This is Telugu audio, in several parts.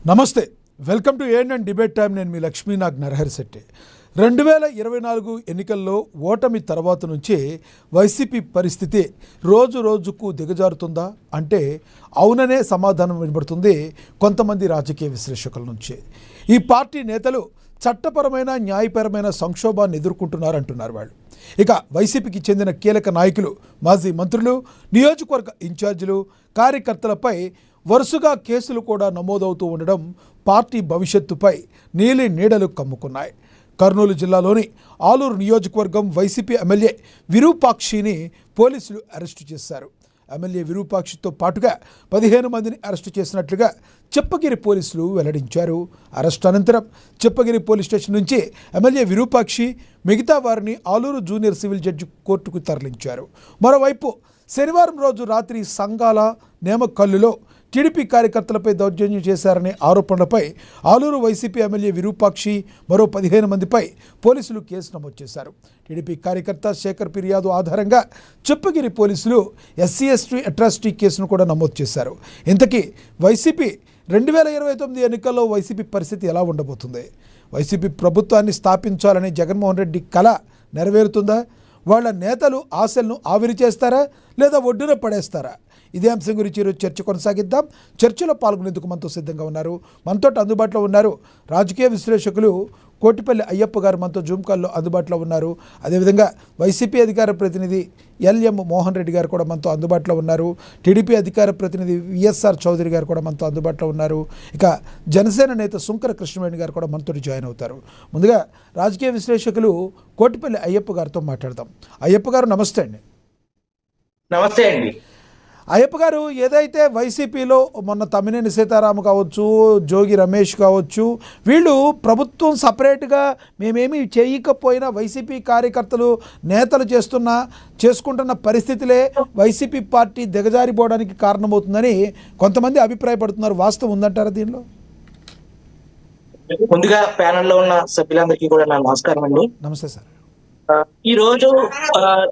నమస్తే, welcome to ANN debate time. నేను మీ లక్ష్మీనాగ్ నరహరిశెట్టి. 2024 ఎన్నికల్లో ఓటమి తర్వాత నుంచి వైసీపీ పరిస్థితి రోజు రోజుకు దిగజారుతుందా అంటే అవుననే సమాధానం వినబడుతుంది కొంతమంది రాజకీయ విశ్లేషకుల నుంచి. ఈ పార్టీ నేతలు చట్టపరమైన న్యాయపరమైన సంక్షోభాన్ని ఎదుర్కొంటున్నారంటున్నారు వాళ్ళు. ఇక వైసీపీకి చెందిన కీలక నాయకులు, మాజీ మంత్రులు, నియోజకవర్గ ఇన్ఛార్జీలు, కార్యకర్తలపై వరుసగా కేసులు కూడా నమోదవుతూ ఉండడం పార్టీ భవిష్యత్తుపై నీలి నీడలు కమ్ముకున్నాయి. కర్నూలు జిల్లాలోని ఆలూరు నియోజకవర్గం వైసీపీ ఎమ్మెల్యే విరూపాక్షిని పోలీసులు అరెస్టు చేశారు. ఎమ్మెల్యే విరూపాక్షితో పాటుగా 15 మందిని అరెస్టు చేసినట్లుగా చెప్పగిరి పోలీసులు వెల్లడించారు. అరెస్టు అనంతరం చెప్పగిరి పోలీస్ స్టేషన్ నుంచి ఎమ్మెల్యే విరూపాక్షి మిగతా వారిని ఆలూరు జూనియర్ సివిల్ జడ్జి కోర్టుకు తరలించారు. మరోవైపు శనివారం రోజు రాత్రి సంఘాల నేమకల్లులో టీడీపీ కార్యకర్తలపై దౌర్జన్యం చేశారనే ఆరోపణలపై ఆలూరు వైసీపీ ఎమ్మెల్యే విరూపాక్షి మరో 15 మందిపై పోలీసులు కేసు నమోదు చేశారు. టీడీపీ కార్యకర్త శేఖర్ ఫిర్యాదు ఆధారంగా చెప్పగిరి పోలీసులు SC/ST అట్రాసిటీ కేసును కూడా నమోదు చేశారు. ఇంతకీ వైసీపీ 2029 ఎన్నికల్లో వైసీపీ పరిస్థితి ఎలా ఉండబోతుంది? వైసీపీ ప్రభుత్వాన్ని స్థాపించాలనే జగన్మోహన్ రెడ్డి కల నెరవేరుతుందా? వాళ్ళ నేతలు ఆశలను ఆవిరి చేస్తారా లేదా ఒడ్డున పడేస్తారా? ఇదే అంశం గురించి ఈరోజు చర్చ కొనసాగిద్దాం. చర్చలో పాల్గొనేందుకు మనతో సిద్ధంగా ఉన్నారు, మనతో అందుబాటులో ఉన్నారు రాజకీయ విశ్లేషకులు కోటిపల్లి అయ్యప్ప గారు మనతో జూమ్ కాల్లో అందుబాటులో ఉన్నారు. అదేవిధంగా వైసీపీ అధికార ప్రతినిధి LM మోహన్ రెడ్డి గారు కూడా మనతో అందుబాటులో ఉన్నారు. టీడీపీ అధికార ప్రతినిధి VSR చౌదరి గారు కూడా మనతో అందుబాటులో ఉన్నారు. ఇక జనసేన నేత సుంకర కృష్ణవేణి గారు కూడా మనతో జాయిన్ అవుతారు. ముందుగా రాజకీయ విశ్లేషకులు కోటిపల్లి అయ్యప్ప గారితో మాట్లాడదాం. అయ్యప్ప గారు నమస్తే అండి. నమస్తే అండి. అయ్యప్ప గారు, ఏదైతే వైసీపీలో మొన్న తమ్మినేని సీతారాం కావచ్చు, జోగి రమేష్ కావచ్చు, వీళ్ళు ప్రభుత్వం సపరేట్గా మేమేమీ చేయకపోయినా వైసీపీ కార్యకర్తలు నేతలు చేసుకుంటున్న పరిస్థితులే వైసీపీ పార్టీ దిగజారిపోవడానికి కారణమవుతుందని కొంతమంది అభిప్రాయపడుతున్నారు. వాస్తవం ఉందంటారా దీనిలో? ముందుగా ప్యానెల్లో ఉన్న సభ్యులందరికీ కూడా నా నమస్కారం అండి. నమస్తే సార్. ఈ రోజు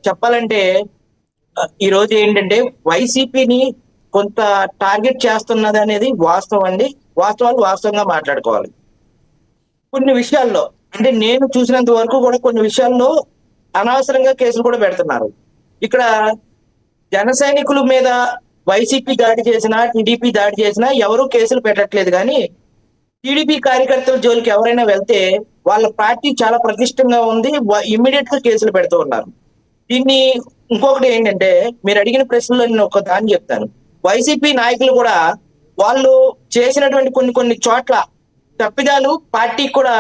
చెప్పాలంటే ఈ రోజు ఏంటంటే వైసీపీని కొంత టార్గెట్ చేస్తున్నది అనేది వాస్తవం అండి. వాస్తవాలు వాస్తవంగా మాట్లాడుకోవాలి. కొన్ని విషయాల్లో అంటే నేను చూసినంత వరకు కూడా కొన్ని విషయాల్లో అనవసరంగా కేసులు కూడా పెడుతున్నారు. ఇక్కడ జన సైనికుల మీద వైసీపీ దాడి చేసినా టీడీపీ దాడి చేసినా ఎవరూ కేసులు పెట్టట్లేదు. కానీ టీడీపీ కార్యకర్తల జోలికి ఎవరైనా వెళ్తే వాళ్ళ పార్టీ చాలా ప్రతిష్టంగా ఉంది, ఇమ్మీడియట్ గా కేసులు పెడుతూ ఉన్నారు. దీన్ని ఇంకొకటి ఏంటంటే, మీరు అడిగిన ప్రశ్నలో నేను ఒక దాన్ని చెప్తాను. వైసీపీ నాయకులు కూడా వాళ్ళు చేసినటువంటి కొన్ని చోట్ల తప్పిదాలు పార్టీకి కూడా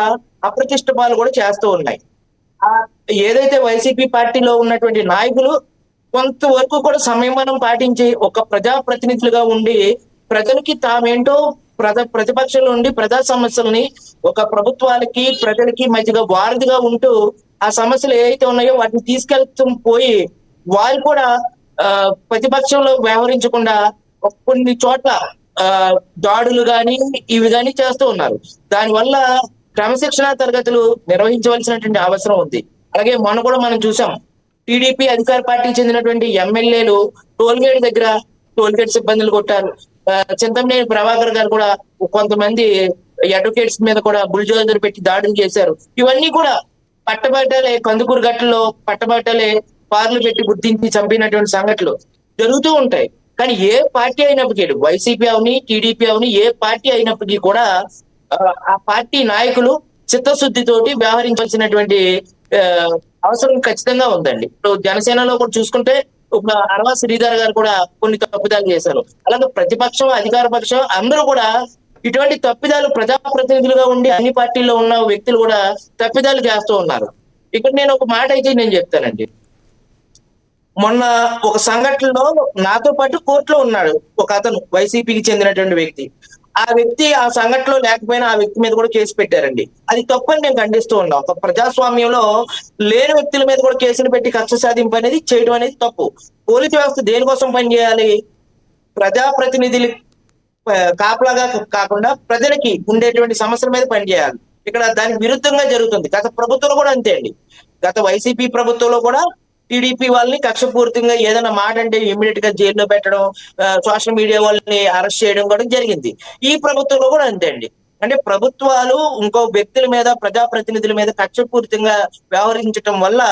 అప్రతిష్టపాలు కూడా చేస్తూ ఉన్నాయి. ఏదైతే వైసీపీ పార్టీలో ఉన్నటువంటి నాయకులు కొంతవరకు కూడా సంయమనం పాటించి ఒక ప్రజాప్రతినిధులుగా ఉండి ప్రజలకి తామేంటో ప్రతిపక్షంలో ఉండి ప్రజా సమస్యలని ఒక ప్రభుత్వాలకి ప్రజలకి మధ్యగా వారధిగా ఉంటూ ఆ సమస్యలు ఏవైతే ఉన్నాయో వాటిని తీసుకెళ్తూ పోయి వాళ్ళు కూడా ప్రతిపక్షంలో వ్యవహరించకుండా కొన్ని చోట్ల దాడులు గాని ఇవి గాని చేస్తూ ఉన్నారు. దానివల్ల క్రమశిక్షణా తరగతులు నిర్వహించవలసినటువంటి అవసరం ఉంది. అలాగే మొన్న కూడా మనం చూసాం, టీడీపీ అధికార పార్టీకి చెందినటువంటి ఎమ్మెల్యేలు టోల్గేట్ దగ్గర టోల్గేట్ సిబ్బందులు కొట్టారు. చింతమనేని ప్రభాకర్ గారు కూడా కొంతమంది అడ్వకేట్స్ మీద కూడా బుల్డోజర్ పెట్టి దాడులు చేశారు. ఇవన్నీ కూడా పట్టబట్టలే కందుకూరు గట్టులో పట్టబట్టలే పార్లు పెట్టి గుర్తించి చంపినటువంటి సంఘటనలు జరుగుతూ ఉంటాయి. కానీ ఏ పార్టీ అయినప్పటికీ, వైసీపీ అవని టీడీపీ అవని, ఏ పార్టీ అయినప్పటికీ కూడా ఆ పార్టీ నాయకులు చిత్తశుద్ధితోటి వ్యవహరించాల్సినటువంటి అవసరం ఖచ్చితంగా ఉందండి. ఇప్పుడు జనసేనలో కూడా చూసుకుంటే అరవా శ్రీధర్ గారు కూడా కొన్ని తప్పిదాలు చేశారు. అలాగే ప్రతిపక్షం అధికార పక్షం అందరూ కూడా ఇటువంటి తప్పిదాలు ప్రజాప్రతినిధులుగా ఉండి అన్ని పార్టీల్లో ఉన్న వ్యక్తులు కూడా తప్పిదాలు చేస్తూ ఉన్నారు. ఇక్కడ నేను ఒక మాట అయితే నేను చెప్తానండి. మొన్న ఒక సంఘటనలో నాతో పాటు కోర్టులో ఉన్నాడు ఒక అతను, వైసీపీకి చెందినటువంటి వ్యక్తి. ఆ వ్యక్తి ఆ సంఘటనలో లేకపోయినా ఆ వ్యక్తి మీద కూడా కేసు పెట్టారండి. అది తప్పని నేను ఖండిస్తూ ఉన్నా. ఒక ప్రజాస్వామ్యంలో లేని వ్యక్తుల మీద కూడా కేసులు పెట్టి కక్ష సాధింపు అనేది చేయడం అనేది తప్పు. పోలీసు వ్యవస్థ దేనికోసం పనిచేయాలి? ప్రజాప్రతినిధులు కాపలాగా కాకుండా ప్రజలకి ఉండేటువంటి సమస్యల మీద పనిచేయాలి. ఇక్కడ దానికి విరుద్ధంగా జరుగుతుంది. గత ప్రభుత్వంలో కూడా అంతే అండి. గత వైసీపీ ప్రభుత్వంలో కూడా టీడీపీ వాళ్ళని కక్షపూరితంగా ఏదైనా మాట అంటే ఇమ్మీడియట్ గా జైల్లో పెట్టడం, సోషల్ మీడియా వాళ్ళని అరెస్ట్ చేయడం కూడా జరిగింది. ఈ ప్రభుత్వంలో కూడా అంతే అండి. అంటే ప్రభుత్వాలు ఇంకో వ్యక్తుల మీద, ప్రజాప్రతినిధుల మీద కక్షపూరితంగా వ్యవహరించడం వల్ల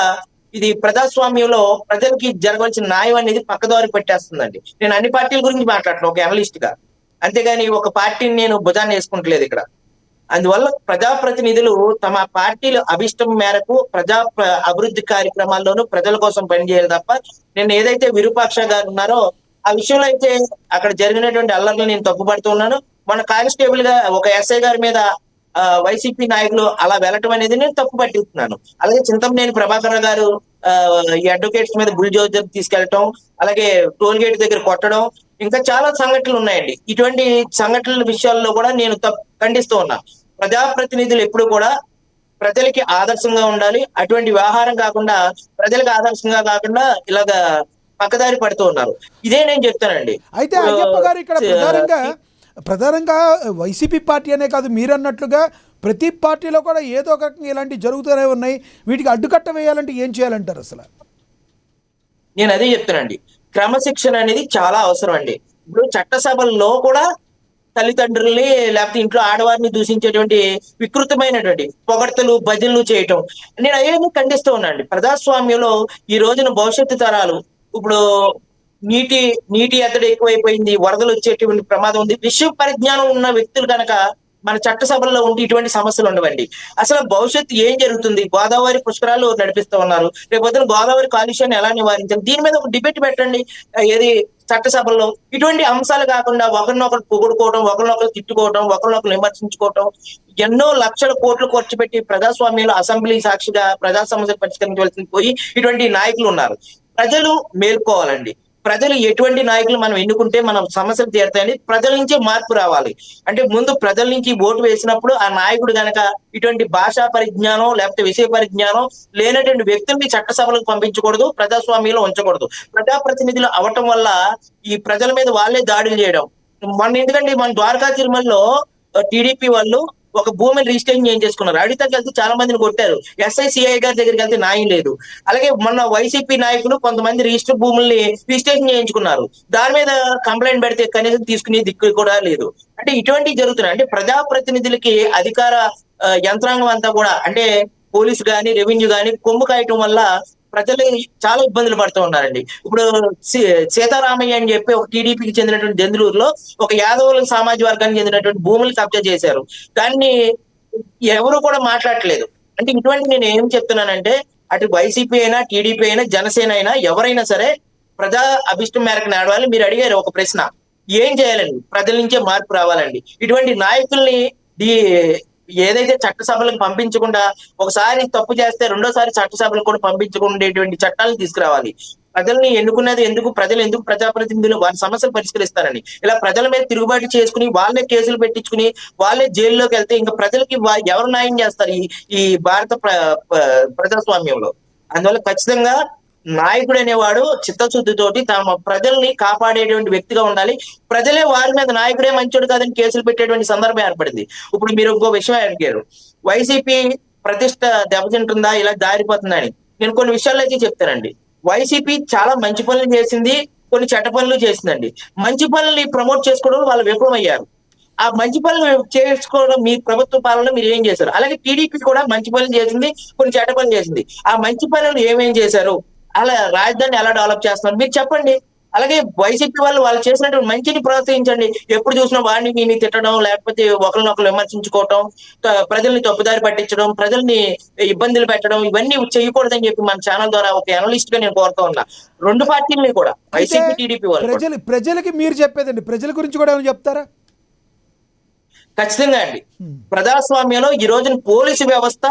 ఇది ప్రజాస్వామ్యంలో ప్రజలకి జరగవలసిన న్యాయం అనేది పక్కదారి పెట్టేస్తుందండి. నేను అన్ని పార్టీల గురించి మాట్లాడుతున్నాను ఒక అనలిస్ట్ గా, అంతేగాని ఒక పార్టీని నేను భుజాన్ని వేసుకుంటలేదు ఇక్కడ. అందువల్ల ప్రజాప్రతినిధులు తమ పార్టీల అభిష్టం మేరకు అభివృద్ధి కార్యక్రమాల్లోనూ ప్రజల కోసం పనిచేయాలి తప్ప, నేను ఏదైతే విరూపాక్ష గారు ఉన్నారో ఆ విషయంలో అయితే అక్కడ జరిగినటువంటి అల్లర్లు నేను తప్పుపడుతూ ఉన్నాను. మన కానిస్టేబుల్ గా ఒక ఎస్ఐ గారి మీద వైసీపీ నాయకులు అలా వెళ్ళటం అనేది నేను తప్పు పట్టిస్తున్నాను. అలాగే చింతమనేని ప్రభాకర్ గారు ఈ అడ్వకేట్స్ మీద బుల్డోజర్ తీసుకెళ్లటం, అలాగే టోల్ గేట్ దగ్గర కొట్టడం, ఇంకా చాలా సంఘటనలు ఉన్నాయండి. ఇటువంటి సంఘటనల విషయాల్లో కూడా నేను ఖండిస్తూ ఉన్నా. ప్రజాప్రతినిధులు ఎప్పుడు కూడా ప్రజలకి ఆదర్శంగా ఉండాలి. అటువంటి వ్యవహారం కాకుండా, ప్రజలకు ఆదర్శంగా కాకుండా ఇలాగా పక్కదారి పడుతూ ఉన్నారు. ఇదే నేను చెప్తానండి. అయితే అయ్యప్ప గారు ఇక్కడ ప్రధానంగా వైసీపీ పార్టీ అనే కాదు, మీరన్నట్లుగా ప్రతి పార్టీలో కూడా ఏదో ఒక రకంగా ఇలాంటివి జరుగుతూనే ఉన్నాయి. వీటికి అడ్డుకట్ట వేయాలంటే ఏం చేయాలంటారు అసలు? నేను అదే చెప్తానండి. క్రమశిక్షణ అనేది చాలా అవసరం అండి. ఇప్పుడు చట్టసభల్లో కూడా తల్లిదండ్రుల్ని లేకపోతే ఇంట్లో ఆడవారిని దూషించేటువంటి వికృతమైనటువంటి పొగడ్తలు, భజనలు చేయటం నేను అయ్యేది ఖండిస్తూ ఉన్నానండి. ప్రజాస్వామ్యంలో ఈ రోజున భవిష్యత్తు తరాలు ఇప్పుడు నీటి ఎద్దడి ఎక్కువైపోయింది, వరదలు వచ్చేటువంటి ప్రమాదం ఉంది. విషయ పరిజ్ఞానం ఉన్న వ్యక్తులు కనుక మన చట్టసభల్లో ఉండి ఇటువంటి సమస్యలు ఉండవండి. అసలు భవిష్యత్తు ఏం జరుగుతుంది? గోదావరి పుష్కరాలు నడిపిస్తూ ఉన్నారు, రేపొద్దున గోదావరి కాలుష్యాన్ని ఎలా నివారించాలి, దీని మీద ఒక డిబేట్ పెట్టండి. ఏది చట్టసభల్లో ఇటువంటి అంశాలు కాకుండా ఒకరినొకరు పొగుడుకోవడం, ఒకరినొకరు తిట్టుకోవడం, ఒకరినొకరు విమర్శించుకోవడం, ఎన్నో లక్షల కోట్లు ఖర్చు పెట్టి ప్రజాస్వామ్యంలో అసెంబ్లీ సాక్షిగా ప్రజా సమస్యలు పరిష్కరించవలసింది పోయి ఇటువంటి నాయకులు ఉన్నారు. ప్రజలు మేల్కోవాలండి. ప్రజలు ఎటువంటి నాయకులు మనం ఎన్నుకుంటే మనం సమస్యలు తీరుతాయని ప్రజల నుంచే మార్పు రావాలి. అంటే ముందు ప్రజల నుంచి ఓటు వేసినప్పుడు ఆ నాయకుడు గనక ఇటువంటి భాషా పరిజ్ఞానం లేకపోతే విషయ పరిజ్ఞానం లేనటువంటి వ్యక్తుల్ని చట్టసభలకు పంపించకూడదు, ప్రజాస్వామ్యంలో ఉంచకూడదు. ప్రజాప్రతినిధులు అవటం వల్ల ఈ ప్రజల మీద వాళ్ళే దాడులు చేయడం. ఎందుకంటే మన ద్వారకా తిరుమలలో టీడీపీ వాళ్ళు ఒక భూమిని రిజిస్ట్రేషన్ చేయించేసుకున్నారు. అడిగితే వెళ్తే చాలా మందిని కొట్టారు. సిఐ గారి దగ్గరికి వెళ్తే న్యాయం లేదు. అలాగే మొన్న వైసీపీ నాయకులు కొంతమంది రిజిస్టర్ భూముల్ని రిజిస్ట్రేషన్ చేయించుకున్నారు. దాని మీద కంప్లైంట్ పెడితే కనీసం తీసుకునే దిక్కు కూడా లేదు. అంటే ఇటువంటివి జరుగుతున్నాయి. అంటే ప్రజాప్రతినిధులకి అధికార యంత్రాంగం అంతా కూడా అంటే పోలీసు గాని, రెవెన్యూ గాని కొమ్ము కాయటం వల్ల ప్రజలు చాలా ఇబ్బందులు పడుతూ ఉన్నారండి. ఇప్పుడు సీతారామయ్య అని చెప్పి ఒక టీడీపీకి చెందినటువంటి దెందులూరులో ఒక యాదవుల సామాజిక వర్గానికి చెందినటువంటి భూములు కబ్జా చేశారు. దాన్ని ఎవరు కూడా మాట్లాడట్లేదు. అంటే ఇటువంటి నేను ఏం చెప్తున్నానంటే అటు వైసీపీ అయినా, టీడీపీ అయినా, జనసేన అయినా ఎవరైనా సరే ప్రజా అభిష్టం మేరకు నడవాలి. మీరు అడిగారు ఒక ప్రశ్న, ఏం చేయాలండి? ప్రజల నుంచే మార్పు రావాలండి. ఇటువంటి నాయకుల్ని ఏదైతే చట్టసభలకు పంపించకుండా, ఒకసారి తప్పు చేస్తే రెండోసారి చట్టసభలకు కూడా పంపించకుండేటువంటి చట్టాలను తీసుకురావాలి. ప్రజల్ని ఎన్నుకున్నది ఎందుకు? ప్రజలు ఎందుకు ప్రజాప్రతినిధులు వారి సమస్యలు పరిష్కరిస్తారని. ఇలా ప్రజల మీద తిరుగుబాటు చేసుకుని వాళ్ళే కేసులు పెట్టించుకుని వాళ్ళే జైల్లోకి వెళ్తే ఇంకా ప్రజలకి ఎవరు న్యాయం చేస్తారు ఈ భారత ప్రజాస్వామ్యంలో? అందువల్ల ఖచ్చితంగా నాయకుడు అనేవాడు చిత్తశుద్ధితోటి తమ ప్రజల్ని కాపాడేటువంటి వ్యక్తిగా ఉండాలి. ప్రజలే వారి మీద నాయకుడే మంచోడు కాదని కేసులు పెట్టేటువంటి సందర్భం ఏర్పడింది. ఇప్పుడు మీరు ఇంకో విషయం అడిగారు, వైసీపీ ప్రతిష్ట దెబ్బతింటుందా, ఇలా దారిపోతుందని. నేను కొన్ని విషయాలు అయితే చెప్తానండి. వైసీపీ చాలా మంచి పనులు చేసింది, కొన్ని చెడ్డ పనులు చేసిందండి. మంచి పనుల్ని ప్రమోట్ చేసుకోవడం వాళ్ళు విఫలమయ్యారు. ఆ మంచి పనులు చేసుకోవడం మీ ప్రభుత్వ పాలనలో మీరు ఏం చేశారు? అలాగే టీడీపీ కూడా మంచి పనులు చేసింది, కొన్ని చెడ్డ పనులు చేసింది. ఆ మంచి పనులు ఏమేం చేశారు? అలా రాజధాని ఎలా డెవలప్ చేస్తున్నారు మీరు చెప్పండి. అలాగే వైసీపీ వాళ్ళు చేసినటువంటి మంచిని ప్రోత్సహించండి. ఎప్పుడు చూసినా వాడిని వీని తిట్టడం, లేకపోతే ఒకరినొకరు విమర్శించుకోవటం, ప్రజల్ని తప్పుదారి పట్టించడం, ప్రజల్ని ఇబ్బందులు పెట్టడం, ఇవన్నీ చేయకూడదని చెప్పి మన ఛానల్ ద్వారా ఒక అనలిస్ట్ గా నేను కోరుతా ఉన్నా. రెండు పార్టీలని కూడా, వైసీపీ, టీడీపీ వాళ్ళు. ప్రజలకి మీరు చెప్పేదండి, ప్రజల గురించి కూడా ఏమైనా చెప్తారా? ఖచ్చితంగా అండి. ప్రజాస్వామ్యంలో ఈ రోజున పోలీసు వ్యవస్థ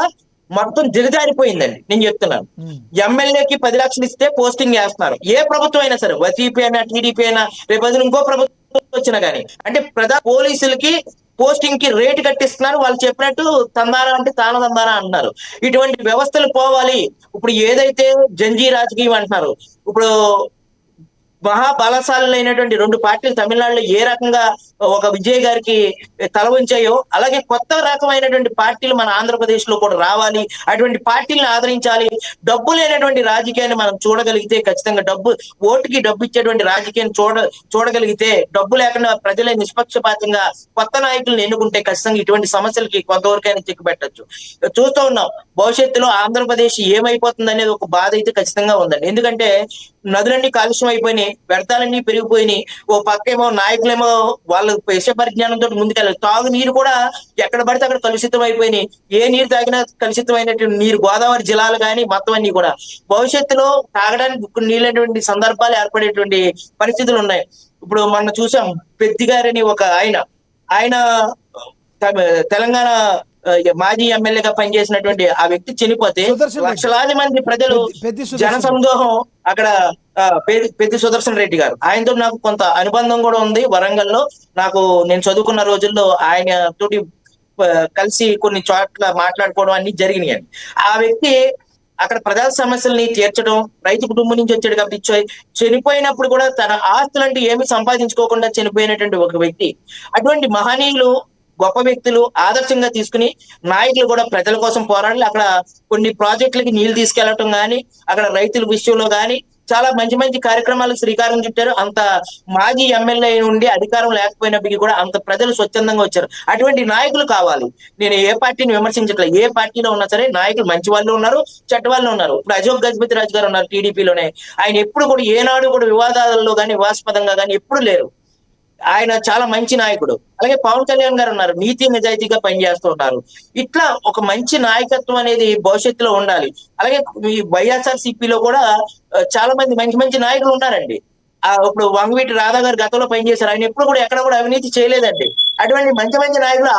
మొత్తం దిగజారిపోయిందండి. నేను చెప్తున్నాను, ఎమ్మెల్యేకి 10 లక్షలు ఇస్తే పోస్టింగ్ వేస్తున్నారు. ఏ ప్రభుత్వం అయినా సరే, వైసీపీ అయినా, టీడీపీ అయినా, రేపు ఇంకో ప్రభుత్వం వచ్చినా కానీ, అంటే పోలీసులకి పోస్టింగ్ కి రేటు కట్టిస్తున్నారు. వాళ్ళు చెప్పినట్టు తందారా అంటే తాను తందారా అంటున్నారు. ఇటువంటి వ్యవస్థలు పోవాలి. ఇప్పుడు ఏదైతే జంజీ రాజకీయం అంటున్నారు, ఇప్పుడు మహాబలశాలైనటువంటి రెండు పార్టీలు తమిళనాడులో ఏ రకంగా ఒక విజయ్ గారికి తల వంచాయో, అలాగే కొత్త రకమైనటువంటి పార్టీలు మన ఆంధ్రప్రదేశ్ లో కూడా రావాలి. అటువంటి పార్టీలను ఆదరించాలి. డబ్బు లేనటువంటి రాజకీయాన్ని మనం చూడగలిగితే, ఖచ్చితంగా ఓటుకి డబ్బు ఇచ్చేటువంటి రాజకీయాన్ని చూడగలిగితే, డబ్బు లేకుండా ప్రజలే నిష్పక్షపాతంగా కొత్త నాయకులను ఎన్నుకుంటే ఖచ్చితంగా ఇటువంటి సమస్యలకి కొంతవరకైనా చెక్ పెట్టచ్చు. చూస్తూ ఉన్నాం, భవిష్యత్తులో ఆంధ్రప్రదేశ్ ఏమైపోతుంది అనేది ఒక బాధ అయితే ఖచ్చితంగా ఉందండి. ఎందుకంటే నదులన్నీ కాలుష్యం అయిపోయినాయి, వ్యర్థాలన్నీ పెరిగిపోయినాయి. ఓ పక్కేమో నాయకులేమో వాళ్ళ విష పరిజ్ఞానంతో ముందుకెళ్ళాలి. తాగునీరు కూడా ఎక్కడ పడితే అక్కడ కలుషితం అయిపోయినాయి. ఏ నీరు తాగినా కలుషితమైనటువంటి నీరు గోదావరి జిల్లాలు కానీ మొత్తం అన్ని కూడా. భవిష్యత్తులో తాగడానికి నీళ్ళటువంటి సందర్భాలు ఏర్పడేటువంటి పరిస్థితులు ఉన్నాయి. ఇప్పుడు మొన్న చూసాం, పెద్ది గారని ఒక ఆయన తెలంగాణ మాజీ ఎమ్మెల్యేగా పనిచేసినటువంటి ఆ వ్యక్తి చనిపోతే లక్షలాది మంది ప్రజలు జన సందోహం అక్కడ పెద్ది సుదర్శన్ రెడ్డి గారు, ఆయనతో నాకు కొంత అనుబంధం కూడా ఉంది. వరంగల్లో నేను చదువుకున్న రోజుల్లో ఆయన తోటి కలిసి కొన్ని చోట్ల మాట్లాడుకోవడం అన్ని జరిగినాయి. ఆ వ్యక్తి అక్కడ ప్రజా సమస్యల్ని తీర్చడం, రైతు కుటుంబం నుంచి వచ్చాడు కాబట్టి చనిపోయినప్పుడు కూడా తన ఆస్తులంటే ఏమి సంపాదించుకోకుండా చనిపోయినటువంటి ఒక వ్యక్తి. అటువంటి మహనీయులు, గొప్ప వ్యక్తులు ఆదర్శంగా తీసుకుని నాయకులు కూడా ప్రజల కోసం పోరాడాలి. అక్కడ కొన్ని ప్రాజెక్టులకి నీళ్లు తీసుకెళ్లటం కానీ, అక్కడ రైతుల విషయంలో కానీ చాలా మంచి మంచి కార్యక్రమాలకు శ్రీకారం చుట్టారు. అంత మాజీ ఎమ్మెల్యే నుండి అధికారం లేకపోయినప్పటికీ కూడా అంత ప్రజలు స్వచ్ఛందంగా వచ్చారు. అటువంటి నాయకులు కావాలి. నేను ఏ పార్టీని విమర్శించట్లేదు. ఏ పార్టీలో ఉన్నా సరే నాయకులు మంచి వాళ్ళు ఉన్నారు, చెడ్డ వాళ్ళు ఉన్నారు. ఇప్పుడు అశోక్ గజపతి రాజు గారు ఉన్నారు టీడీపీలోనే. ఆయన ఎప్పుడు కూడా ఏనాడు కూడా వివాదాలలో కానీ వివాదాస్పదంగా కానీ ఎప్పుడు లేరు. ఆయన చాలా మంచి నాయకుడు. అలాగే పవన్ కళ్యాణ్ గారు ఉన్నారు, నీతి నిజాయితీగా పనిచేస్తూ ఉంటారు. ఇట్లా ఒక మంచి నాయకత్వం అనేది భవిష్యత్తులో ఉండాలి. అలాగే ఈ వైఎస్ఆర్ సిపిలో కూడా చాలా మంది మంచి మంచి నాయకులు ఉన్నారండి. ఇప్పుడు వంగవీటి రాధా గారు గతంలో పనిచేశారు. ఆయన ఎప్పుడు కూడా ఎక్కడ కూడా అవినీతి చేయలేదండి. అటువంటి మంచి మంచి నాయకులు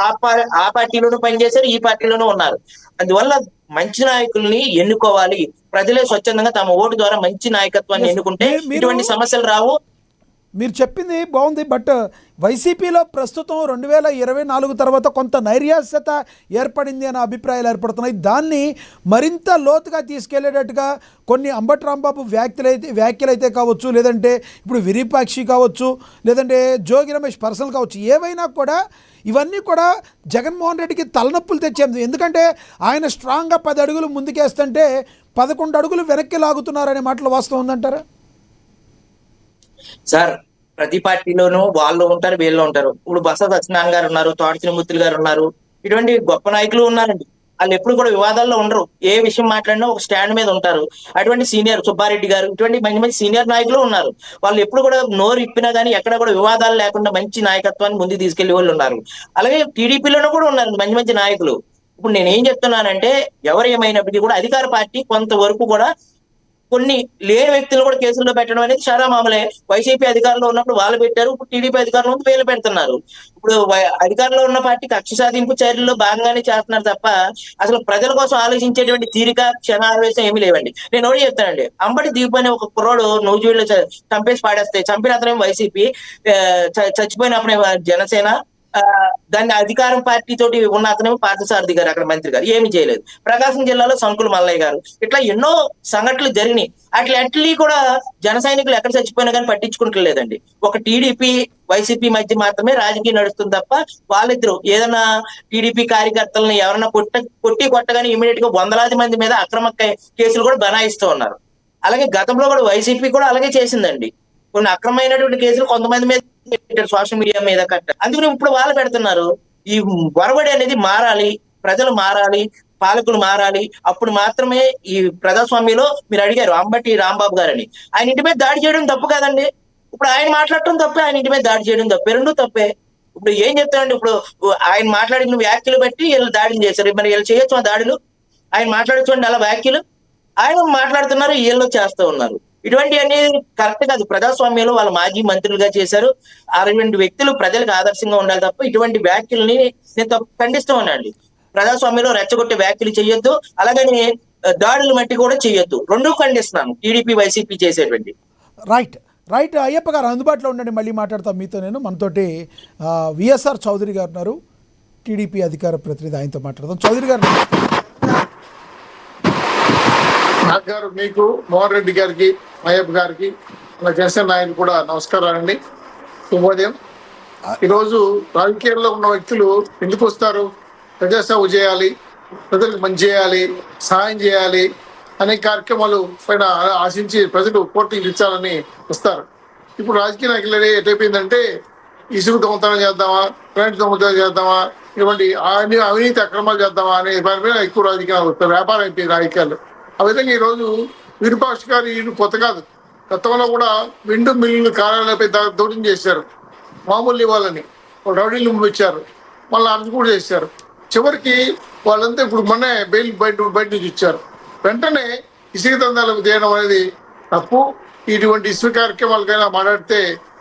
ఆ పార్టీలోనూ పనిచేశారు, ఈ పార్టీలోనూ ఉన్నారు. అందువల్ల మంచి నాయకుల్ని ఎన్నుకోవాలి. ప్రజలే స్వచ్ఛందంగా తమ ఓటు ద్వారా మంచి నాయకత్వాన్ని ఎన్నుకుంటే ఇటువంటి సమస్యలు రావు. మీరు చెప్పింది బాగుంది. బట్ వైసీపీలో ప్రస్తుతం 2024 తర్వాత కొంత నైరాశ్యత ఏర్పడింది అనే అభిప్రాయాలు ఏర్పడుతున్నాయి. దాన్ని మరింత లోతుగా తీసుకెళ్లేటట్టుగా కొన్ని అంబటి రాంబాబు వ్యాఖ్యలైతే కావచ్చు, లేదంటే ఇప్పుడు విరూపాక్షి కావచ్చు, లేదంటే జోగి రమేష్ పర్సనల్ కావచ్చు, ఏవైనా కూడా ఇవన్నీ కూడా జగన్మోహన్ రెడ్డికి తలనొప్పులు తెచ్చేది. ఎందుకంటే ఆయన స్ట్రాంగ్గా 10 అడుగులు ముందుకేస్తుంటే 11 అడుగులు వెనక్కి లాగుతున్నారనే మాటలు వాస్తవం ఉందంటారా? సార్, ప్రతి పార్టీలోనూ వాళ్ళు ఉంటారు, వీళ్ళు ఉంటారు. ఇప్పుడు బస సత్యనారాయణ గారు ఉన్నారు, తోట శ్రీమూర్తులు గారు ఉన్నారు. ఇటువంటి గొప్ప నాయకులు ఉన్నారండి. వాళ్ళు ఎప్పుడు కూడా వివాదాల్లో ఉండరు. ఏ విషయం మాట్లాడినా ఒక స్టాండ్ మీద ఉంటారు. అటువంటి సీనియర్ సుబ్బారెడ్డి గారు, ఇటువంటి మంచి మంచి సీనియర్ నాయకులు ఉన్నారు. వాళ్ళు ఎప్పుడు కూడా నోరు ఇప్పినా కానీ ఎక్కడ కూడా వివాదాలు లేకుండా మంచి నాయకత్వాన్ని ముందుకు తీసుకెళ్లే వాళ్ళు ఉన్నారు. అలాగే టీడీపీలోనూ కూడా ఉన్నారు మంచి మంచి నాయకులు. ఇప్పుడు నేను ఏం చెప్తున్నానంటే, ఎవరు ఏమైనప్పటికీ కూడా అధికార పార్టీ కొంతవరకు కూడా కొన్ని లేని వ్యక్తులు కూడా కేసుల్లో పెట్టడం అనేది చాలా మామూలే. వైసీపీ అధికారంలో ఉన్నప్పుడు వాళ్ళు పెట్టారు, ఇప్పుడు టీడీపీ అధికారంలో ఉంది వీళ్ళు పెడుతున్నారు. ఇప్పుడు అధికారంలో ఉన్న పార్టీ కక్ష సాధింపు చర్యల్లో భాగంగానే చేస్తున్నారు తప్ప అసలు ప్రజల కోసం ఆలోచించేటువంటి తీరిక, క్షణావేశం ఏమీ లేవండి. నేను ఒకటి చెప్తానండి, అంబటి దీప్ అనే ఒక కుర్రోడు నూజివీడులో చంపేసి పాడేస్తే, చంపిన అతనేమో వైసీపీ, చచ్చిపోయినప్పుడే జనసేన, దాన్ని అధికారం పార్టీ తోటి ఉన్న అతనేమో పార్థసారథి గారు అక్కడ మంత్రి గారు ఏమి చేయలేదు. ప్రకాశం జిల్లాలో సంకుల మల్లయ్య గారు, ఇట్లా ఎన్నో సంఘటనలు జరిగినాయి. అట్లీ కూడా జన సైనికులు ఎక్కడ చచ్చిపోయినా కానీ పట్టించుకుంటలేదండి. ఒక టీడీపీ వైసీపీ మధ్య మాత్రమే రాజకీయం నడుస్తుంది తప్ప వాళ్ళిద్దరు ఏదైనా టీడీపీ కార్యకర్తలను ఎవరైనా కొట్టగానే ఇమీడియట్ గా వందలాది మంది మీద అక్రమ కేసులు కూడా బనాయిస్తూ ఉన్నారు. అలాగే గతంలో కూడా వైసీపీ కూడా అలాగే చేసిందండి. కొన్ని అక్రమైనటువంటి కేసులు కొంతమంది మీద పెట్టారు, సోషల్ మీడియా మీద కట్టారు. అందుకని ఇప్పుడు వాళ్ళు పెడుతున్నారు. ఈ వరవడి అనేది మారాలి, ప్రజలు మారాలి, పాలకులు మారాలి. అప్పుడు మాత్రమే ఈ ప్రజాస్వామ్యంలో, మీరు అడిగారు అంబటి రాంబాబు గారని, ఆయన ఇంటి మీద దాడి చేయడం తప్పు కాదండి. ఇప్పుడు ఆయన మాట్లాడటం తప్పే, ఆయన ఇంటి మీద దాడి చేయడం తప్పే, రెండు తప్పే. ఇప్పుడు ఏం చెప్తానండి, ఇప్పుడు ఆయన మాట్లాడిన వ్యాఖ్యలు బట్టి వీళ్ళు దాడిని చేశారు. మరి వీళ్ళు చేయొచ్చు ఆ దాడులు? ఆయన మాట్లాడచ్చు అలా వ్యాఖ్యలు? ఆయన మాట్లాడుతున్నారు, వీళ్ళు చేస్తూ ఉన్నారు. ఇటువంటి అనేది కరెక్ట్ కాదు. ప్రజాస్వామ్యంలో వాళ్ళ మాజీ మంత్రులుగా చేశారు. అటువంటి వ్యక్తులు ప్రజలకు ఆదర్శంగా ఉండాలి తప్ప ఇటువంటి వ్యాఖ్యల్ని నేను ఖండిస్తూ ఉన్నానండి. ప్రజాస్వామ్యంలో రెచ్చగొట్టే వ్యాఖ్యలు చేయొద్దు, అలాగని దాడులు మట్టి కూడా చేయొద్దు. రెండూ ఖండిస్తున్నాను టీడీపీ వైసీపీ చేసేటువంటి. రైట్ అయ్యప్ప గారు అందుబాటులో ఉండండి, మళ్ళీ మాట్లాడతాం మీతో. మనతోటి విఎస్ఆర్ చౌదరి గారు ఉన్నారు, టీడీపీ అధికార ప్రతినిధి, ఆయనతో మాట్లాడదాం. చౌదరి గారు గారు, మీకు మోహన్ రెడ్డి గారికి, అయ్యప్ప గారికి మన జనసేన నాయకులు కూడా నమస్కారం అండి, శుభోదయం. ఈరోజు రాజకీయాల్లో ఉన్న వ్యక్తులు ఎందుకు వస్తారు? ప్రజాసేవ చేయాలి, ప్రజలకు మంచి చేయాలి, సహాయం చేయాలి అనే కార్యక్రమాలు పైన ఆశించి ప్రజలు పోటీలు ఇచ్చాలని వస్తారు. ఇప్పుడు రాజకీయ నాయకులు ఎటైపోయిందంటే ఇసుకు దొంగతనం చేద్దామా, కరెంట్ దొంగతనం చేద్దామా, ఇటువంటి అవినీతి అక్రమాలు చేద్దామా అనే దాని మీద ఎక్కువ రాజకీయాలు వస్తాయి. వ్యాపారం అయిపోయింది రాజకీయాలు. ఆ విధంగా ఈరోజు విరూపాక్ష గారు ఈ కొత్త కాదు, గతంలో కూడా విండు మిల్లులు కార్యాలయాలపై దౌర్యం చేశారు. మామూలు ఇవ్వాలని రౌడీలు పంపించారు, మళ్ళీ అరెస్ట్ కూడా చేశారు. చివరికి వాళ్ళంతా ఇప్పుడు మొన్నే బెయిల్ బయట నుంచి ఇచ్చారు. వెంటనే ఇసుక దందాలకు చేయడం అనేది తప్పు. ఇటువంటి ఇసుక కార్యక్రమాలకైనా మాట్లాడితే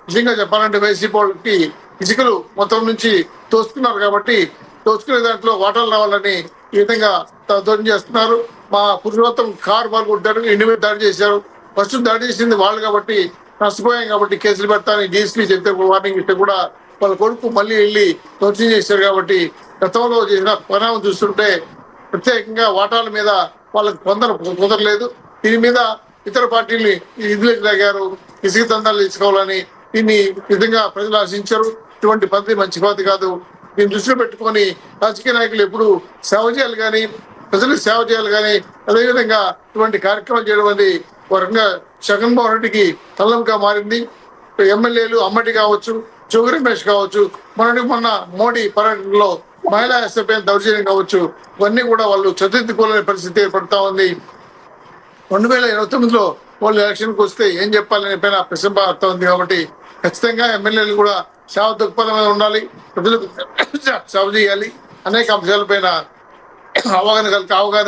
నిజంగా చెప్పాలంటే వైసీపీ వాళ్ళకి ఇసుకలు మొత్తం నుంచి తోసుకున్నారు కాబట్టి దోచుకునే దాంట్లో వాటాలు రావాలని ఈ విధంగా దౌర్యం చేస్తున్నారు. మా పురుషోత్తం కారు పాల్గొంటారు, ఇంటి మీద దాడి చేశారు. ఫస్ట్ దాడి చేసింది వాళ్ళు కాబట్టి నష్టపోయాం కాబట్టి కేసులు పెడతానని డీఎస్పీ చెప్తే వార్నింగ్ ఇస్తే కూడా వాళ్ళ కొడుకు మళ్ళీ వెళ్ళి దౌర్జన్యం చేశారు. కాబట్టి గతంలో చేసిన పరిణామం చూస్తుంటే ప్రత్యేకంగా వాటాల మీద వాళ్ళకి కుదరలేదు. దీని మీద ఇతర పార్టీలు ఇందులోకి లాగారు, ఇసుక దందాలు తీసుకోవాలని. దీన్ని విధంగా ప్రజలు ఆశించారు. ఇటువంటి పద్ధతి మంచి పద్ధతి కాదు. దీన్ని దృష్టిలో పెట్టుకొని రాజకీయ నాయకులు ఎప్పుడు సేవ చేయాలి కానీ, ప్రజలకు సేవ చేయాలి కానీ, అదేవిధంగా ఇటువంటి కార్యక్రమాలు చేయడం అనేది ఒక రకంగా జగన్మోహన్ రెడ్డికి తల్లంగా మారింది. ఎమ్మెల్యేలు అమ్మటి కావచ్చు, జోగి రమేష్ కావచ్చు, మొన్న మోడీ పర్యటనలో మహిళా ఎస్ఎఫ్ఐ దౌర్జన్యం కావచ్చు, ఇవన్నీ కూడా వాళ్ళు చదువుకోలేని పరిస్థితి ఏర్పడతా ఉంది. 2029లో వాళ్ళు ఎలక్షన్కి వస్తే ఏం చెప్పాలని పైన ప్రశ్న అర్థం ఉంది. కాబట్టి ఖచ్చితంగా ఎమ్మెల్యేలు కూడా సేవ దృక్పథం ఉండాలి, ప్రజలకు సేవ చేయాలి, అనేక అంశాలపైన అవగాహన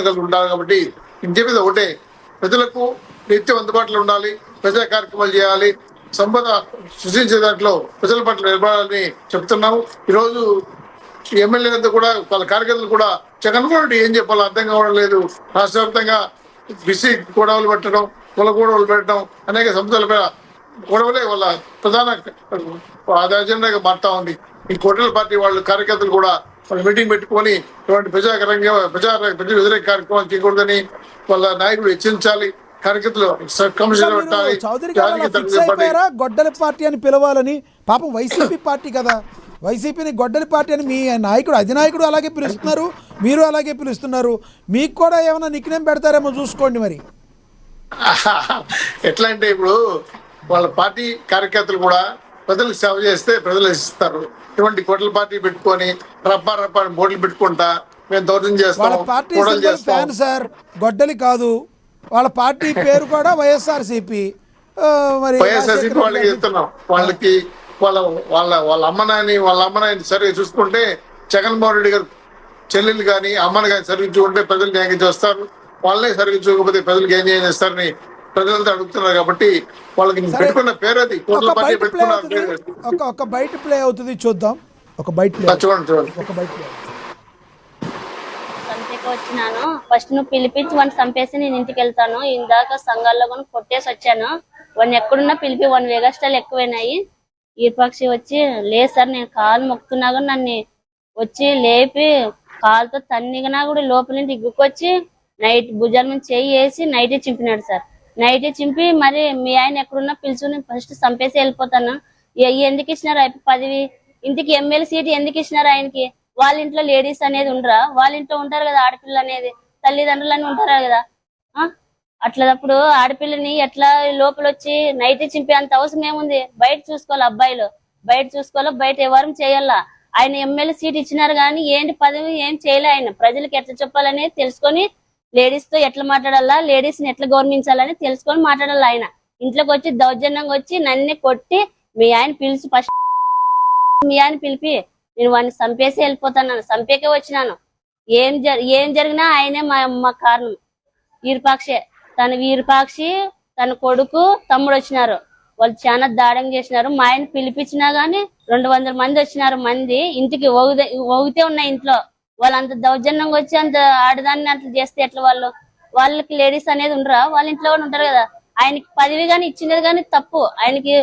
కలిగి ఉండాలి. కాబట్టి నేను చెప్పేది ఒకటే, ప్రజలకు నిత్యం అందుబాటులో ఉండాలి, ప్రజా కార్యక్రమాలు చేయాలి, సంపద సృష్టించే దాంట్లో ప్రజల పట్ల నిలబడాలని చెప్తున్నాము. ఈరోజు ఎమ్మెల్యేలంతా కూడా వాళ్ళ కార్యకర్తలు కూడా జగన్మోహన్ రెడ్డి ఏం చెప్పాలో అర్థం కావడం లేదు. రాష్ట్ర వ్యాప్తంగా బిసి గొడవలు పెట్టడం, కుల గొడవలు పెట్టడం, అనేక సంస్థలపై గొడవలే వాళ్ళ ప్రధాన అజెండాగా మారుతా ఉంది. ఈ కోటల పార్టీ వాళ్ళ కార్యకర్తలు కూడా వాళ్ళు మీటింగ్ పెట్టుకొని ఇటువంటి ప్రజా వ్యతిరేక కార్యక్రమాలు చేయకూడదని వాళ్ళ నాయకులు హెచ్చరించాలి. కార్యకర్తలు కమిషన్ పెట్టాలి. గొడ్డలి పార్టీ అని పిలవాలని. పాపం వైసీపీ పార్టీ కదా, వైసీపీని గొడ్డలి పార్టీ అని మీ నాయకుడు అధినాయకుడు అలాగే పిలుస్తున్నారు, మీరు అలాగే పిలుస్తున్నారు. మీకు కూడా ఏమైనా నిక్నేమ్ పెడతారేమో చూసుకోండి మరి. ఎట్లా అంటే ఇప్పుడు వాళ్ళ పార్టీ కార్యకర్తలు కూడా ప్రజలకు సేవ చేస్తే ప్రజలు ఇస్తారు. ఇటువంటి గొడ్డల పార్టీ పెట్టుకొని రప్ప బోర్డులు పెట్టుకుంటా మేము దౌర్జన్యం చేస్తాం. వాళ్ళ పార్టీ ఫ్యాన్ సార్, గొడ్డలి కాదు. వాళ్ళ పార్టీ పేరు కూడా వైఎస్ఆర్సీపీ. మరి వైఎస్ఆర్సీపీ వాళ్ళకి చెప్తున్నాం. వాళ్ళకి వాళ్ళ అమ్మనాయని సరిగ్గా చూసుకుంటే జగన్మోహన్ రెడ్డి గారు చెల్లెలు కానీ అమ్మని కానీ సరిగ్గా చూసుకుంటే ప్రజలు న్యాయం చేస్తారు. వాళ్ళే సరిగ్గా చూడకపోతే ప్రజలకు ఏం చేస్తారని ప్రజలంతా అడుగుతున్నారు. కాబట్టి వాళ్ళకి పెట్టుకున్న పేరు అది పార్టీ పెట్టుకున్నారు. ఒక బయట ప్లే అవుతుంది, చూద్దాం. ఒక బయట చూడండి. ఒక బయట ప్లే వచ్చినాను. ఫస్ట్ నువ్వు పిలిపించి వాడిని చంపేసి నేను ఇంటికి వెళ్తాను. ఇందాక సంఘాల్లో కూడా కొట్టేసి వచ్చాను. వాడిని ఎక్కడున్నా పిలిపి 1 మెగాస్టార్లు ఎక్కువైనాయి. ఈర్పాక్షి వచ్చి లేదు సార్ నేను కాలు మొక్కుతున్నా కూడా నన్ను వచ్చి లేపి కాలుతో తన్నిగా కూడా లోపల నుండి దిగ్గుకొచ్చి నైట్ భుజాల మీద చేయి వేసి నైటే చింపినాడు సార్. నైటే చింపి మరి మీ ఆయన ఎక్కడున్నా పిలుచుని ఫస్ట్ చంపేసి వెళ్ళిపోతాను. ఎందుకు ఇచ్చినారు 10 ఇంటికి ఎమ్మెల్యే సీట్ ఎందుకు ఇచ్చినారు ఆయనకి? వాళ్ళ ఇంట్లో లేడీస్ అనేది ఉండరా? వాళ్ళ ఇంట్లో ఉంటారు కదా ఆడపిల్ల అనేది, తల్లిదండ్రులు అని ఉంటారా కదా. అట్లప్పుడు ఆడపిల్లని ఎట్లా లోపల వచ్చి నైట్ చింపే అంత అవసరం ఏముంది? బయట చూసుకోవాలి, అబ్బాయిలు బయట చూసుకోవాలి, బయట ఎవరు చేయాలా. ఆయన ఎమ్మెల్యే సీట్ ఇచ్చినారు కానీ ఏంటి పదవి ఏం చేయలే. ఆయన ప్రజలకు ఎట్లా చెప్పాలని తెలుసుకొని, లేడీస్ తో ఎట్లా మాట్లాడాలా, లేడీస్ ని ఎట్లా గౌరవించాలని తెలుసుకొని మాట్లాడాలి. ఆయన ఇంట్లోకి వచ్చి దౌర్జన్యంగా వచ్చి నన్ను కొట్టి మీ ఆయన పిలిచి ఫస్ట్ మీ ఆయన పిలిపి నేను వాడిని చంపేసి వెళ్ళిపోతాను, చంపేకే వచ్చినాను. ఏం జరిగినా ఆయనే మా కారణం. వీరపాక్షి తన కొడుకు తమ్ముడు వచ్చినారు. వాళ్ళు చాలా దాడంగా చేసినారు. మా ఆయన పిలిపించినా గానీ 200 మంది వచ్చినారు. మంది ఇంటికి ఒగితే ఉన్నాయి ఇంట్లో. వాళ్ళు అంత దౌర్జన్యంగా వచ్చి అంత ఆడదాన్ని అట్లా చేస్తే ఎట్లా? వాళ్ళకి లేడీస్ అనేది ఉండరా? వాళ్ళ ఇంట్లో కూడా ఉంటారు కదా. ఆయనకి పదవి గాని ఇచ్చినది కానీ తప్పు. ఆయనకి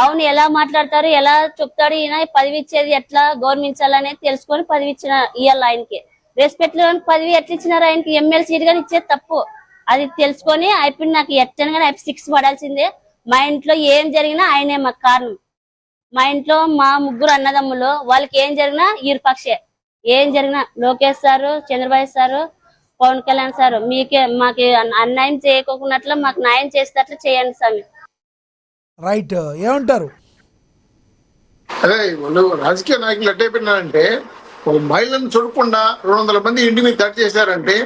అవును ఎలా మాట్లాడతారు, ఎలా చెప్తాడు, ఈయన పదవి ఇచ్చేది ఎట్లా గౌరవించాలనేది తెలుసుకొని పదవి ఇవ్వాలి. ఆయనకి రెస్పెక్ట్ లో పదవి ఎట్లా ఇచ్చినారు? ఆయనకి ఎమ్మెల్యే సీట్ గానీ ఇచ్చేది తప్పు. అది తెలుసుకొని అయిపోయింది. నాకు ఎట్టని కానీ 6 పడాల్సిందే. మా ఇంట్లో ఏం జరిగినా ఆయనే మాకు కారణం. మా ఇంట్లో మా ముగ్గురు అన్నదమ్ములు, వాళ్ళకి ఏం జరిగినా ఈర్పక్షే. ఏం జరిగినా Lokesh sir, Chandrababu sir, Pawan Kalyan sir మాకు అన్యాయం చేయకోకున్నట్లు మాకు న్యాయం చేసేటట్లు చేయండి స్వామి. రైట్, ఏమంటారు? అదే వాళ్ళు రాజకీయ నాయకులు ఎట్టయిపోయినారంటే, ఒక మహిళలను చూడకుండా 200 మంది ఇంటి మీద దాడి చేశారంటే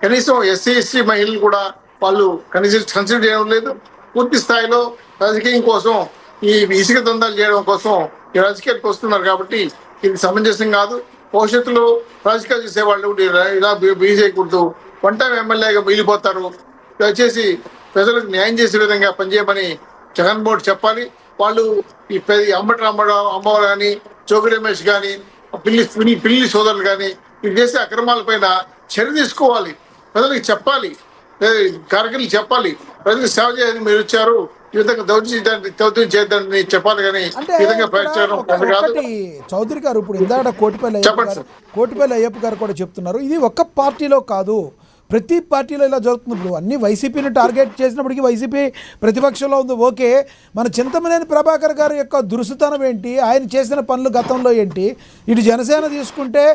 కనీసం ఎస్సీ ఎస్టీ మహిళలు కూడా వాళ్ళు కన్సిడర్ చేయడం లేదు. పూర్తి స్థాయిలో రాజకీయం కోసం ఈ ఇసుక దందాలు చేయడం కోసం ఈ రాజకీయాలకు వస్తున్నారు. కాబట్టి ఇది సమంజసం కాదు. భవిష్యత్తులో రాజకీయాలు చేసేవాళ్ళు ఇలా బిహేవ్ చేయకూడదు. వన్ టైం ఎమ్మెల్యేగా మిగిలిపోతారు. దయచేసి ప్రజలకు న్యాయం చేసే విధంగా పనిచేయమని జగన్మోహన్ చెప్పాలి. వాళ్ళు ఈ అంబటి రామారావు అమ్మవారు కానీ, జోగి రమేష్ కానీ, పిల్లి సోదరులు కానీ వీళ్ళు చేసే అక్రమాలపైన చర్య తీసుకోవాలి. ప్రజలకు చెప్పాలి, కార్యకర్తలు చెప్పాలి, ప్రజలకు సేవ చేయాలని మీరు వచ్చారు, ఈ విధంగా దౌర్జన్యం చేద్దామని చెప్పాలి. కానీ ఈ విధంగా ప్రయత్నం కాదు. చౌదరి గారు, ఇప్పుడు ఇందాక కోటిపల్లి అయ్యప్ప గారు కూడా చెప్తున్నారు, ఇది ఒక్క పార్టీలో కాదు, ప్రతి పార్టీలో ఇలా జరుగుతున్నప్పుడు అన్ని వైసీపీని టార్గెట్ చేసినప్పటికీ వైసీపీ ప్రతిపక్షంలో ఉంది. ఓకే, మన చింతమనేని ప్రభాకర్ గారి యొక్క దురుసుతనం ఏంటి, ఆయన చేసిన పనులు గతంలో ఏంటి? ఇటు జనసేన తీసుకుంటే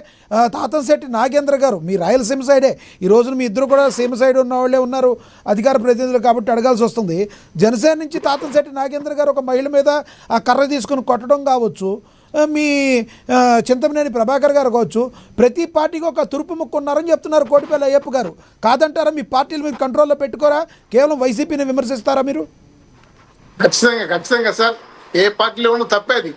తాతంశెట్టి నాగేంద్ర గారు, మీ రాయలసీమ సైడే, ఈ రోజున మీ ఇద్దరు కూడా సీమ సైడ్ ఉన్న వాళ్ళే ఉన్నారు అధికార ప్రతినిధులు కాబట్టి అడగాల్సి వస్తుంది. జనసేన నుంచి తాతంశెట్టి నాగేంద్ర గారు ఒక మహిళ మీద ఆ కర్ర తీసుకుని కొట్టడం కావచ్చు, మీ చింతమనేని ప్రభాకర్ గారు కావచ్చు, ప్రతి పార్టీకి ఒక తురుపు ముక్కు ఉన్నారని చెప్తున్నారు కోటిపల్లి అయ్యప్ప గారు. కాదంటారా? మీ పార్టీలు మీరు కంట్రోల్లో పెట్టుకోరా? కేవలం వైసీపీని విమర్శిస్తారా మీరు? ఖచ్చితంగా సార్, ఏ పార్టీలో ఉన్న తప్పేది.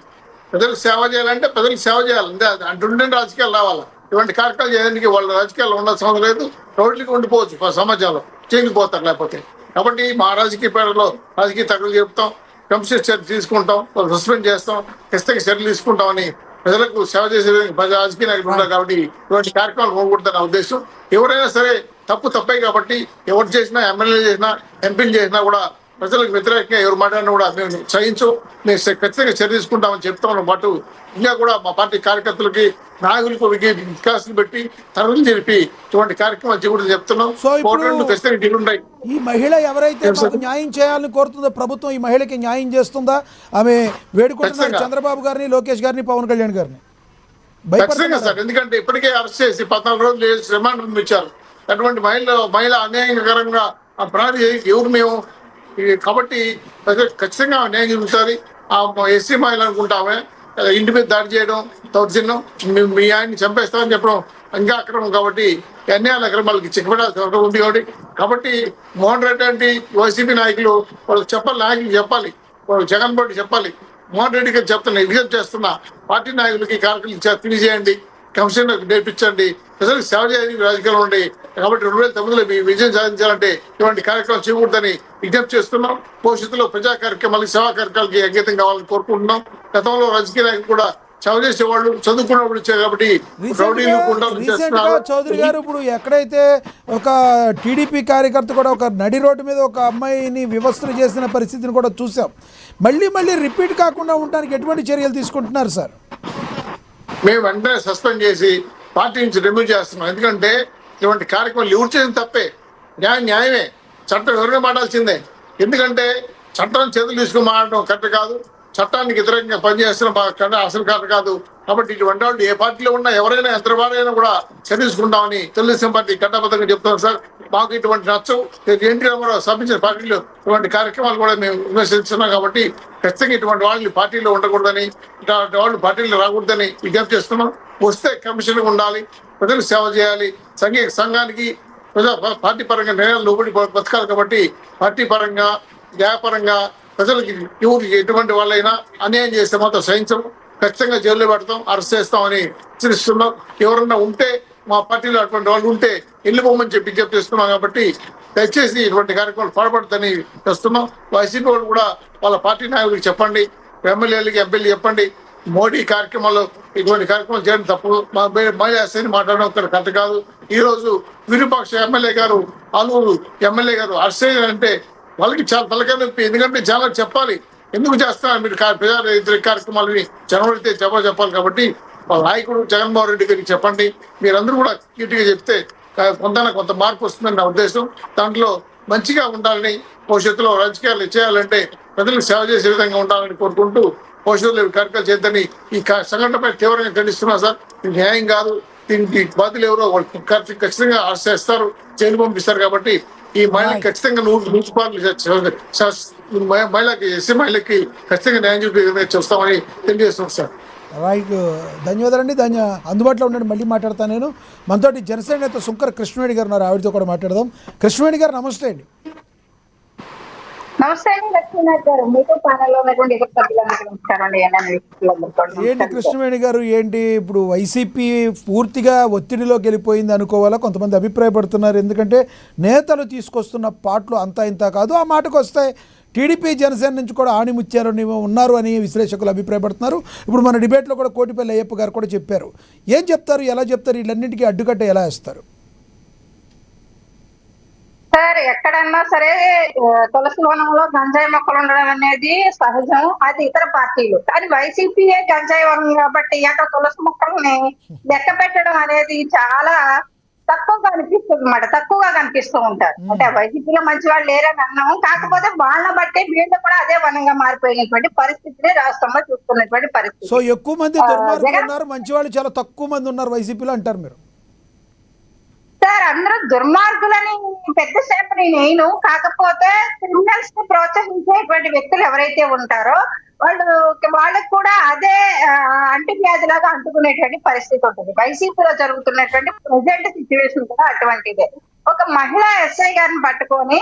ప్రజలకు సేవ చేయాలంటే ప్రజలకు సేవ చేయాలి, అంటుండే రాజకీయాలు రావాలి. ఇటువంటి కార్యక్రమాలు చేయడానికి వాళ్ళ రాజకీయాల్లో ఉండాల్సిన అవసరం లేదు. రోడ్లకి ఉండిపోవచ్చు సమాజంలో, చేయకపోతారు లేకపోతే. కాబట్టి మా రాజకీయ పేరులో రాజకీయ తగ్గులు చెప్తాం, కంపెనీ చర్య తీసుకుంటాం, సస్పెండ్ చేస్తాం, ఖచ్చితంగా చర్యలు తీసుకుంటామని ప్రజలకు సేవ చేసే రాజకీయ నాయకులు ఉన్నారు. కాబట్టి ఇటువంటి కార్యక్రమాలు పోకూడదని నా ఉద్దేశం. ఎవరైనా సరే తప్పే కాబట్టి ఎవరు చేసినా, ఎమ్మెల్యే చేసినా, ఎంపీలు చేసినా కూడా ప్రజలకు వ్యతిరేకంగా ఎవరు మాట్లాడినా కూడా మేము సహించు, మేము ఖచ్చితంగా చర్య తీసుకుంటామని చెప్తామని పాటు ఇంకా కూడా మా పార్టీ కార్యకర్తలకి, నాయకులకు వికాసం పెట్టి తరలి జరిపి ఇటువంటి కార్యక్రమాలు చేయకూడదు చెప్తున్నాం. ఖచ్చితంగా ఈ మహిళ ఎవరైతే న్యాయం చేయాలని కోరుతుందో ప్రభుత్వం ఈ మహిళకి న్యాయం చేస్తుందా? ఆమె వేడుకుంటున్నారు చంద్రబాబు గారిని, లోకేష్ గారిని, పవన్ కళ్యాణ్ గారిని. ఖచ్చితంగా సార్, ఎందుకంటే ఇప్పటికే అరెస్ట్ చేసి 14 రోజులు రిమాండ్ ఇచ్చారు. అటువంటి మహిళ అన్యాయకరంగా ఆ ప్రాణి ఎవరు మేము. కాబట్టి ఖచ్చితంగా న్యాయం జరుగుతుంది. ఆ ఎస్సీ మహిళ అనుకుంటామే ఇంటి మీద దాడి చేయడం, దౌర్జన్యం, మీ ఆయన్ని చంపేస్తామని చెప్పడం ఇంకా అక్రమం. కాబట్టి అన్యాయాల అక్రమాలకి చిక్కబడాల్సిన ఉంది. కాబట్టి మోహన్ రెడ్డి అంటే వైసీపీ నాయకులు వాళ్ళు చెప్పాలి, నాయకులు చెప్పాలి, వాళ్ళు జగన్మోహన్ చెప్పాలి. మోహన్ రెడ్డి గారు చెప్తున్నా, విజ్ఞప్తి చేస్తున్నా, పార్టీ నాయకులకి కార్యక్రమాలు తెలియజేయండి, కమిషన్ నేర్పించండి, ప్రజలకు సేవ చేయాలని రాజకీయాలు ఉండి. కాబట్టి 2009లో విజయం సాధించాలంటే ఇటువంటి కార్యక్రమాలు చేయకూడదని విజ్ఞప్తి చేస్తున్నాం. భవిష్యత్తులో ప్రజా కార్యక్రమాలకి, సేవా కార్యక్రమాలకి అంకితం కావాలని కోరుకుంటున్నాం. గతంలో రాజకీయ నాయకులు కూడా సేవ చేసేవాళ్ళు, చదువుకున్నప్పుడు ఇచ్చారు. కాబట్టి చౌదరి గారు, ఇప్పుడు ఎక్కడైతే ఒక టీడీపీ కార్యకర్త కూడా ఒక నడి రోడ్డు మీద ఒక అమ్మాయిని వివస్త్ర చేసిన పరిస్థితిని కూడా చూసాం. మళ్ళీ రిపీట్ కాకుండా ఉండడానికి ఎటువంటి చర్యలు తీసుకుంటున్నారు సార్? మేము వెంటనే సస్పెండ్ చేసి పార్టీ నుంచి రిమూవ్ చేస్తున్నాం. ఎందుకంటే ఇటువంటి కార్యక్రమాలు ఎవరు చేసిన తప్పే, న్యాయమే, చట్టం ఎవరిని మాట్లాల్సిందే. ఎందుకంటే చట్టం చేతులు తీసుకుని మాట్లాడడం కరెక్ట్ కాదు, చట్టానికి వ్యతిరేకంగా పనిచేస్తున్న అసలు కరెక్ట్ కాదు. కాబట్టి ఇటువంటి వాళ్ళు ఏ పార్టీలో ఉన్నా ఎవరైనా ఎంతవారైనా కూడా చర్య తీసుకుంటామని తెలుగుదేశం పార్టీ కట్టబద్ధంగా చెప్తాం సార్. మాకు ఇటువంటి నచ్చవు. ఎన్టీ రామారావు స్థాపించిన పార్టీలో ఇటువంటి కార్యక్రమాలు కూడా మేము విమర్శిస్తున్నాం. కాబట్టి ఖచ్చితంగా ఇటువంటి వాళ్ళని పార్టీలో ఉండకూడదని, ఇటువంటి వాళ్ళు పార్టీలో రాకూడదని విజ్ఞప్తి చేస్తున్నాం. వస్తే కమిషన్ ఉండాలి, ప్రజలకు సేవ చేయాలి, సంఘానికి పార్టీ పరంగా నిర్ణయాలు లోబడి బతకాలి. కాబట్టి పార్టీ పరంగా, న్యాయపరంగా ప్రజలకి ఎవరు ఎటువంటి వాళ్ళైనా అన్యాయం చేస్తే మాత్రం సహించము, ఖచ్చితంగా జైల్లో పెడతాం, అరెస్ట్ చేస్తామని హెచ్చరిస్తున్నాం. ఎవరన్నా ఉంటే మా పార్టీలో అటువంటి వాళ్ళు ఉంటే వెళ్ళిపోమని చెప్పి విజ్ఞప్తి చేస్తున్నాం. కాబట్టి దయచేసి ఇటువంటి కార్యక్రమాలు పొరపడదని చేస్తున్నాం. వైసీపీ వాళ్ళు కూడా వాళ్ళ పార్టీ నాయకులకు చెప్పండి, ఎమ్మెల్యేలకి, ఎంపీలు చెప్పండి, మోడీ కార్యక్రమాలు ఇటువంటి కార్యక్రమాలు చేయడం తప్పు, మా మహిళా మాట్లాడడం కరెక్ట్ కాదు. ఈ రోజు విరూపాక్ష ఎమ్మెల్యే గారు, ఆలూరు ఎమ్మెల్యే గారు అరెస్ట్ అంటే వాళ్ళకి చాలా తలకాయ నొప్పి. ఎందుకంటే చాలా చెప్పాలి, ఎందుకు చేస్తున్నారు మీరు ప్రజా వ్యతిరేక కార్యక్రమాలని జనవరితే చెప్పాలి. కాబట్టి వాళ్ళ నాయకుడు జగన్మోహన్ రెడ్డి గారికి చెప్పండి, మీరందరూ కూడా గట్టిగా చెప్తే కొంత మార్పు వస్తుందని నా ఉద్దేశం. దాంట్లో మంచిగా ఉండాలని, భవిష్యత్తులో రాజకీయాలు చేయాలంటే ప్రజలకు సేవ చేసే విధంగా ఉండాలని కోరుకుంటూ భవిష్యత్తులో కార్యక్రమాలు చేద్దని ఈ సంఘటనపై తీవ్రంగా ఖండిస్తున్నా సార్. ఇది న్యాయం కాదు. దీనికి బాధ్యులు ఎవరో ఖచ్చితంగా అరెస్ట్ చేస్తారు, జైలు పంపిస్తారు. కాబట్టి ఈ మహిళకి ఖచ్చితంగా 100 మహిళకి ఎస్సీ మహిళకి ఖచ్చితంగా న్యాయం చూస్తామని తెలియజేస్తున్నాం సార్. రైట్, ధన్యవాదాలండి. అందుబాటులో ఉండండి, మళ్ళీ మాట్లాడతాను నేను. మనతోటి జనసేన నేత సుంకర కృష్ణవేణి గారు ఉన్నారు, ఆవిడతో కూడా మాట్లాడదాం. కృష్ణవేణి గారు నమస్తే అండి. నమస్తే అండి లక్ష్మీనాథ్ గారు, మీకు ప్యానెల్లో ఉన్నటువంటి ఇతర సభ్యులందరికీ నమస్కారం అండి. ఏంటి కృష్ణవేణి గారు, ఏంటి ఇప్పుడు వైసీపీ పూర్తిగా ఒత్తిడిలోకి వెళ్ళిపోయింది అనుకోవాలా? కొంతమంది అభిప్రాయపడుతున్నారు. ఎందుకంటే నేతలు తీసుకొస్తున్న పాటలు అంతా ఇంత కాదు. ఆ మాటకు వస్తే టీడీపీ జనసేన నుంచి కూడా ఆణిముత్యారు ఉన్నారు అని విశ్లేషకులు అభిప్రాయపడుతున్నారు. ఇప్పుడు మన డిబేట్లో కూడా కోటిపల్లి అయ్యప్ప గారు కూడా చెప్పారు. ఏం చెప్తారు, ఎలా చెప్తారు, వీళ్ళన్నింటికీ అడ్డుకట్ట ఎలా వేస్తారు? సార్, ఎక్కడన్నా సరే తులసి వనంలో గంజాయి మొక్కలు ఉండడం అనేది సహజం, అది ఇతర పార్టీలు. కానీ వైసీపీయే గంజాయి వనం కాబట్టి అక్కడ తులసి మొక్కల్ని లెక్క పెట్టడం అనేది చాలా తక్కువగా అనిపిస్తుంది అన్నమాట. తక్కువగా కనిపిస్తూ ఉంటారు. అంటే వైసీపీలో మంచి వాళ్ళు లేరని అన్నాము, కాకపోతే వాళ్ళ బట్టే వీళ్ళు కూడా అదే వనంగా మారిపోయినటువంటి పరిస్థితిని రాష్ట్రంలో చూస్తున్నటువంటి పరిస్థితి. సో ఎక్కువ మంది దుర్మార్గులు ఉన్నారు, మంచి వాళ్ళు చాలా తక్కువ మంది ఉన్నారు వైసీపీలో అంటారు మీరు? సార్, అందరూ దుర్మార్గులని పెద్దసేపు నేను, కాకపోతే క్రిమినల్స్ ని ప్రోత్సహించేటువంటి వ్యక్తులు ఎవరైతే ఉంటారో వాళ్ళకి కూడా అదే అంటువ్యాధిలాగా అంటుకునేటువంటి పరిస్థితి ఉంటుంది. వైసీపీలో జరుగుతున్నటువంటి ప్రజెంట్ సిచ్యువేషన్ కూడా అటువంటిదే. ఒక మహిళా ఎస్ఐ గారిని పట్టుకొని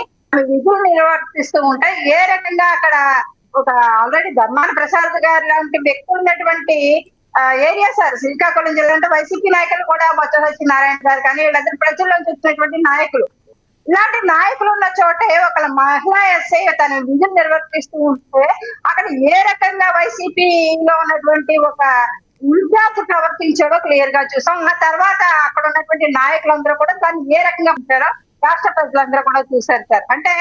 విధులు నిర్వర్తిస్తూ ఉంటే ఏ రకంగా అక్కడ ఒక ఆల్రెడీ ధర్మాన ప్రసాద్ గారు లాంటి వ్యక్తులు ఉన్నటువంటి ఏరియా సార్, శ్రీకాకుళం జిల్లా అంటే వైసీపీ నాయకులు కూడా బొత్స సత్యనారాయణ గారు కానీ వీళ్ళందరూ ప్రజల్లోంచి వచ్చినటువంటి నాయకులు. ఇలాంటి నాయకులు ఉన్న చోటే ఒక మహిళా ఎస్ఐ తన విధులు నిర్వర్తిస్తూ ఉంటే అక్కడ ఏ రకంగా వైసీపీలో ఉన్నటువంటి ఒక విద్యార్థి ప్రవర్తించాడో క్లియర్ గా చూసాం. ఆ తర్వాత అక్కడ ఉన్నటువంటి నాయకులందరూ కూడా దాన్ని ఏ రకంగా ఉంటారో రాష్ట్ర ప్రజలందరూ కూడా చూశారు సార్. అంటే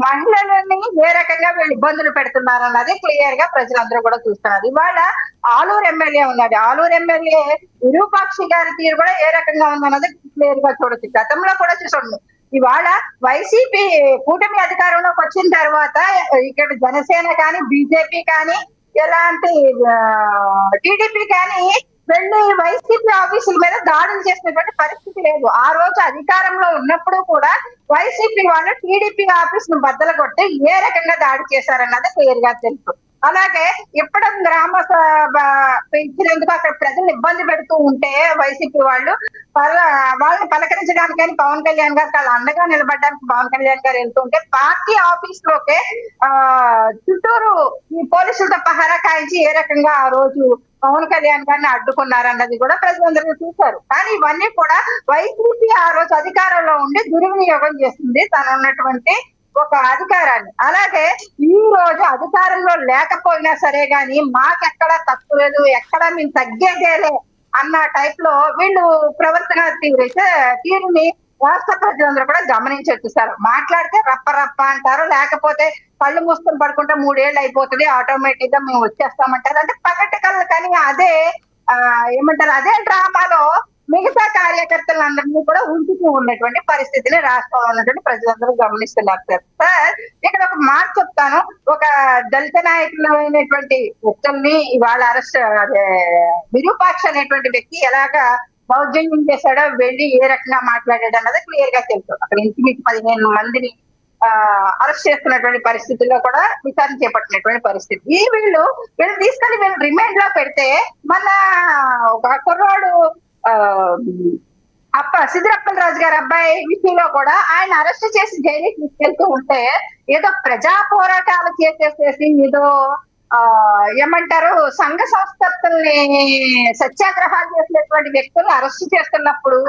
మహిళలని ఏ రకంగా వీళ్ళు ఇబ్బందులు పెడుతున్నారు అన్నది క్లియర్ గా ప్రజలందరూ కూడా చూస్తున్నారు. ఇవాళ ఆలూరు ఎమ్మెల్యే ఉన్నాడు, ఆలూరు ఎమ్మెల్యే విరూపాక్షి గారి తీరు కూడా ఏ రకంగా ఉందన్నది క్లియర్ గా చూడొచ్చు. గతంలో కూడా చూసండి. ఇవాళ వైసీపీ కూటమి అధికారంలోకి వచ్చిన తర్వాత ఇక్కడ జనసేన కానీ బీజేపీ కానీ ఎలాంటి టీడీపీ కానీ వెళ్ళి వైసీపీ ఆఫీసుల మీద దాడులు చేసినటువంటి పరిస్థితి లేదు. ఆ రోజు అధికారంలో ఉన్నప్పుడు కూడా వైసీపీ వాళ్ళు టీడీపీ ఆఫీస్ ను బద్దలు కొట్టి ఏ రకంగా దాడి చేశారన్నది క్లియర్ గా తెలుసు. అలాగే ఇప్పుడు గ్రామ సభ పెంచినందుకు అక్కడ ప్రజలు ఇబ్బంది పెడుతూ ఉంటే వైసీపీ వాళ్ళని పలకరించడానికని పవన్ కళ్యాణ్ గారు వాళ్ళు అండగా నిలబడడానికి పవన్ కళ్యాణ్ గారు వెళ్తుంటే పార్టీ ఆఫీస్ లోకే చుట్టూరు ఈ పోలీసులతో పహారా కాయించి ఏ రకంగా ఆ రోజు పవన్ కళ్యాణ్ గారిని అడ్డుకున్నారన్నది కూడా ప్రజలందరూ చూశారు. కానీ ఇవన్నీ కూడా వైసీపీ ఆ రోజు అధికారంలో ఉండి దుర్వినియోగం చేస్తుంది తను ఉన్నటువంటి ఒక అధికారాన్ని. అలాగే ఈ రోజు అధికారంలో లేకపోయినా సరే గాని మాకెక్కడ తప్పు లేదు, ఎక్కడ మేము తగ్గేదేలే అన్న టైప్ లో వీళ్ళు ప్రవర్తన తీరుని రాష్ట్ర ప్రజలందరూ కూడా గమనించొచ్చు సార్. మాట్లాడితే రప్ప రప్ప అంటారు, లేకపోతే కళ్ళు మూసుకొని పడుకుంటే 3 ఏళ్ళు అయిపోతుంది ఆటోమేటిక్ గా మేము వచ్చేస్తామంటారు. అంటే పగటి కళ్ళు కానీ అదే ఏమంటారు అదే డ్రామాలో మిగతా కార్యకర్తలందరినీ కూడా ఉంచుతూ ఉన్నటువంటి పరిస్థితిని రాష్ట్రంలో ఉన్నటువంటి ప్రజలందరూ గమనిస్తున్నారు సార్. సార్, ఇక్కడ ఒక మాట చెప్తాను. ఒక దళిత నాయకులు అయినటువంటి వ్యక్తుల్ని ఇవాళ అరెస్ట్ విరూపాక్ష అనేటువంటి వ్యక్తి ఎలాగా దౌర్జన్యం చేశాడో వెళ్ళి ఏ రకంగా మాట్లాడాడు అన్నది క్లియర్ గా తెలుసు. అక్కడ ఇంటికి 15 మందిని అరెస్ట్ చేస్తున్నటువంటి పరిస్థితుల్లో కూడా విచారణ చేపట్టినటువంటి పరిస్థితి. వీళ్ళు తీసుకొని వీళ్ళు రిమాండ్ లో పెడితే మన ఒక కుర్రాడు సిద్దిరప్పల రాజు గారి అబ్బాయి విషయంలో కూడా ఆయన అరెస్ట్ చేసి జైలుకి తీసుకెళ్తూ ఉంటే ఏదో ప్రజా పోరాటాలు చేసేసేసి ఏదో ఏమంటారు సంఘ సంస్థల్ని సత్యాగ్రహాలు చేసినటువంటి వ్యక్తులు అరెస్ట్ చేస్తున్నప్పుడు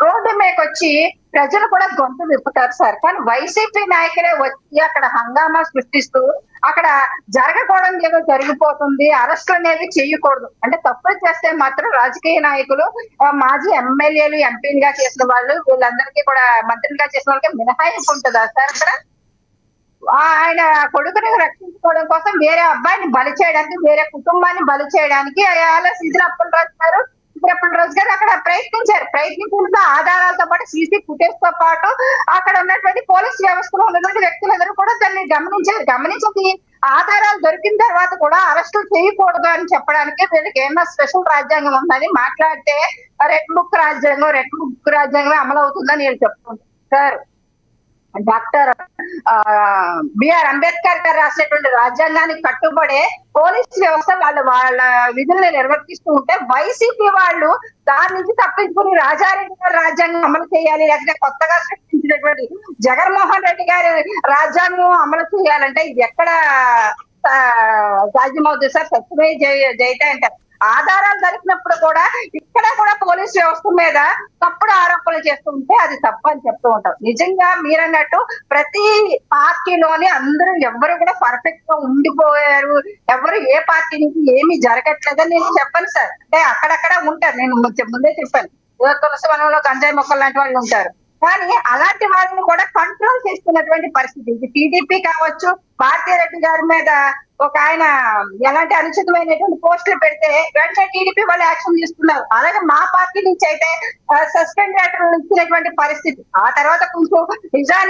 రోడ్డు మీదకి వచ్చి ప్రజలు కూడా గొంతు విప్పుతారు సార్. కానీ వైసీపీ నాయకులే వచ్చి అక్కడ హంగామా సృష్టిస్తూ అక్కడ జరగకూడదు ఏదో జరిగిపోతుంది, అరెస్టులు అనేవి చేయకూడదు. అంటే తప్పులు చేస్తే మాత్రం రాజకీయ నాయకులు మాజీ ఎమ్మెల్యేలు ఎంపీలుగా చేసిన వాళ్ళు వీళ్ళందరికీ కూడా మంత్రులుగా చేసిన వాళ్ళకి మినహాయింపు ఉంటుందా సార్? అక్కడ ఆయన కొడుకుని రక్షించుకోవడం కోసం వేరే అబ్బాయిని బలి చేయడానికి, వేరే కుటుంబాన్ని బలి చేయడానికి సిద్దిరప్పల రాజు గారు రేపటి రోజు గారు అక్కడ ప్రయత్నించిన ఆధారాలతో పాటు సీసీ ఫుటేజ్ తో పాటు అక్కడ ఉన్నటువంటి పోలీస్ వ్యవస్థలో ఉన్నటువంటి వ్యక్తులందరూ కూడా దాన్ని గమనించింది ఆధారాలు దొరికిన తర్వాత కూడా అరెస్టులు చేయకూడదు అని చెప్పడానికి వీళ్ళకి ఏమన్నా స్పెషల్ రాజ్యాంగం ఉందని మాట్లాడితే రెడ్ బుక్ రాజ్యాంగమే అమలు అవుతుందని వీళ్ళు చెప్తుంటారు సార్. డాక్టర్ బిఆర్ అంబేద్కర్ గారు రాసినటువంటి రాజ్యాంగానికి కట్టుబడే పోలీస్ వ్యవస్థ వాళ్ళ విధులను నిర్వర్తిస్తూ ఉంటే వైసీపీ వాళ్ళు దాని నుంచి తప్పించుకుని రాజారెడ్డి గారి రాజ్యాంగం అమలు చేయాలి, లేకపోతే కొత్తగా సృష్టించినటువంటి జగన్మోహన్ రెడ్డి గారి రాజ్యాంగం అమలు చేయాలంటే ఇది ఎక్కడ సాధ్యమవుతుంది సార్? సత్యమే జయితే అంటారు. ఆధారాలు దొరికినప్పుడు కూడా ఇక్కడ కూడా పోలీస్ వ్యవస్థ మీద తప్పుడు ఆరోపణలు చేస్తూ ఉంటే అది తప్పు అని చెప్తూ ఉంటాం. నిజంగా మీరన్నట్టు ప్రతి పార్టీలోని అందరూ ఎవరు కూడా పర్ఫెక్ట్ గా ఉండిపోయారు, ఎవరు ఏ పార్టీ నుంచి ఏమి జరగట్లేదని నేను చెప్పను సార్. అంటే అక్కడక్కడ ఉంటారు, నేను ముందే చెప్పాను, తులసి వనంలో గంజాయి మొక్కలు లాంటి వాళ్ళు ఉంటారు. కానీ అలాంటి వాళ్ళని కూడా కంట్రోల్ చేస్తున్నటువంటి పరిస్థితి. ఇది టీడీపీ కావచ్చు, భారతీరెడ్డి గారి మీద ఒక ఆయన ఎలాంటి అనుచితమైనటువంటి పోస్టులు పెడితే వెంటనే టీడీపీ వాళ్ళు యాక్షన్ తీసుకున్నారు. అలాగే మా పార్టీ నుంచి అయితే సస్పెండ్ లెటర్ ఇచ్చినటువంటి పరిస్థితి. ఆ తర్వాత కొంచెం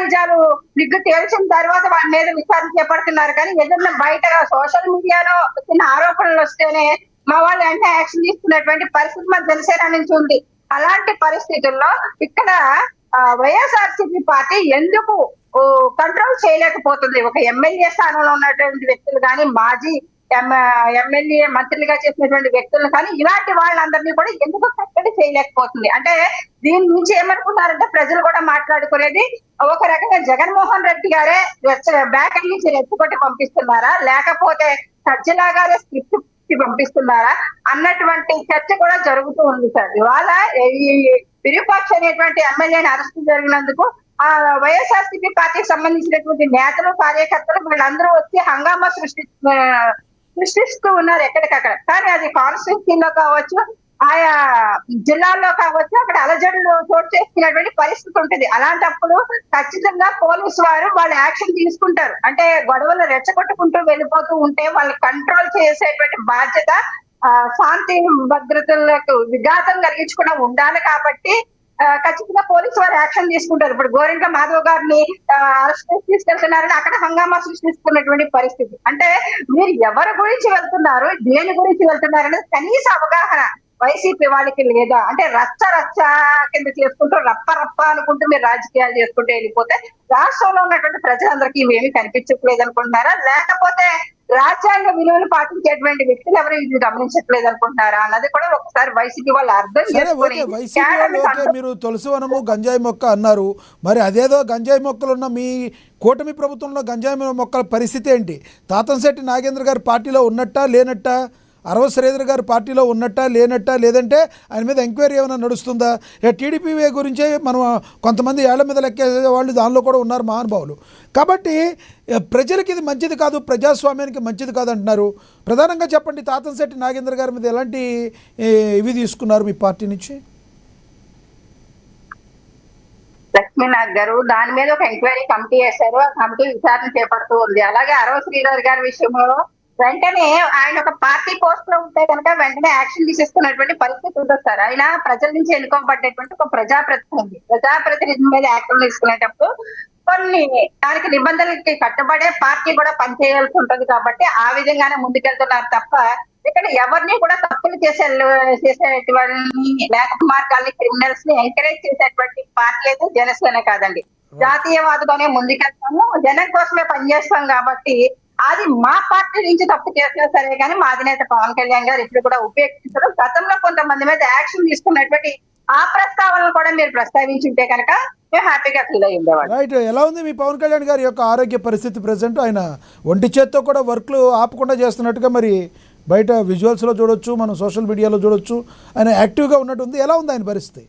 నిజాలు నిగ్గు తేల్చిన తర్వాత వాళ్ళ మీద విచారణ చేపడుతున్నారు. కానీ ఏదైనా బయట సోషల్ మీడియాలో చిన్న ఆరోపణలు వస్తేనే మా వాళ్ళు వెంటనే యాక్షన్ తీసుకున్నటువంటి పరిస్థితి మన జనసేన నుంచి ఉంది. అలాంటి పరిస్థితుల్లో ఇక్కడ వైఎస్ఆర్సీపీ పార్టీ ఎందుకు కంట్రోల్ చేయలేకపోతుంది? ఒక ఎమ్మెల్యే స్థానంలో ఉన్నటువంటి వ్యక్తులు కానీ, మాజీ ఎమ్మెల్యే మంత్రులుగా చేసినటువంటి వ్యక్తులను కానీ, ఇలాంటి వాళ్ళందరినీ కూడా ఎందుకు కట్టడి చేయలేకపోతుంది? అంటే దీని నుంచి ఏమనుకున్నారంటే ప్రజలు కూడా మాట్లాడుకునేది ఒక రకంగా జగన్మోహన్ రెడ్డి గారే బ్యాక్ ఎండ్ నుంచి రెచ్చగొట్టి పంపిస్తున్నారా, లేకపోతే సజ్జలా గారే స్క్రిప్ట్ పంపిస్తున్నారా అన్నటువంటి చర్చ కూడా జరుగుతూ ఉంది సార్. ఇవాళ ఈ విరూపాక్ష అనేటువంటి ఎమ్మెల్యేని అరెస్ట్ జరిగినందుకు ఆ వైఎస్ఆర్సీపీ పార్టీకి సంబంధించినటువంటి నేతలు, కార్యకర్తలు వీళ్ళందరూ వచ్చి హంగామా సృష్టిస్తూ ఉన్నారు ఎక్కడికక్కడ. కానీ అది కాన్స్టిట్యూన్సీలో కావచ్చు, ఆయా జిల్లాల్లో కావచ్చు, అక్కడ అలజడులు చోటు చేసుకునేటువంటి పరిస్థితి ఉంటుంది. అలాంటప్పుడు ఖచ్చితంగా పోలీసు వారు వాళ్ళు యాక్షన్ తీసుకుంటారు. అంటే గొడవలు రెచ్చగొట్టుకుంటూ వెళ్ళిపోతూ ఉంటే వాళ్ళు కంట్రోల్ చేసేటువంటి బాధ్యత శాంతి భద్రతలకు విఘాతం కలిగించకుండా ఉండాలి. కాబట్టి ఖచ్చితంగా పోలీసు వారు యాక్షన్ తీసుకుంటారు. ఇప్పుడు గోరింట్ల మాధవ్ గారిని అరెస్ట్ తీసుకెళ్తున్నారని అక్కడ హంగామా సృష్టిస్తున్నటువంటి పరిస్థితి. అంటే మీరు ఎవరి గురించి వెళ్తున్నారు, దేని గురించి వెళ్తున్నారు అనేది కనీస అవగాహన వైసీపీ వాళ్ళకి లేదా? అంటే రచ్చ కింద చేసుకుంటూ రప్ప అనుకుంటూ మీరు రాజకీయాలు చేసుకుంటూ వెళ్ళిపోతే రాష్ట్రంలో ఉన్నటువంటి ప్రజలందరికీ ఇవేమి కనిపించట్లేదు అనుకుంటున్నారా, లేకపోతే రాజ్యాంగ విలువలు పాటించేటువంటి వ్యక్తులు ఎవరు ఇది గమనించట్లేదు అనుకుంటున్నారా అన్నది కూడా ఒకసారి వైసీపీ వాళ్ళు అర్థం చేసుకుని. మీరు తులసివనము గంజాయి మొక్క అన్నారు, మరి అదేదో గంజాయి మొక్కలు ఉన్న మీ కూటమి ప్రభుత్వంలో గంజాయి మొక్కల పరిస్థితి ఏంటి? తాతంశెట్టి నాగేంద్ర గారి పార్టీలో ఉన్నట్టా లేనట్టా? అరవ శ్రీధర్ గారి పార్టీలో ఉన్నట్టా లేనట్టా? లేదంటే ఆయన మీద ఎంక్వైరీ ఏమైనా నడుస్తుందా? టీడీపీ గురించే మనం కొంతమంది ఏళ్ల మీద లెక్కేసే వాళ్ళు దానిలో కూడా ఉన్నారు మహానుభావులు. కాబట్టి ప్రజలకి ఇది మంచిది కాదు, ప్రజాస్వామ్యానికి మంచిది కాదు అంటున్నారు. ప్రధానంగా చెప్పండి, తాతంశెట్టి నాగేంద్ర గారి మీద ఎలాంటి ఇవి తీసుకున్నారు మీ పార్టీ నుంచి? లక్ష్మీనాథ్ గారు దాని మీద ఒక ఎంక్వైరీ కమిటీ వేశారు, ఆ కమిటీ విచారణ చేపడుతూ ఉంది. అలాగే అరవ శ్రీధర్ గారి విషయంలో వెంటనే ఆయన ఒక పార్టీ పోస్ట్ లో ఉంటే కనుక వెంటనే యాక్షన్ తీసేసుకున్నటువంటి పరిస్థితి ఉంటుంది సార్. ఆయన ప్రజల నుంచి ఎన్నుకోబడ్డటువంటి ఒక ప్రజాప్రతినిధి మీద యాక్షన్ తీసుకునేటప్పుడు కొన్ని దానికి నిబంధనలకి కట్టుబడే పార్టీ కూడా పనిచేయాల్సి ఉంటుంది. కాబట్టి ఆ విధంగానే ముందుకెళ్తున్నారు తప్ప ఇక్కడ ఎవరిని కూడా తప్పులు చేసేటువంటి వాళ్ళని, లేక మార్గాల్ని, క్రిమినల్స్ ని ఎంకరేజ్ చేసేటువంటి పార్టీ అయితే జనసేన కాదండి. జాతీయవాదుగానే ముందుకెళ్తాము, జనం కోసమే పనిచేస్తాం. కాబట్టి అది మా పార్టీ నుంచి తప్పు చేసినా సరే కానీ మా అధినేత పవన్ కళ్యాణ్ గారు ఇప్పుడు కూడా ఉపేక్షించరు. గతంలో కొంతమంది మీద యాక్షన్ తీసుకున్నటువంటి ఆ ప్రస్తావనలు కూడా మీరు ప్రస్తావించుంటే కనుక మేము హ్యాపీగా ఫీల్ అయ్యి ఉండేవాళ్ళం. రైట్. ఎలా ఉంది మీ పవన్ కళ్యాణ్ గారి యొక్క ఆరోగ్య పరిస్థితి ప్రజెంట్? ఆయన ఒంటి చేత్తో కూడా వర్క్లు ఆపకుండా చేస్తున్నట్టుగా మరి బయట విజువల్స్లో చూడొచ్చు, మనం సోషల్ మీడియాలో చూడొచ్చు. ఆయన యాక్టివ్గా ఉన్నట్టుంది. ఎలా ఉంది ఆయన పరిస్థితి?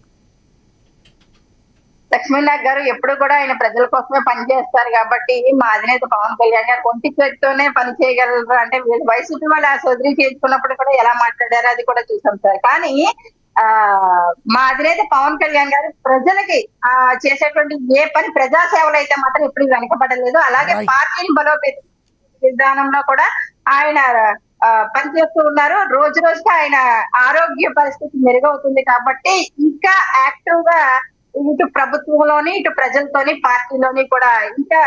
లక్ష్మీనాథ్ గారు ఎప్పుడు కూడా ఆయన ప్రజల కోసమే పనిచేస్తారు. కాబట్టి మా అధినేత పవన్ కళ్యాణ్ గారు ఒంటి చేతితోనే పని చేయగలరు. అంటే వైసీపీ వాళ్ళు ఆ సర్జరీ చేసుకున్నప్పుడు కూడా ఎలా మాట్లాడారో అది కూడా చూసాం సార్. కానీ మా అధినేత పవన్ కళ్యాణ్ గారు ప్రజలకి చేసేటువంటి ఏ పని ప్రజాసేవలు అయితే మాత్రం ఎప్పుడు వెనకబడలేదు. అలాగే పార్టీని బలోపేత విధానంలో కూడా ఆయన పనిచేస్తూ ఉన్నారు. రోజు రోజుకి ఆయన ఆరోగ్య పరిస్థితి మెరుగవుతుంది కాబట్టి ఇంకా యాక్టివ్ గా ఇటు ప్రభుత్వంలోని ఇటు ప్రజలతోని పార్టీలోని కూడా ఇంకా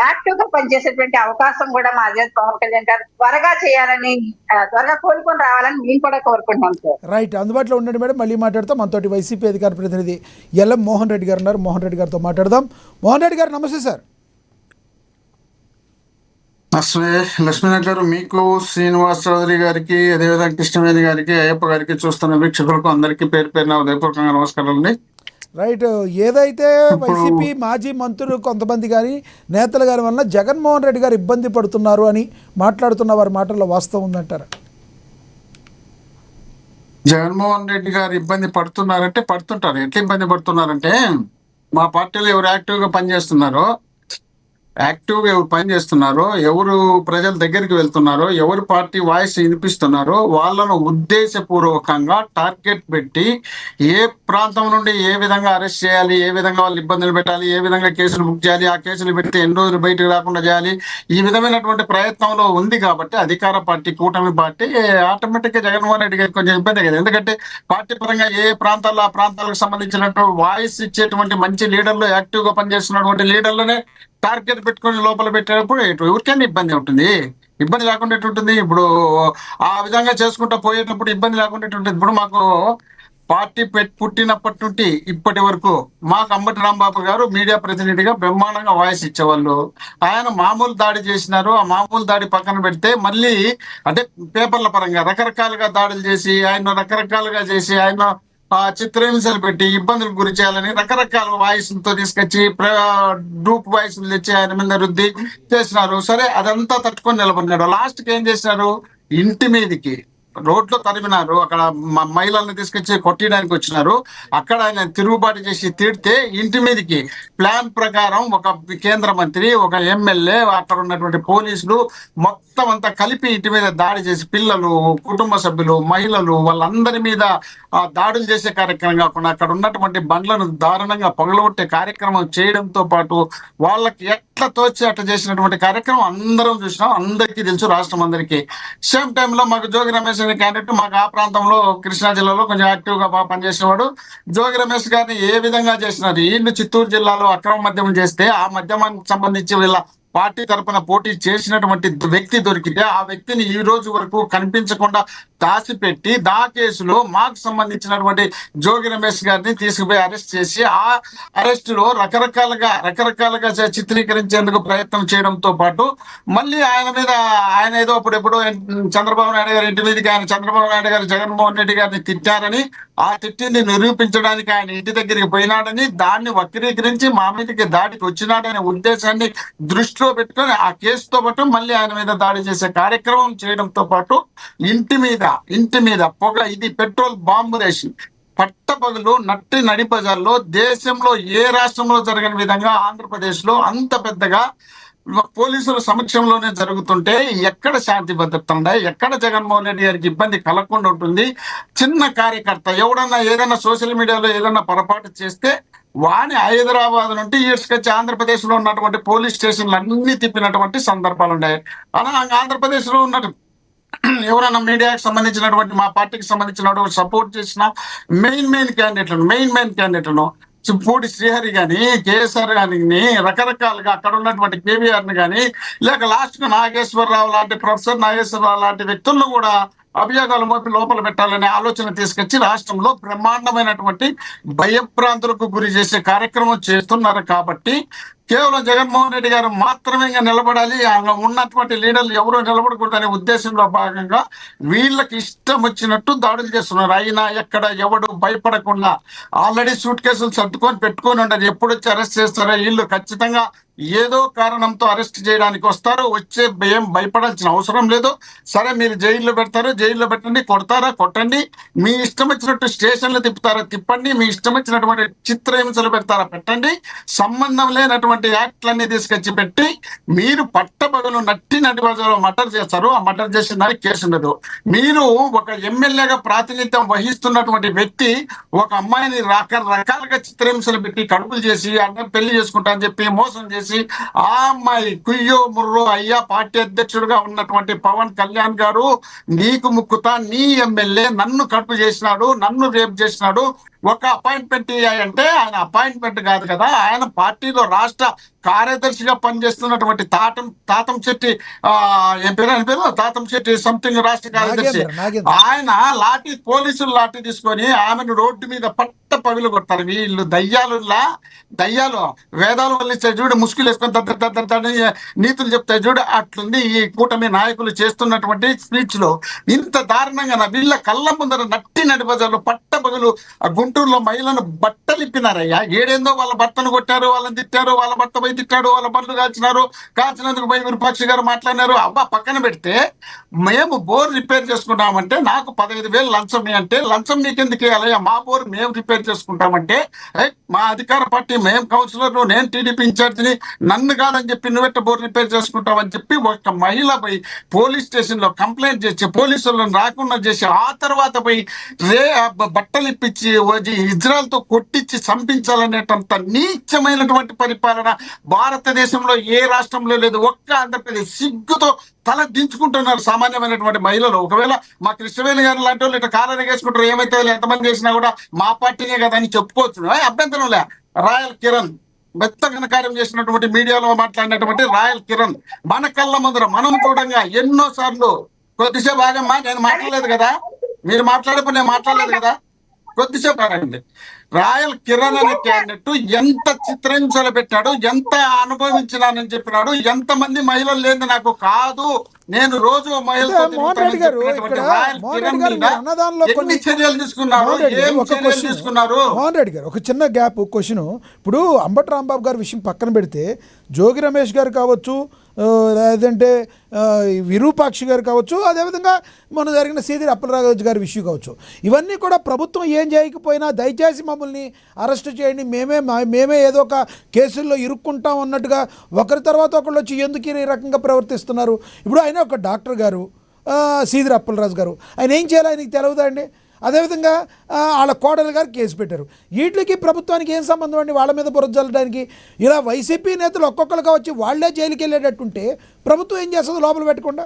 యాక్టివ్ గా పనిచేసేటువంటి అవకాశం కూడా మా అధినేత పవన్ కళ్యాణ్ గారు త్వరగా చేయాలని త్వరగా కోలుకొని రావాలని మేము కూడా కోరుకుంటున్నాం సార్. రైట్, అందుబాటులో ఉండండి మేడం, మళ్ళీ మాట్లాడతాం. మనతోటి వైసీపీ అధికార ప్రతినిధి ఎల్ఎం మోహన్ రెడ్డి గారు ఉన్నారు. మోహన్ రెడ్డి గారితో మాట్లాడదాం. మోహన్ రెడ్డి గారు నమస్తే సార్. లక్ష్మీనాథ్ గారు, మీకు, శ్రీనివాస్ చౌదరి గారికి, అదేవిధంగా కృష్ణవేణి గారికి, అయ్యప్ప గారికి, చూస్తున్న వీక్షకులకు అందరికీ పేరు పేరున ఉదయపూర్వకంగా నమస్కారాలు అండి. రైట్, ఏదైతే వైసీపీ మాజీ మంత్రులు కొంతమంది కానీ నేతల గారి వలన జగన్మోహన్ రెడ్డి గారు ఇబ్బంది పడుతున్నారు అని మాట్లాడుతున్న వారి మాటల్లో వాస్తవం ఉందంటారా? జగన్మోహన్ రెడ్డి గారు ఇబ్బంది పడుతున్నారంటే పడుతుంటారు. ఎట్లా ఇబ్బంది పడుతున్నారంటే, మా పార్టీలో ఎవరు యాక్టివ్గా పనిచేస్తున్నారో, ఎవరు ప్రజల దగ్గరికి వెళ్తున్నారో, ఎవరు పార్టీ వాయిస్ వినిపిస్తున్నారో వాళ్ళను ఉద్దేశపూర్వకంగా టార్గెట్ పెట్టి ఏ ప్రాంతం నుండి ఏ విధంగా అరెస్ట్ చేయాలి, ఏ విధంగా వాళ్ళు ఇబ్బందులు పెట్టాలి, ఏ విధంగా కేసులు బుక్ చేయాలి, ఆ కేసులు పెడితే ఎన్ని రోజులు బయటకు రాకుండా చేయాలి, ఈ విధమైనటువంటి ప్రయత్నంలో ఉంది. కాబట్టి అధికార పార్టీ, కూటమి పార్టీ ఆటోమేటిక్గా జగన్మోహన్ రెడ్డి గారికి కొంచెం ఇబ్బంది కదా. ఎందుకంటే పార్టీ పరంగా ఏ ప్రాంతాల్లో ఆ ప్రాంతాలకు సంబంధించినటువంటి వాయిస్ ఇచ్చేటువంటి మంచి లీడర్లు, యాక్టివ్గా పనిచేస్తున్నటువంటి లీడర్లనే టార్గెట్ పెట్టుకొని లోపల పెట్టేటప్పుడు ఎవరికైనా ఇబ్బంది ఉంటుంది. ఇబ్బంది లేకుండా ఉంటుంది. ఇప్పుడు ఆ విధంగా చేసుకుంటూ పోయేటప్పుడు ఇబ్బంది లేకుండా ఉంటుంది. ఇప్పుడు మాకు పార్టీ పుట్టినప్పటి నుండి ఇప్పటి వరకు మాకు అంబటి రాంబాబు గారు మీడియా ప్రతినిధిగా బ్రహ్మాండంగా వాయిస్ ఇచ్చేవాళ్ళు. ఆయన మామూలు దాడి చేసినారు. ఆ మామూలు దాడి పక్కన పెడితే మళ్ళీ అంటే పేపర్ల పరంగా రకరకాలుగా దాడులు చేసి ఆయన చిత్రహింసలు పెట్టి ఇబ్బందులు గురి చేయాలని రకరకాల వాయిస్లతో తీసుకొచ్చి గ్రూప్ వాయిస్లు తెచ్చి ఆయన మీద రుద్ది చేసినారు. సరే, అదంతా తట్టుకొని నిలబడినాడు. లాస్ట్కి ఏం చేసినారు, ఇంటి మీదకి రోడ్లో తరిమినారు. అక్కడ మహిళల్ని తీసుకొచ్చి కొట్టడానికి వచ్చినారు. అక్కడ ఆయన తిరుగుబాటు చేసి తిడితే ఇంటి మీదకి ప్లాన్ ప్రకారం ఒక కేంద్ర మంత్రి, ఒక ఎమ్మెల్యే, అక్కడ ఉన్నటువంటి పోలీసులు మొత్తం అంతా కలిపి ఇంటి మీద దాడి చేసి పిల్లలు, కుటుంబ సభ్యులు, మహిళలు వాళ్ళందరి మీద దాడులు చేసే కార్యక్రమం కాకుండా అక్కడ ఉన్నటువంటి బండ్లను దారుణంగా పగలగొట్టే కార్యక్రమం చేయడంతో పాటు వాళ్ళకి ఎట్లా తోచి అట్లా చేసినటువంటి కార్యక్రమం అందరం చూసినాం. అందరికీ తెలుసు, రాష్ట్రం అందరికీ. సేమ్ టైంలో మాకు జోగి రమేష్ అనే క్యాండిడేట్ మాకు ఆ ప్రాంతంలో కృష్ణా జిల్లాలో కొంచెం యాక్టివ్ గా బాగా పనిచేసేవాడు. జోగి రమేష్ గారిని ఏ విధంగా చేసినారు, వీళ్ళు చిత్తూరు జిల్లాలో అక్రమ మద్యం చేస్తే ఆ మద్యమానికి సంబంధించి వీళ్ళ పార్టీ తరఫున పోటీ చేసినటువంటి వ్యక్తి దొరికితే ఆ వ్యక్తిని ఈ రోజు వరకు కనిపించకుండా దాచిపెట్టి కేసులో మాకు సంబంధించినటువంటి జోగి రమేష్ గారిని తీసుకుపోయి అరెస్ట్ చేసి ఆ అరెస్ట్ లో రకరకాలుగా చిత్రీకరించేందుకు ప్రయత్నం చేయడంతో పాటు మళ్ళీ ఆయన ఏదో అప్పుడెప్పుడో చంద్రబాబు నాయుడు గారి ఇంటి మీదకి చంద్రబాబు నాయుడు గారు జగన్మోహన్ రెడ్డి గారిని తిట్టారని, ఆ తిట్టిని నిరూపించడానికి ఆయన ఇంటి దగ్గరికి పోయినాడని, దాన్ని వక్రీకరించి మా మీదకి దాడికి వచ్చినాడనే ఉద్దేశాన్ని దృష్టిలో పెట్టుకొని ఆ కేసుతో పాటు మళ్ళీ ఆయన మీద దాడి చేసే కార్యక్రమం చేయడంతో పాటు ఇంటి మీద పొగ, ఇది పెట్రోల్ బాంబు రేషన్ పట్టపగలు నడి బజార్లో దేశంలో ఏ రాష్ట్రంలో జరగని విధంగా ఆంధ్రప్రదేశ్ లో అంత పెద్దగా పోలీసుల సమక్షంలోనే జరుగుతుంటే ఎక్కడ శాంతి భద్రత ఉన్నాయి, ఎక్కడ జగన్మోహన్ రెడ్డి గారికి ఇబ్బంది కలగకుండా ఉంటుంది? చిన్న కార్యకర్త ఎవడన్నా ఏదైనా సోషల్ మీడియాలో ఏదైనా పొరపాటు చేస్తే వాని హైదరాబాద్ నుండి ఈడ్చుకొచ్చి ఆంధ్రప్రదేశ్ లో ఉన్నటువంటి పోలీస్ స్టేషన్లు అన్ని తిప్పినటువంటి సందర్భాలు ఉన్నాయి. అలా ఆంధ్రప్రదేశ్ లో ఉన్నట్టు ఎవరైనా మీడియాకి సంబంధించినటువంటి మా పార్టీకి సంబంధించిన సపోర్ట్ చేసిన మెయిన్ క్యాండిడేట్లను పూడి శ్రీహరి గాని, కేసీఆర్ గాని, రకరకాలుగా అక్కడ ఉన్నటువంటి కేవీఆర్ ని గాని, లేక లాస్ట్ కు నాగేశ్వరరావు లాంటి ప్రొఫెసర్ నాగేశ్వరరావు లాంటి వ్యక్తులను కూడా అభియోగాలు మోపి లోపల పెట్టాలనే ఆలోచన తీసుకొచ్చి రాష్ట్రంలో బ్రహ్మాండమైనటువంటి భయభ్రాంతులకు గురి చేసే కార్యక్రమం చేస్తున్నారు. కాబట్టి కేవలం జగన్మోహన్ రెడ్డి గారు మాత్రమే నిలబడాలి, ఉన్నటువంటి లీడర్లు ఎవరో నిలబడకూడదనే ఉద్దేశంలో భాగంగా వీళ్ళకి ఇష్టం వచ్చినట్టు దాడులు చేస్తున్నారు. అయినా ఎక్కడ ఎవడు భయపడకుండా ఆల్రెడీ సూట్ కేసులు సర్దుకొని పెట్టుకొని ఉండదు. ఎప్పుడు వచ్చి అరెస్ట్ చేస్తారో వీళ్ళు ఖచ్చితంగా ఏదో కారణంతో అరెస్ట్ చేయడానికి వస్తారు. వచ్చే ఏం భయపడాల్సిన అవసరం లేదు. సరే, మీరు జైల్లో పెడతారు, జైల్లో పెట్టండి, కొడతారా కొట్టండి, మీ ఇష్టం వచ్చినట్టు స్టేషన్లు తిప్పుతారా తిప్పండి, మీ ఇష్టం వచ్చినటువంటి చిత్రహింసలు పెడతారా పెట్టండి. సంబంధం లేనటువంటి లేనటువంటి యాక్ట్లన్నీ తీసుకొచ్చి పెట్టి మీరు పట్టపగలు నట్టి బజార్లో మర్డర్ చేస్తారు. ఆ మర్డర్ చేసిన దానికి కేసు ఉండదు. మీరు ఒక ఎమ్మెల్యేగా ప్రాతినిధ్యం వహిస్తున్నటువంటి వ్యక్తి ఒక అమ్మాయిని రకరకాలుగా చిత్రహింసలు పెట్టి కడుపులు చేసి అన్న పెళ్లి చేసుకుంటా అని చెప్పి మోసం చేసి ఆ అమ్మాయి కుయ్యో ముర్రో అయ్యా పార్టీ అధ్యక్షుడిగా ఉన్నటువంటి పవన్ కళ్యాణ్ గారు నీకు ముక్కుతా, నీ ఎమ్మెల్యే నన్ను కడుపు చేసినాడు, నన్ను రేపు చేసినాడు, ఒక అపాయింట్మెంట్ ఇయ్యాయంటే ఆయన అపాయింట్మెంట్ కాదు కదా, ఆయన పార్టీలో రాష్ట్ర కార్యదర్శిగా పనిచేస్తున్నటువంటి తాతం శెట్టి తాతం శెట్టి సంథింగ్ రాష్ట్ర కార్యదర్శి ఆయన పోలీసులు లాఠీ తీసుకొని ఆమెను రోడ్డు మీద పట్ట పగులు కొడతారు. వీళ్ళు దయ్యాలు వేదాలు వల్లిస్తే చూడు, ముసుగులు వేసుకొని నీతులు చెప్తాయి చూడు, అట్లుంది ఈ కూటమి నాయకులు చేస్తున్నటువంటి స్పీచ్ లో. ఇంత దారుణంగా వీళ్ళ కళ్ళ ముందర నడి బజార్లో పట్ట పగులు గుంటూరులో మహిళలను బట్టలు ఇప్పినారయ్యా. ఏడేందో వాళ్ళ భర్తను కొట్టారు, వాళ్ళని తిట్టారు, వాళ్ళ భర్త పోయి తిట్టాడు, వాళ్ళ బండ్లు కాల్చినందుకు పోయి విరూపాక్షి గారు మాట్లాడినారు. అబ్బా పక్కన పెడితే మేము బోర్ రిపేర్ చేసుకుంటామంటే నాకు 15,000 లంచం అంటే లంచం నీకెందుకు ఇవ్వాలయ్యా, మా బోర్ మేము రిపేర్ చేసుకుంటామంటే మా అధికార పార్టీ మేము కౌన్సిలర్, నేను టీడీపీ ఇన్ఛార్జిని, నన్ను కాదని చెప్పి నువ్వెట్ట బోర్ రిపేర్ చేసుకుంటామని చెప్పి ఒక మహిళ పోయి పోలీస్ స్టేషన్ లో కంప్లైంట్ చేసి పోలీసులను రాకుండా చేసి ఆ తర్వాత పోయి బట్టలు ఇప్పించి ఇజ్రాయల్ తో కొట్టించి చంపించాలనేటంత నీచమైనటువంటి పరిపాలన భారతదేశంలో ఏ రాష్ట్రంలో లేదు. ఒక్క ఆంధ్రప్రదేశ్ సిగ్గుతో తల దించుకుంటున్నారు సామాన్యమైనటువంటి మహిళలు. ఒకవేళ మా కృష్ణవేణి గారు లాంటి వాళ్ళు ఇట్లా కాలని వేసుకుంటారు, ఏమైతే ఎంతమంది చేసినా కూడా మా పార్టీనే కదా అని చెప్పుకోవచ్చు. అభ్యంతరం లే. రాయల్ కిరణ్ మెత్తగన కార్యం చేసినటువంటి మీడియాలో మాట్లాడినటువంటి రాయల్ కిరణ్ మన కళ్ళ ముందర మనం చూడంగా ఎన్నో సార్లు కొద్దిసేపు ఆగమ్మా, నేను మాట్లాడలేదు కదా, మీరు మాట్లాడేప్పుడు నేను మాట్లాడలేదు కదా, కొద్దిసేపు ఆగండి. రాయల్ కిరణ్ అనే క్యాండిడేట్ ఎంత చిత్రహింసలు పెట్టాడు, ఎంత అనుభవించినానని చెప్పినాడు. ఎంతమంది మహిళలు లేదు నాకు కాదు, నేను రోజు చర్యలు తీసుకున్నారు, మోహన్ రెడ్డి గారు ఒక చిన్న గ్యాప్ క్వశ్చన్. ఇప్పుడు అంబటి రాంబాబు గారి విషయం పక్కన పెడితే జోగి రమేష్ గారు కావచ్చు, లేదంటే విరూపాక్షి గారు కావచ్చు, అదేవిధంగా మొన్న జరిగిన సీదిరి అప్పలరాజు గారి విషయం కావచ్చు, ఇవన్నీ కూడా ప్రభుత్వం ఏం చేయకపోయినా దయచేసి మమ్మల్ని అరెస్ట్ చేయండి, మేమే ఏదో ఒక కేసుల్లో ఇరుక్కుంటాం అన్నట్టుగా ఒకరి తర్వాత ఒకళ్ళు వచ్చి ఎందుకు ఈ రకంగా ప్రవర్తిస్తున్నారు. ఇప్పుడు ఆయన ఒక డాక్టర్ గారు, సీదిరి అప్పలరాజు గారు, ఆయన ఏం చేయాలి ఆయనకి తెలియదా అండి? అదేవిధంగా వాళ్ళ కోడలు గారు కేసు పెట్టారు. వీటికి ప్రభుత్వానికి ఏం సంబంధం అండి? వాళ్ళ మీద బురద జల్లడానికి ఇలా వైసీపీ నేతలు ఒక్కొక్కరుగా వచ్చి వాళ్లే జైలుకి వెళ్ళేటట్టుంటే ప్రభుత్వం ఏం చేస్తుంది లోపల పెట్టకుండా?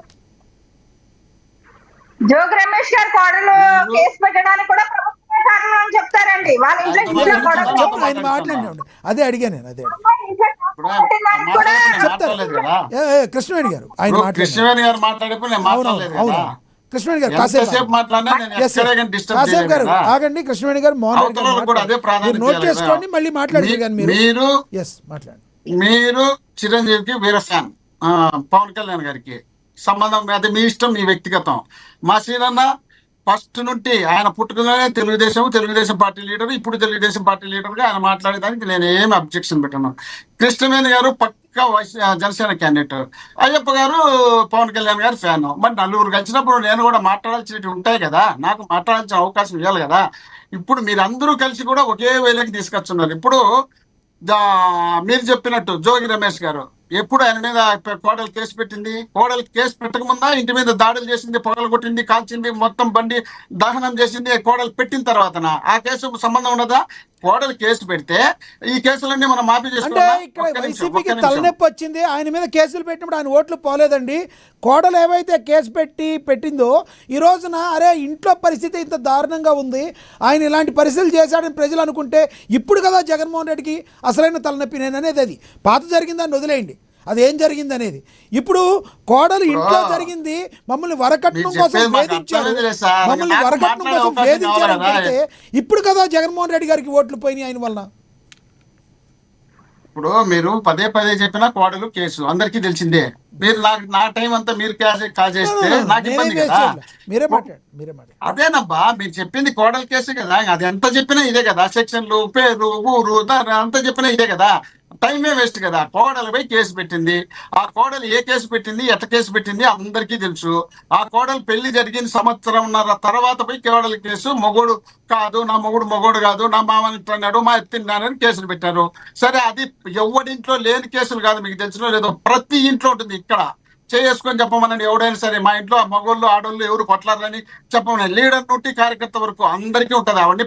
జోగి రమేష్ గారు కోడలు కేసు పెట్టడానికి కూడా ప్రభుత్వమే కారణం అని చెప్తారండి. వాళ్ళ ఇంట్లో ఆయన మాట్లాడినండి, అదే అడిగాను నేను, అదే కృష్ణవేణి గారు ఆయన అవును కృష్ణవేణి గారు కాసేపు గారు ఆగండి. కృష్ణవేణి గారు మోహన్ రెడ్డి నోట్ చేసుకోండి, మళ్ళీ మాట్లాడారు. మీరు మాట్లాడండి. మీరు చిరంజీవికి వీర ఫ్యాన్, పవన్ కళ్యాణ్ గారికి సంబంధం అది మీ ఇష్టం, మీ వ్యక్తిగతం. మా శ్రీనన్న ఫస్ట్ నుండి ఆయన పుట్టుకలోనే తెలుగుదేశం పార్టీ లీడర్, ఇప్పుడు తెలుగుదేశం పార్టీ లీడర్గా ఆయన మాట్లాడేదానికి నేను ఏమి అబ్జెక్షన్ పెట్టాను. కృష్ణవేణి గారు పక్కా జనసేన క్యాండిడేట్, అయ్యప్ప గారు పవన్ కళ్యాణ్ గారు ఫ్యాన్. మరి నలుగురు కలిసినప్పుడు నేను కూడా మాట్లాడాల్సినవి ఉంటాయి కదా, నాకు మాట్లాడాల్సిన అవకాశం ఇవ్వాలి కదా. ఇప్పుడు మీరందరూ కలిసి కూడా ఒకే వేళకి తీసుకొచ్చున్నారు. ఇప్పుడు మీరు చెప్పినట్టు జోగి రమేష్ గారు ఎప్పుడు ఆయన మీద కోడలు కేసు పెట్టింది, కోడలు కేసు పెట్టక ముందా ఇంటి మీద దాడులు చేసింది, పొగలు కొట్టింది, కాల్చింది, మొత్తం బండి దహనం చేసింది కోడలు పెట్టిన తర్వాత ఆ కేసు సంబంధం ఉన్నదా? కోడలు కేసు పెడితే ఈ కేసులన్నీ మనం మాఫీ వైసీపీకి తలనొప్పి వచ్చింది, ఆయన మీద కేసులు పెట్టినప్పుడు ఆయన ఓట్లు పోలేదండి. కోడలు ఏవైతే కేసు పెట్టిందో ఈ రోజున అరే ఇంట్లో పరిస్థితి ఇంత దారుణంగా ఉంది, ఆయన ఇలాంటి పరిస్థితులు చేశాడని ప్రజలు అనుకుంటే ఇప్పుడు కదా జగన్మోహన్ రెడ్డికి అసలైన తలనొప్పి. నేను అనేది అది పాత జరిగిందని వదిలేయండి, అది ఏం జరిగింది అనేది. ఇప్పుడు కోడలు ఇంట్లో జరిగింది, మమ్మల్ని వరకట్నం కోసం వేధించారు, అంటే ఇప్పుడు కదా జగన్మోహన్ రెడ్డి గారికి ఓట్లు పోయినాయి ఆయన వల్ల. ఇప్పుడు మీరు పదే చెప్పినా కోడలు కేసు అందరికీ తెలిసిందే. మీరు నా టైం అంతా మీరు కాజేస్తే నాకు ఇబ్బంది కదా. మీరే మాట్లాడు. అదేనబ్బా మీరు చెప్పింది కోడలు కేసు కదా, అది ఎంత చెప్పినా ఇదే కదా. సెక్షన్లు, పేరు, ఊరు అంతా చెప్పినా ఇదే కదా. టైమే వేస్ట్ కదా. కోడలిపై కేసు పెట్టింది. ఆ కోడలు ఏ కేసు పెట్టింది, ఎట్ట కేసు పెట్టింది అందరికీ తెలుసు. ఆ కోడలు పెళ్లి జరిగిన సంవత్సరంన్నర తర్వాత పోయి కోడలి కేసు, మొగోడు కాదు, నా మొగోడు కాదు, నా మామని తిన్నాడు, మా తిన్నానని కేసులు పెట్టారు. సరే, అది ఎవరింట్లో లేని కేసులు కాదు, మీకు తెలిసిన లేదో ప్రతి ఇంట్లో ఉంటుంది. ఇక్కడ చేసుకొని చెప్పమనండి, ఎవడైనా సరే మా ఇంట్లో మగోళ్ళు ఆడోళ్ళు ఎవరు కొట్లాడని చెప్పమని, లీడర్ నుండి కార్యకర్త వరకు అందరికీ ఉంటుంది. అవన్నీ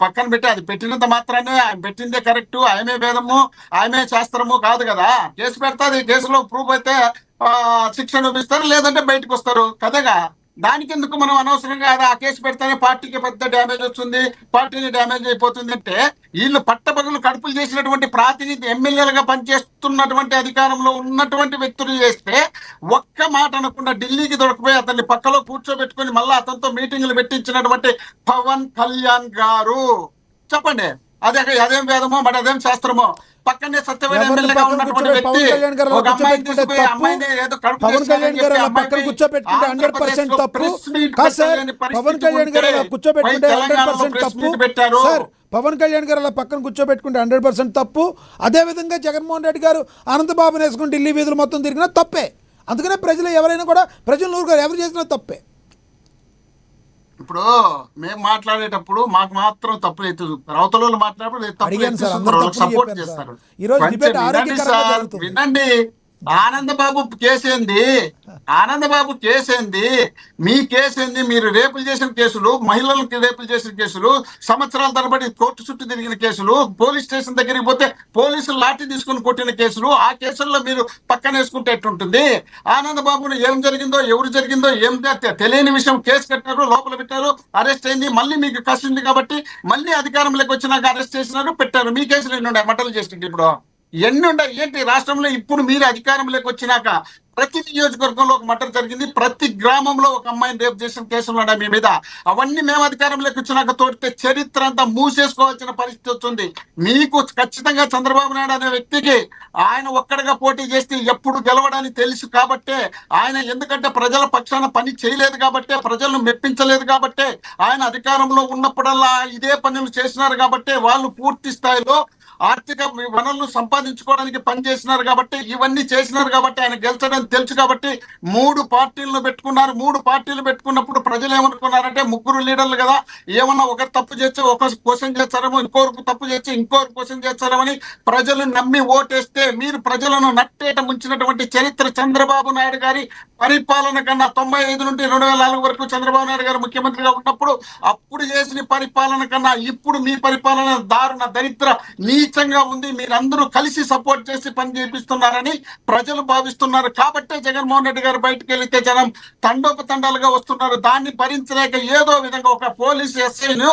పక్కన పెట్టి అది పెట్టినంత మాత్రానే ఆయన పెట్టిందే కరెక్ట్, ఆయమే వేదము, ఆయమే శాస్త్రము కాదు కదా. కేసు పెడతాది, కేసులో ప్రూఫ్ అయితే శిక్ష చూపిస్తారు, లేదంటే బయటకు వస్తారు కదగా. దానికి ఎందుకు మనం అనవసరంగా ఆ కేసు పెడితేనే పార్టీకి పెద్ద డ్యామేజ్ వస్తుంది, పార్టీని డ్యామేజ్ అయిపోతుంది అంటే, వీళ్ళు పట్టపగలు కడుపులు చేసినటువంటి ప్రాతినిధి ఎమ్మెల్యేలుగా పనిచేస్తున్నటువంటి అధికారంలో ఉన్నటువంటి వ్యక్తులు చేస్తే ఒక్క మాట అనకుండా ఢిల్లీకి దొరకపోయి అతన్ని పక్కలో కూర్చోబెట్టుకుని మళ్ళీ అతనితో మీటింగ్లు పెట్టించినటువంటి పవన్ కళ్యాణ్ గారు, చెప్పండి అదేం వేదమో మరి అదేం శాస్త్రమో. పక్కనే సత్యమైన ఎమ్మెల్యేగా ఉన్నటువంటి వ్యక్తి ఒక అమ్మాయిని తీసుకుపోయి అమ్మాయిని ఏదో కడుపు పవన్ కళ్యాణ్ గారు అలా పక్కన కూర్చోబెట్టుకుంటే 100% తప్పు కాదు సార్. పవన్ కళ్యాణ్ గారు అలా కూర్చోబెట్టుకుంటే 100% తప్పు సార్. పవన్ కళ్యాణ్ గారు అలా పక్కన కూర్చోబెట్టుకుంటే 100% తప్పు. అదే విధంగా జగన్మోహన్ రెడ్డి గారు అనంతబాబుని వేసుకుని ఢిల్లీ వీధులు మొత్తం తిరిగినా తప్పే. అందుకనే ప్రజలు ఎవరైనా కూడా ప్రజలు ఊరుకోరు, ఎవరు చేసినా తప్పే. ఇప్పుడు మేము మాట్లాడేటప్పుడు మాకు మాత్రం తప్పులు ఎత్తు చూపుతారు, అవతల మాట్లాడేటప్పుడు సపోర్ట్ చేస్తారు. వినండి, ఆనందబాబు కేసేంది, మీ కేసేంది? మీరు రేపులు చేసిన కేసులు, మహిళలకు రేపులు చేసిన కేసులు, సంవత్సరాల తరబడి కోర్టు చుట్టూ తిరిగిన కేసులు, పోలీస్ స్టేషన్ దగ్గరికి పోతే పోలీసులు లాఠీ తీసుకుని కొట్టిన కేసులు, ఆ కేసుల్లో మీరు పక్కన వేసుకుంటే ఎట్టుంటుంది? ఆనందబాబును ఏం జరిగిందో, ఎవరు జరిగిందో ఏం తెలియని విషయం కేసు కట్టారు, లోపల పెట్టారు, అరెస్ట్ అయింది. మళ్ళీ మీకు కసి ఉంది కాబట్టి మళ్ళీ అధికారంలోకి వచ్చినాక అరెస్ట్ చేసినారు, పెట్టారు. మీ కేసులు ఎన్ని ఉన్నాయి? మటలు చేసింది ఇప్పుడు ఎన్ని ఉన్నాయి? ఏంటి రాష్ట్రంలో ఇప్పుడు మీరు అధికారంలోకి వచ్చినాక ప్రతి నియోజకవర్గంలో ఒక మర్డర్ జరిగింది, ప్రతి గ్రామంలో ఒక అమ్మాయిని రేపు చేసిన కేసులు ఉన్నాయి మీ మీద. అవన్నీ మేము అధికారంలోకి వచ్చినాక తోడితే చరిత్ర అంతా మూసేసుకోవాల్సిన పరిస్థితి వచ్చింది. మీకు ఖచ్చితంగా చంద్రబాబు నాయుడు అనే వ్యక్తికి ఆయన ఒక్కడిగా పోటీ చేస్తే ఎప్పుడు గెలవడానికి తెలుసు కాబట్టే ఆయన, ఎందుకంటే ప్రజల పక్షాన పని చేయలేదు కాబట్టే, ప్రజలను మెప్పించలేదు కాబట్టే, ఆయన అధికారంలో ఉన్నప్పుడల్లా ఇదే పనులు చేసినారు కాబట్టే, వాళ్ళు పూర్తి స్థాయిలో ఆర్థిక వనరులు సంపాదించుకోవడానికి పనిచేసినారు కాబట్టి, ఇవన్నీ చేసినారు కాబట్టి ఆయన గెలిచడం తెలుసు కాబట్టి 3 పార్టీలను పెట్టుకున్నారు. 3 పార్టీలు పెట్టుకున్నప్పుడు ప్రజలు ఏమనుకున్నారంటే, ముగ్గురు లీడర్లు కదా, ఏమన్నా ఒకరు తప్పు చేస్తే ఒక క్వశ్చన్ చేస్తారేమో, ఇంకోరు తప్పు చేస్తే ఇంకోరు క్వశ్చన్ చేస్తారేమని ప్రజలు నమ్మి ఓటేస్తే, మీరు ప్రజలను నట్టేట ముంచినటువంటి చరిత్ర చంద్రబాబు నాయుడు గారి పరిపాలన కన్నా 95 నుండి 2004 వరకు చంద్రబాబు నాయుడు గారు ముఖ్యమంత్రిగా ఉన్నప్పుడు అప్పుడు చేసిన పరిపాలన కన్నా ఇప్పుడు మీ పరిపాలన దారుణ, దరిద్ర, నీచంగా ఉంది. మీరందరూ కలిసి సపోర్ట్ చేసి పని చేపిస్తున్నారని ప్రజలు భావిస్తున్నారు. కాబట్టే జగన్మోహన్ రెడ్డి గారు బయటకు వెళితే జనం తండోపతండాలుగా వస్తున్నారు. దాన్ని భరించలేక ఏదో విధంగా ఒక పోలీస్ ఎస్ఐను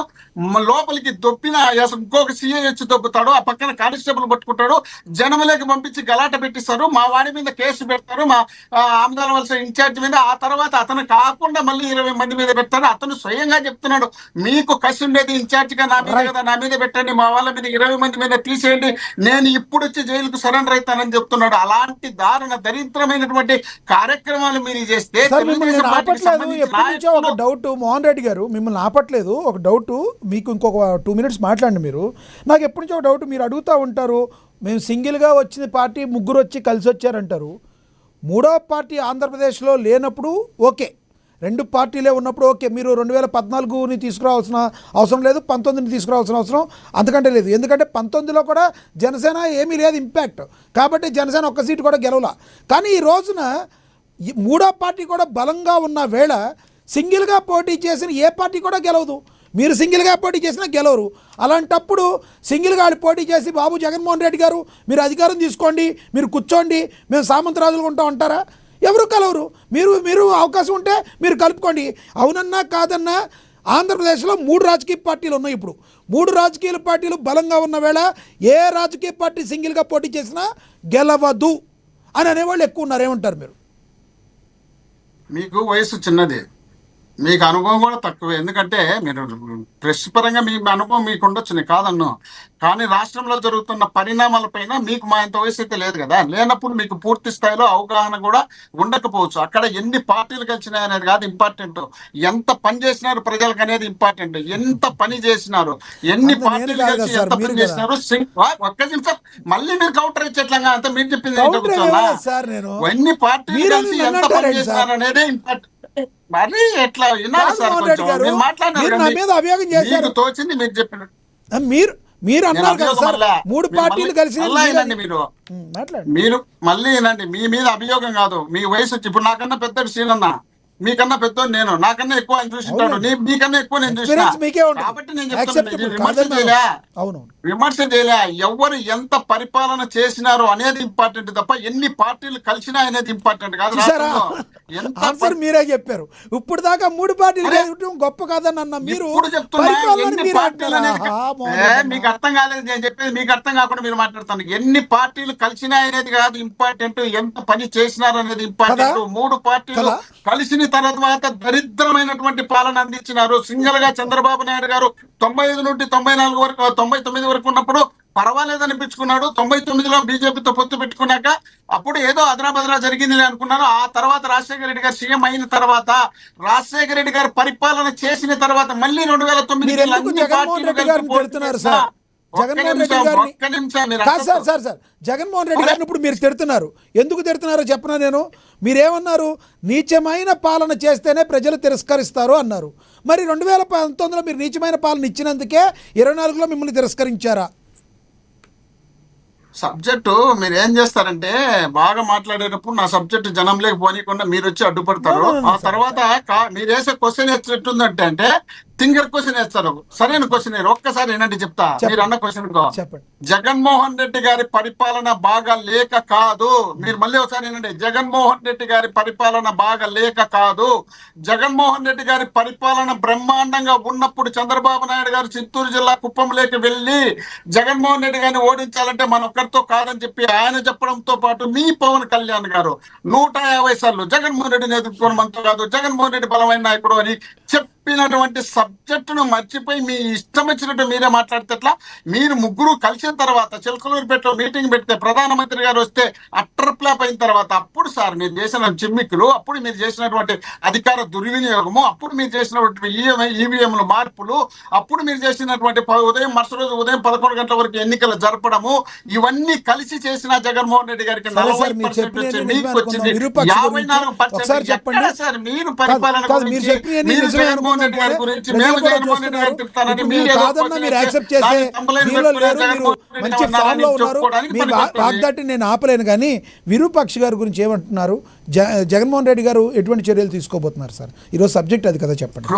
లోపలికి దొప్పిన ఇంకొక సిఐ వచ్చి దొబ్బుతాడు, ఆ పక్కన కానిస్టేబుల్ పట్టుకుంటాడు, జనములకి పంపించి గలాట పెట్టిస్తారు, మా వాడి మీద కేసు పెడతారు, మా ఆమదాల వలస ఇన్ఛార్జ్ మీద. ఆ తర్వాత అతను కాకుండా మళ్ళీ 20 మంది మీద పెడతారు. అతను స్వయంగా చెప్తున్నాడు, మీకు కసి ఉండేది ఇన్ఛార్జ్ గా నా మీద కదా, నా మీద పెట్టండి, మా వాళ్ళ మీద 20 మంది మీద తీసేయండి, నేను ఇప్పుడు వచ్చి జైలుకు సరెండర్ అవుతానని చెప్తున్నాడు. అలాంటి దారుణ దరిద్రమైనటువంటి కార్యక్రమాలు మీరు చేస్తే ఒక డౌట్, మోహన్ రెడ్డి గారు మిమ్మల్ని ఆపట్లేదు, ఒక డౌట్ మీకు, ఇంకొక 2 minutes మాట్లాడండి మీరు. నాకు ఎప్పటి నుంచో ఒక డౌట్, మీరు అడుగుతూ ఉంటారు, మేము సింగిల్గా వచ్చిన పార్టీ ముగ్గురు వచ్చి కలిసి వచ్చారంటారు. 3వ పార్టీ ఆంధ్రప్రదేశ్లో లేనప్పుడు ఓకే, 2 పార్టీలే ఉన్నప్పుడు ఓకే, మీరు 2014ని తీసుకురావాల్సిన అవసరం లేదు, 19ని తీసుకురావాల్సిన అవసరం అంతకంటే లేదు. ఎందుకంటే 19లో కూడా జనసేన ఏమీ లేదు ఇంపాక్ట్, కాబట్టి జనసేన ఒక్క సీటు కూడా గెలవలా. కానీ ఈ రోజున 3వ పార్టీ కూడా బలంగా ఉన్న వేళ సింగిల్గా పోటీ చేసిన ఏ పార్టీ కూడా గెలవదు. మీరు సింగిల్గా పోటీ చేసినా గెలవరు. అలాంటప్పుడు సింగిల్గా పోటీ చేసి బాబు జగన్మోహన్ రెడ్డి గారు మీరు అధికారం తీసుకోండి, మీరు కూర్చోండి, మేము సామంతరాజులు ఉంటాం అంటారా? ఎవరు కలవరు. మీరు అవకాశం ఉంటే మీరు కలుపుకోండి. అవునన్నా కాదన్నా ఆంధ్రప్రదేశ్లో 3 రాజకీయ పార్టీలు ఉన్నాయి. ఇప్పుడు 3 రాజకీయ పార్టీలు బలంగా ఉన్న వేళ ఏ రాజకీయ పార్టీ సింగిల్గా పోటీ చేసినా గెలవదు అని అనేవాళ్ళు ఎక్కువ ఉన్నారు. ఏమంటారు మీరు? మీకు వయసు చిన్నది, మీకు అనుభవం కూడా తక్కువే, ఎందుకంటే మీరు ప్రెస్ పరంగా మీ అనుభవం మీకు ఉండొచ్చు, నేను కాదన్ను. కానీ రాష్ట్రంలో జరుగుతున్న పరిణామాలపైన మీకు మా ఇంత వయసు అయితే లేదు కదా, లేనప్పుడు మీకు పూర్తి స్థాయిలో అవగాహన కూడా ఉండకపోవచ్చు. అక్కడ ఎన్ని పార్టీలు కలిసినాయి అనేది కాదు ఇంపార్టెంట్, ఎంత పని చేసినారు ప్రజలకు అనేది ఇంపార్టెంట్. ఎంత పని చేసినారు, ఎన్ని అంత నేను పార్టీలు కాదు కలిసి సార్, ఎంత మీరు పని చేసినారు. ఒక్క నిమిషం, మళ్ళీ మీరు కౌంటర్ ఇచ్చేట్లంగా అంత మీరు చెప్పింది ఏంటో కౌంటర్ కూర్చోన్నా. ఇవ్వలేదు సార్ నేను. ఎన్ని పార్టీలు మీరు కలిసి నన్ను ఎంత పని అంటారేంటి చేసినారు సార్? అనేది ఇంపార్టెంట్. మరి ఎట్లా విన్నారు సార్, జగన్మోహన్ రెడ్డి కొంచెం గారు మీరు మాట్లాడినారు మీరు కదా, నా మీద అభియోగం చేశారు. మీకు తోచింది మీరు చెప్పినట్టు. మీరు నేను అన్నారు కదా అభియోగం సార్, మళ్ళా 3 పార్టీలు కలిసి మళ్ళా వినండి మీరు మాట్లాడండి. మీరు మళ్ళీ వినండి. మీ మీద అభియోగం కాదు, మీ వయసు వచ్చి ఇప్పుడు నాకన్నా పెద్దడు శ్రీనన్న, మీకన్నా పెద్దోడు నేను, నాకన్నా ఎక్కువ ఆయన చూసింటాడు, మీకన్నా ఎక్కువ నేను చూసిన. ఎక్స్పీరియన్స్ మీకే ఉంటుంది. కాబట్టి నేను Acceptable. చెప్తాను, విమర్శ కాదన్నా. చేయలే, అవును. విమర్శ చేయలే. ఎవరు ఎంత పరిపాలన చేసినారు అనేది ఇంపార్టెంట్ తప్ప ఎన్ని పార్టీలు కలిసినా అనేది ఇంపార్టెంట్ కాదు. చూసారా, రాష్ట్రంలో ఎంత ఆన్సర్ మీరే చెప్పారు. ఇప్పుడు దాకా 3 పార్టీలు కలిసి గొప్ప కాదని అన్న మీరు ఇప్పుడు చెప్తున్నా పరిపాలన ఎన్ని మీరు పార్టీలు అనేది అంటారా? మోహన్ రెడ్డి మీకు అర్థం కాలేదు నేను చెప్పేది, మీకు అర్థం కాకుండా మీరు మాట్లాడతాను. ఎన్ని పార్టీలు కలిసినా అనేది కాదు ఇంపార్టెంట్, ఎంత పని చేసినారు అనేది ఇంపార్టెంట్. 3 పార్టీలు కదా? కలిసిన తర్వాత దరిద్రమైనటువంటి పాలన అందించినారు. సింగల్ గా చంద్రబాబు నాయుడు గారు 95 నుండి 94 వరకు 99 వరకు ఉన్నప్పుడు పర్వాలేదు అనిపించుకున్నాడు. 99లో బీజేపీతో పొత్తు పెట్టుకున్నాక అప్పుడు ఏదో అదరాబదరా జరిగింది అనుకున్నారు. ఆ తర్వాత రాజశేఖర రెడ్డి గారు సీఎం అయిన తర్వాత, రాజశేఖర రెడ్డి గారు పరిపాలన చేసిన తర్వాత మళ్ళీ 2009 మీరు ఎందుకు జగన్మోహన్ రెడ్డి గారిని తిడుతున్నారు సార్? జగన్మోహన్ రెడ్డి గారిని కాదు సార్, సార్ జగన్మోహన్ రెడ్డి గారిని ఇప్పుడు మీరు తిడుతున్నారు. ఎందుకు తిడుతున్నారో చెప్పనా నేను. మీరేమన్నారు, నీచమైన పాలన చేస్తేనే ప్రజలు తిరస్కరిస్తారు అన్నారు. మరి 2019లో మీరు నీచమైన పాలన ఇచ్చినందుకే 24లో మిమ్మల్ని తిరస్కరించారా? సబ్జెక్టు మీరు ఏం చేస్తారంటే, బాగా మాట్లాడేటప్పుడు నా సబ్జెక్టు జనంలోకి పోనీయకుండా మీరు వచ్చి అడ్డుపడతారు. ఆ తర్వాత మీరు వేసే క్వశ్చన్ ఎట్లుందంటే అంటే థింగర్ క్వశ్చన్ వేస్తారు, సరైన క్వశ్చన్. ఒక్కసారి ఏంటంటే చెప్తా, మీరు అన్న క్వశ్చన్ చెప్పండి. జగన్మోహన్ రెడ్డి గారి పరిపాలన బాగా లేక కాదు, మీరు మళ్ళీ ఒకసారి ఏంటంటే జగన్మోహన్ రెడ్డి గారి పరిపాలన బాగా లేక కాదు, జగన్మోహన్ రెడ్డి గారి పరిపాలన బ్రహ్మాండంగా ఉన్నప్పుడు చంద్రబాబు నాయుడు గారు చిత్తూరు జిల్లా కుప్పంలోకి వెళ్ళి జగన్మోహన్ రెడ్డి గారిని ఓడించాలంటే మన ఒక్కరితో కాదని చెప్పి ఆయన చెప్పడంతో పాటు మీ పవన్ కళ్యాణ్ గారు 150 సార్లు జగన్మోహన్ రెడ్డి నేతృత్వం మనతో కాదు, జగన్మోహన్ రెడ్డి బలమైన నాయకుడు అని చెప్పినటువంటి సబ్జెక్టును మర్చిపోయి మీ ఇష్టం వచ్చినట్టు మీరే మాట్లాడితే ఎట్లా? మీరు ముగ్గురు కలిసిన తర్వాత చిలకలూరుపేటలో మీటింగ్ పెడితే ప్రధానమంత్రి గారు వస్తే అట్టర్ ఫ్లాప్ అయిన తర్వాత అప్పుడు సార్ మీరు చేసిన చిమ్మిక్కులు, అప్పుడు మీరు చేసినటువంటి అధికార దుర్వినియోగము, అప్పుడు మీరు చేసినటువంటి ఈవీఎంలు మార్పులు, అప్పుడు మీరు చేసినటువంటి ఉదయం మరుసటి రోజు ఉదయం 11 గంటల వరకు ఎన్నికలు జరపడము, ఇవన్నీ కలిసి చేసిన జగన్మోహన్ రెడ్డి గారికి 40% వచ్చి మీకు వచ్చింది 54%. ఎక్కడ సార్ మీరు పరిపాలన గురించి, మీరు జగన్మోహన్ రెడ్డి గారి గురించి, మేము జగన్మోహన్ రెడ్డి గారు చెప్తానని మీరు మంచి ఫామ్ లో ఉన్నారు. మీ వాగ్దాటి నేను ఆపలేను, కానీ విరూపాక్ష గారి గురించి ఏమంటున్నారు? జగన్మోహన్ రెడ్డి గారు ఎటువంటి చర్యలు తీసుకోబోతున్నారు సార్? ఈరోజు సబ్జెక్ట్ అది కదా, చెప్పండి.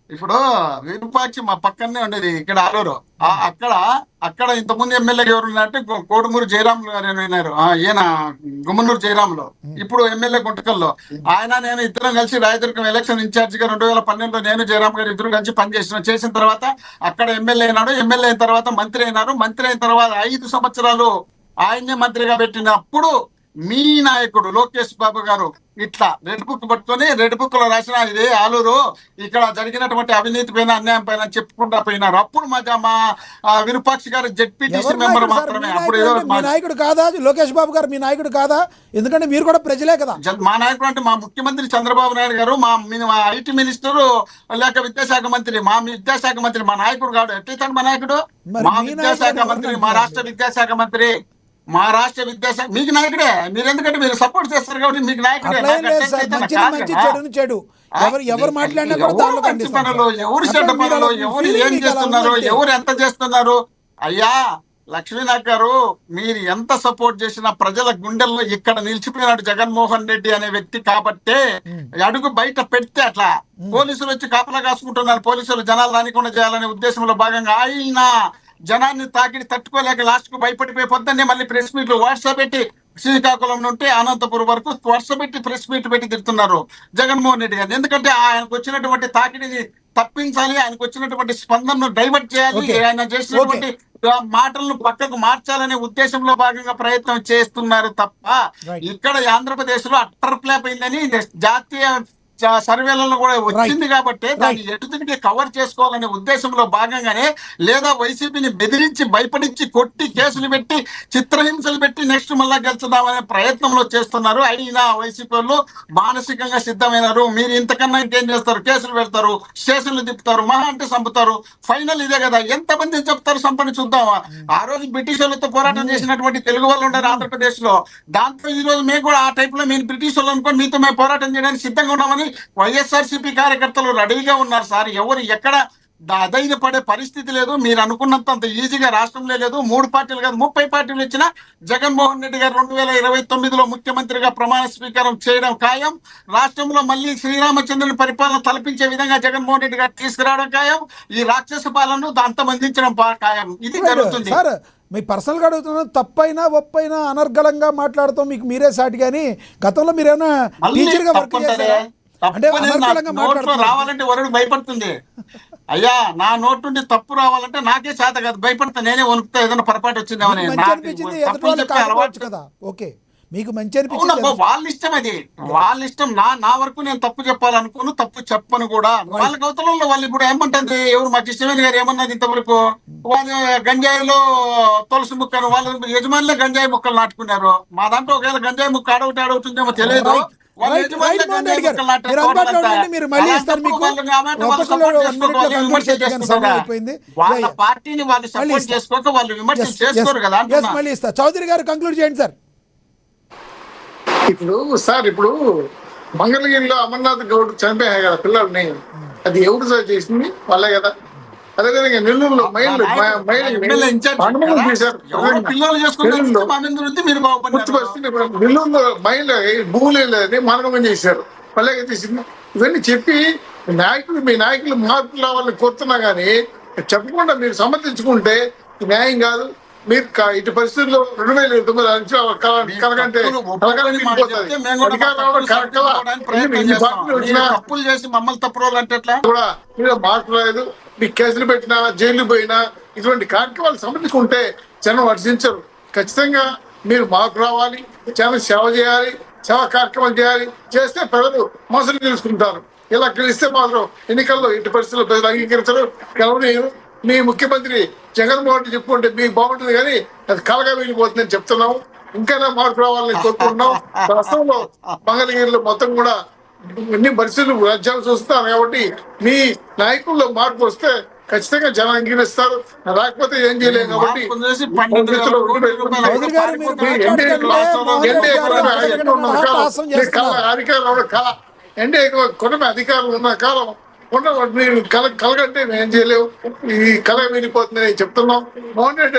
ఇప్పుడు విరూపాక్షి మా పక్కనే ఉండేది ఇక్కడ ఆలూరు. అక్కడ ఇంతకుముందు ఎమ్మెల్యేగా ఎవరు ఉన్నారంటే కోడుమూరు జయరాములు గారు ఉన్నారు, ఈయన గుమ్మనూరు జయరాములు, ఇప్పుడు ఎమ్మెల్యే గుంటకల్లో. ఆయన నేను ఇద్దరం కలిసి రాయదుర్గం ఎలక్షన్ ఇన్ఛార్జ్ గా 2012లో నేను జయరామ్ గారు ఇద్దరు కలిసి చేసిన తర్వాత అక్కడ ఎమ్మెల్యే అయినాడు. ఎమ్మెల్యే అయిన తర్వాత మంత్రి అయినారు. మంత్రి అయిన తర్వాత 5 సంవత్సరాలు ఆయన్నే మంత్రిగా పెట్టినప్పుడు మీ నాయకుడు లోకేష్ బాబు గారు ఇట్లా రెడ్ బుక్ పట్టుకొని రెడ్ బుక్ లో రాసిన ఇదే ఆలూరు ఇక్కడ జరిగినటువంటి అవినీతి పైన అన్యాయం పైన చెప్పుకుంటా పోయినారు. అప్పుడు మా విరూపాక్షి గారు జెడ్పీటీసీ మెంబర్ మాత్రమే. అప్పుడు మీ నాయకుడు కాదా లోకేష్ బాబు గారు? మీ నాయకుడు కాదా? ఎందుకంటే మీరు కూడా ప్రజలే కదా. మా నాయకుడు అంటే మా ముఖ్యమంత్రి చంద్రబాబు నాయుడు గారు, మా ఐటీ మినిస్టర్ లేక విద్యాశాఖ మంత్రి, మా విద్యాశాఖ మంత్రి మా నాయకుడు కాదు. ఎట్లయితే మా నాయకుడు మా విద్యాశాఖ మంత్రి, మా రాష్ట్ర విద్యాశాఖ మంత్రి, మా రాష్ట్ర విద్యాశాఖ మీకు నాయకుడే. మీరు ఎందుకంటే మీరు సపోర్ట్ చేస్తారు కాబట్టి మీకు నాయకుడే. ఎవరు మాట్లాడినా మంచి పనులు, ఎవరు చెడ్డ పనులు, ఎవరు ఏం చేస్తున్నారు, ఎవరు ఎంత చేస్తున్నారు? అయ్యా లక్ష్మీనాథ్ గారు, మీరు ఎంత సపోర్ట్ చేసినా ప్రజల గుండెల్లో ఇక్కడ నిలిచిపోయినాడు జగన్మోహన్ రెడ్డి అనే వ్యక్తి. కాబట్టే అడుగు బయట పెడితే అట్లా పోలీసులు వచ్చి కాపలా కాసుకుంటున్నారు. పోలీసులు జనాలు రానికుండా చేయాలనే ఉద్దేశంలో భాగంగా ఆయన జనాన్ని తాకిడి తట్టుకోలేక లాస్ట్ కు భయపడిపోయి పొద్దున్నే మళ్ళీ ప్రెస్ మీట్లు వాట్సాప్ పెట్టి శ్రీకాకుళం నుండి అనంతపురం వరకు వాట్సాప్ పెట్టి ప్రెస్ మీట్ పెట్టి తిడుతున్నారు జగన్మోహన్ రెడ్డి గారిని. ఎందుకంటే ఆయనకు వచ్చినటువంటి తాకిడిని తప్పించాలి, ఆయనకు వచ్చినటువంటి స్పందనను డైవర్ట్ చేయాలి, ఆయన చేసినటువంటి మాటలను పక్కకు మార్చాలనే ఉద్దేశంలో భాగంగా ప్రయత్నం చేస్తున్నారు తప్ప ఇక్కడ ఆంధ్రప్రదేశ్ లో అట్టర్ ఫ్లాప్ అయిందని జాతీయ సర్వేలలో కూడా వచ్చింది కాబట్టి దాన్ని ఎటుదిరిగి కవర్ చేసుకోవాలనే ఉద్దేశంలో భాగంగానే, లేదా వైసీపీని బెదిరించి భయపడించి కొట్టి కేసులు పెట్టి చిత్రహింసలు పెట్టి నెక్స్ట్ మళ్ళా గెలుచుదామనే ప్రయత్నంలో చేస్తున్నారు. అయినా వైసీపీ వాళ్ళు మానసికంగా సిద్ధమైనారు. మీరు ఇంతకన్నా ఇంకేం చేస్తారు? కేసులు పెడతారు, స్టేషన్లు తిప్పుతారు, మహా అంటే చంపుతారు. ఫైనల్ ఇదే కదా. ఎంతమంది చెప్తారు చంపని చూద్దామా? ఆ రోజు బ్రిటిష్ వాళ్ళతో పోరాటం చేసినటువంటి తెలుగు వాళ్ళు ఉన్నారు ఆంధ్రప్రదేశ్ లో. దాంతో ఈ రోజు మేము కూడా ఆ టైప్ లో మేము బ్రిటిష్ వాళ్ళు అనుకోని మీతో మేము పోరాటం చేయడానికి సిద్ధంగా ఉన్నామని వైఎస్ఆర్సీపీ కార్యకర్తలు రెడీగా ఉన్నారు సార్. ఎవరు ఎక్కడ అదైన పడే పరిస్థితి లేదు. మీరు అనుకున్నంత అంత ఈజీగా రాష్ట్రంలో లేదు. 3 పార్టీలు కాదు 30 పార్టీలు ఇచ్చినా జగన్మోహన్ రెడ్డి గారు 2029లో ముఖ్యమంత్రిగా ప్రమాణ స్వీకారం చేయడం ఖాయం. రాష్ట్రంలో మళ్ళీ శ్రీరామచంద్రుని పరిపాలన తలపించే విధంగా జగన్మోహన్ రెడ్డి గారు తీసుకురావడం ఖాయం. ఈ రాక్షస పాలనను అంతమందించడం ఖాయం. ఇది జరుగుతుంది సార్. మీ పర్సనల్గా అడుగుతున్నాను, తప్పైనా ఒప్పైనా అనర్గళంగా మాట్లాడతాం మీకు మీరే సాటి. కానీ గతంలో మీరేమైనా టీచర్గా వర్క్ చేశారా? అంటే అనర్గళంగా నోట్లో రావాలంటే వరుడు భయపడుతుంది. అయ్యా నా నోటు నుండి తప్పు రావాలంటే నాకే చేత కాదు, భయపడతా. నేనే వణుకుతా ఏదైనా పొరపాటు వచ్చిందేమని. అనిపించింది కదా, ఓకే మీకు మంచి అనిపించింది. వాళ్ళ ఇష్టం, అది వాళ్ళ ఇష్టం. నా వరకు నేను తప్పు చెప్పాలనుకోను, తప్పు చెప్పను కూడా. వాళ్ళ గౌతలంలో వాళ్ళు ఇప్పుడు ఏమంటుంది, ఎవరు మా కృష్ణవేణి గారు ఏమన్నది ఇంతవరకు, వాళ్ళు గంజాయిలో తులసి ముక్కను వాళ్ళ యజమానులే గంజాయి ముక్కలు నాటుకున్నారు. మా దాంట్లో ఒకవేళ గంజాయి ముక్క ఆడవుతుందేమో తెలియదు. వాళ్ళ పార్టీని వాళ్ళు సపోర్ట్ చేసుకోక వాళ్ళు విమర్శ చేసుకోరు కదా. చౌదరి గారు కంక్లూడ్ చేయండి సార్. ఇప్పుడు మంగళగిరిలో అమర్నాథ్ గౌడ్ చనిపోయాయి కదా పిల్లల్ని, అది ఎవరు సార్ చేసింది? వాళ్ళే కదా. అదేవిధంగా నెల్లూరులో నెల్లూరులో మహిళ భూములు లేదని మానవంగా చేశారు, వాళ్ళే తీసింది. ఇవన్నీ చెప్పి మీ నాయకులు మార్పులు రావాలని కోరుతున్నా కానీ చెప్పకుండా మీరు సమర్థించుకుంటే న్యాయం కాదు. మీరు ఇటు పరిస్థితుల్లో 2029 కలగంటే తప్పులు చేసి మమ్మల్ని తప్పు అంటే కూడా మీరు మార్పు లేదు. మీకు కేసులు పెట్టినా జైలు పోయినా ఇటువంటి కార్యక్రమాలు సమర్థించుకుంటే జనం వర్షించరు. ఖచ్చితంగా మీరు మార్పు రావాలి, జనం సేవ చేయాలి, సేవా కార్యక్రమాలు చేయాలి. చేస్తే ప్రజలు మనసులు తెలుసుకుంటారు. ఇలా గెలిస్తే మాత్రం ఎన్నికల్లో ఇటు పరిస్థితుల్లో ప్రజలు అంగీకరించరు, గెలవలేరు. మీ ముఖ్యమంత్రి జగన్మోహన్ రెడ్డి చెప్పుకుంటే మీకు బాగుంటుంది, కానీ అది కలగా వెళ్ళిపోతుందని చెప్తున్నాము. ఇంకా మార్పు రావాలని కోరుకుంటున్నాం. రాష్ట్రంలో మంగళగిరిలో మొత్తం కూడా ఎన్ని పరిస్థితులు రాజ్యాలు చూస్తున్నారు కాబట్టి మీ నాయకుల్లో మార్పు వస్తే ఖచ్చితంగా జనం అంగీకరిస్తారు. రాకపోతే ఏం చేయలేము కాబట్టి ఎన్డీఏ కొనమే అధికారులు ఉన్న కాలం మీరు కలగంటే మేము ఏం చేయలేవు. ఈ కళ వెళ్ళిపోతుందని చెప్తున్నాం. మోహన్ రెడ్డి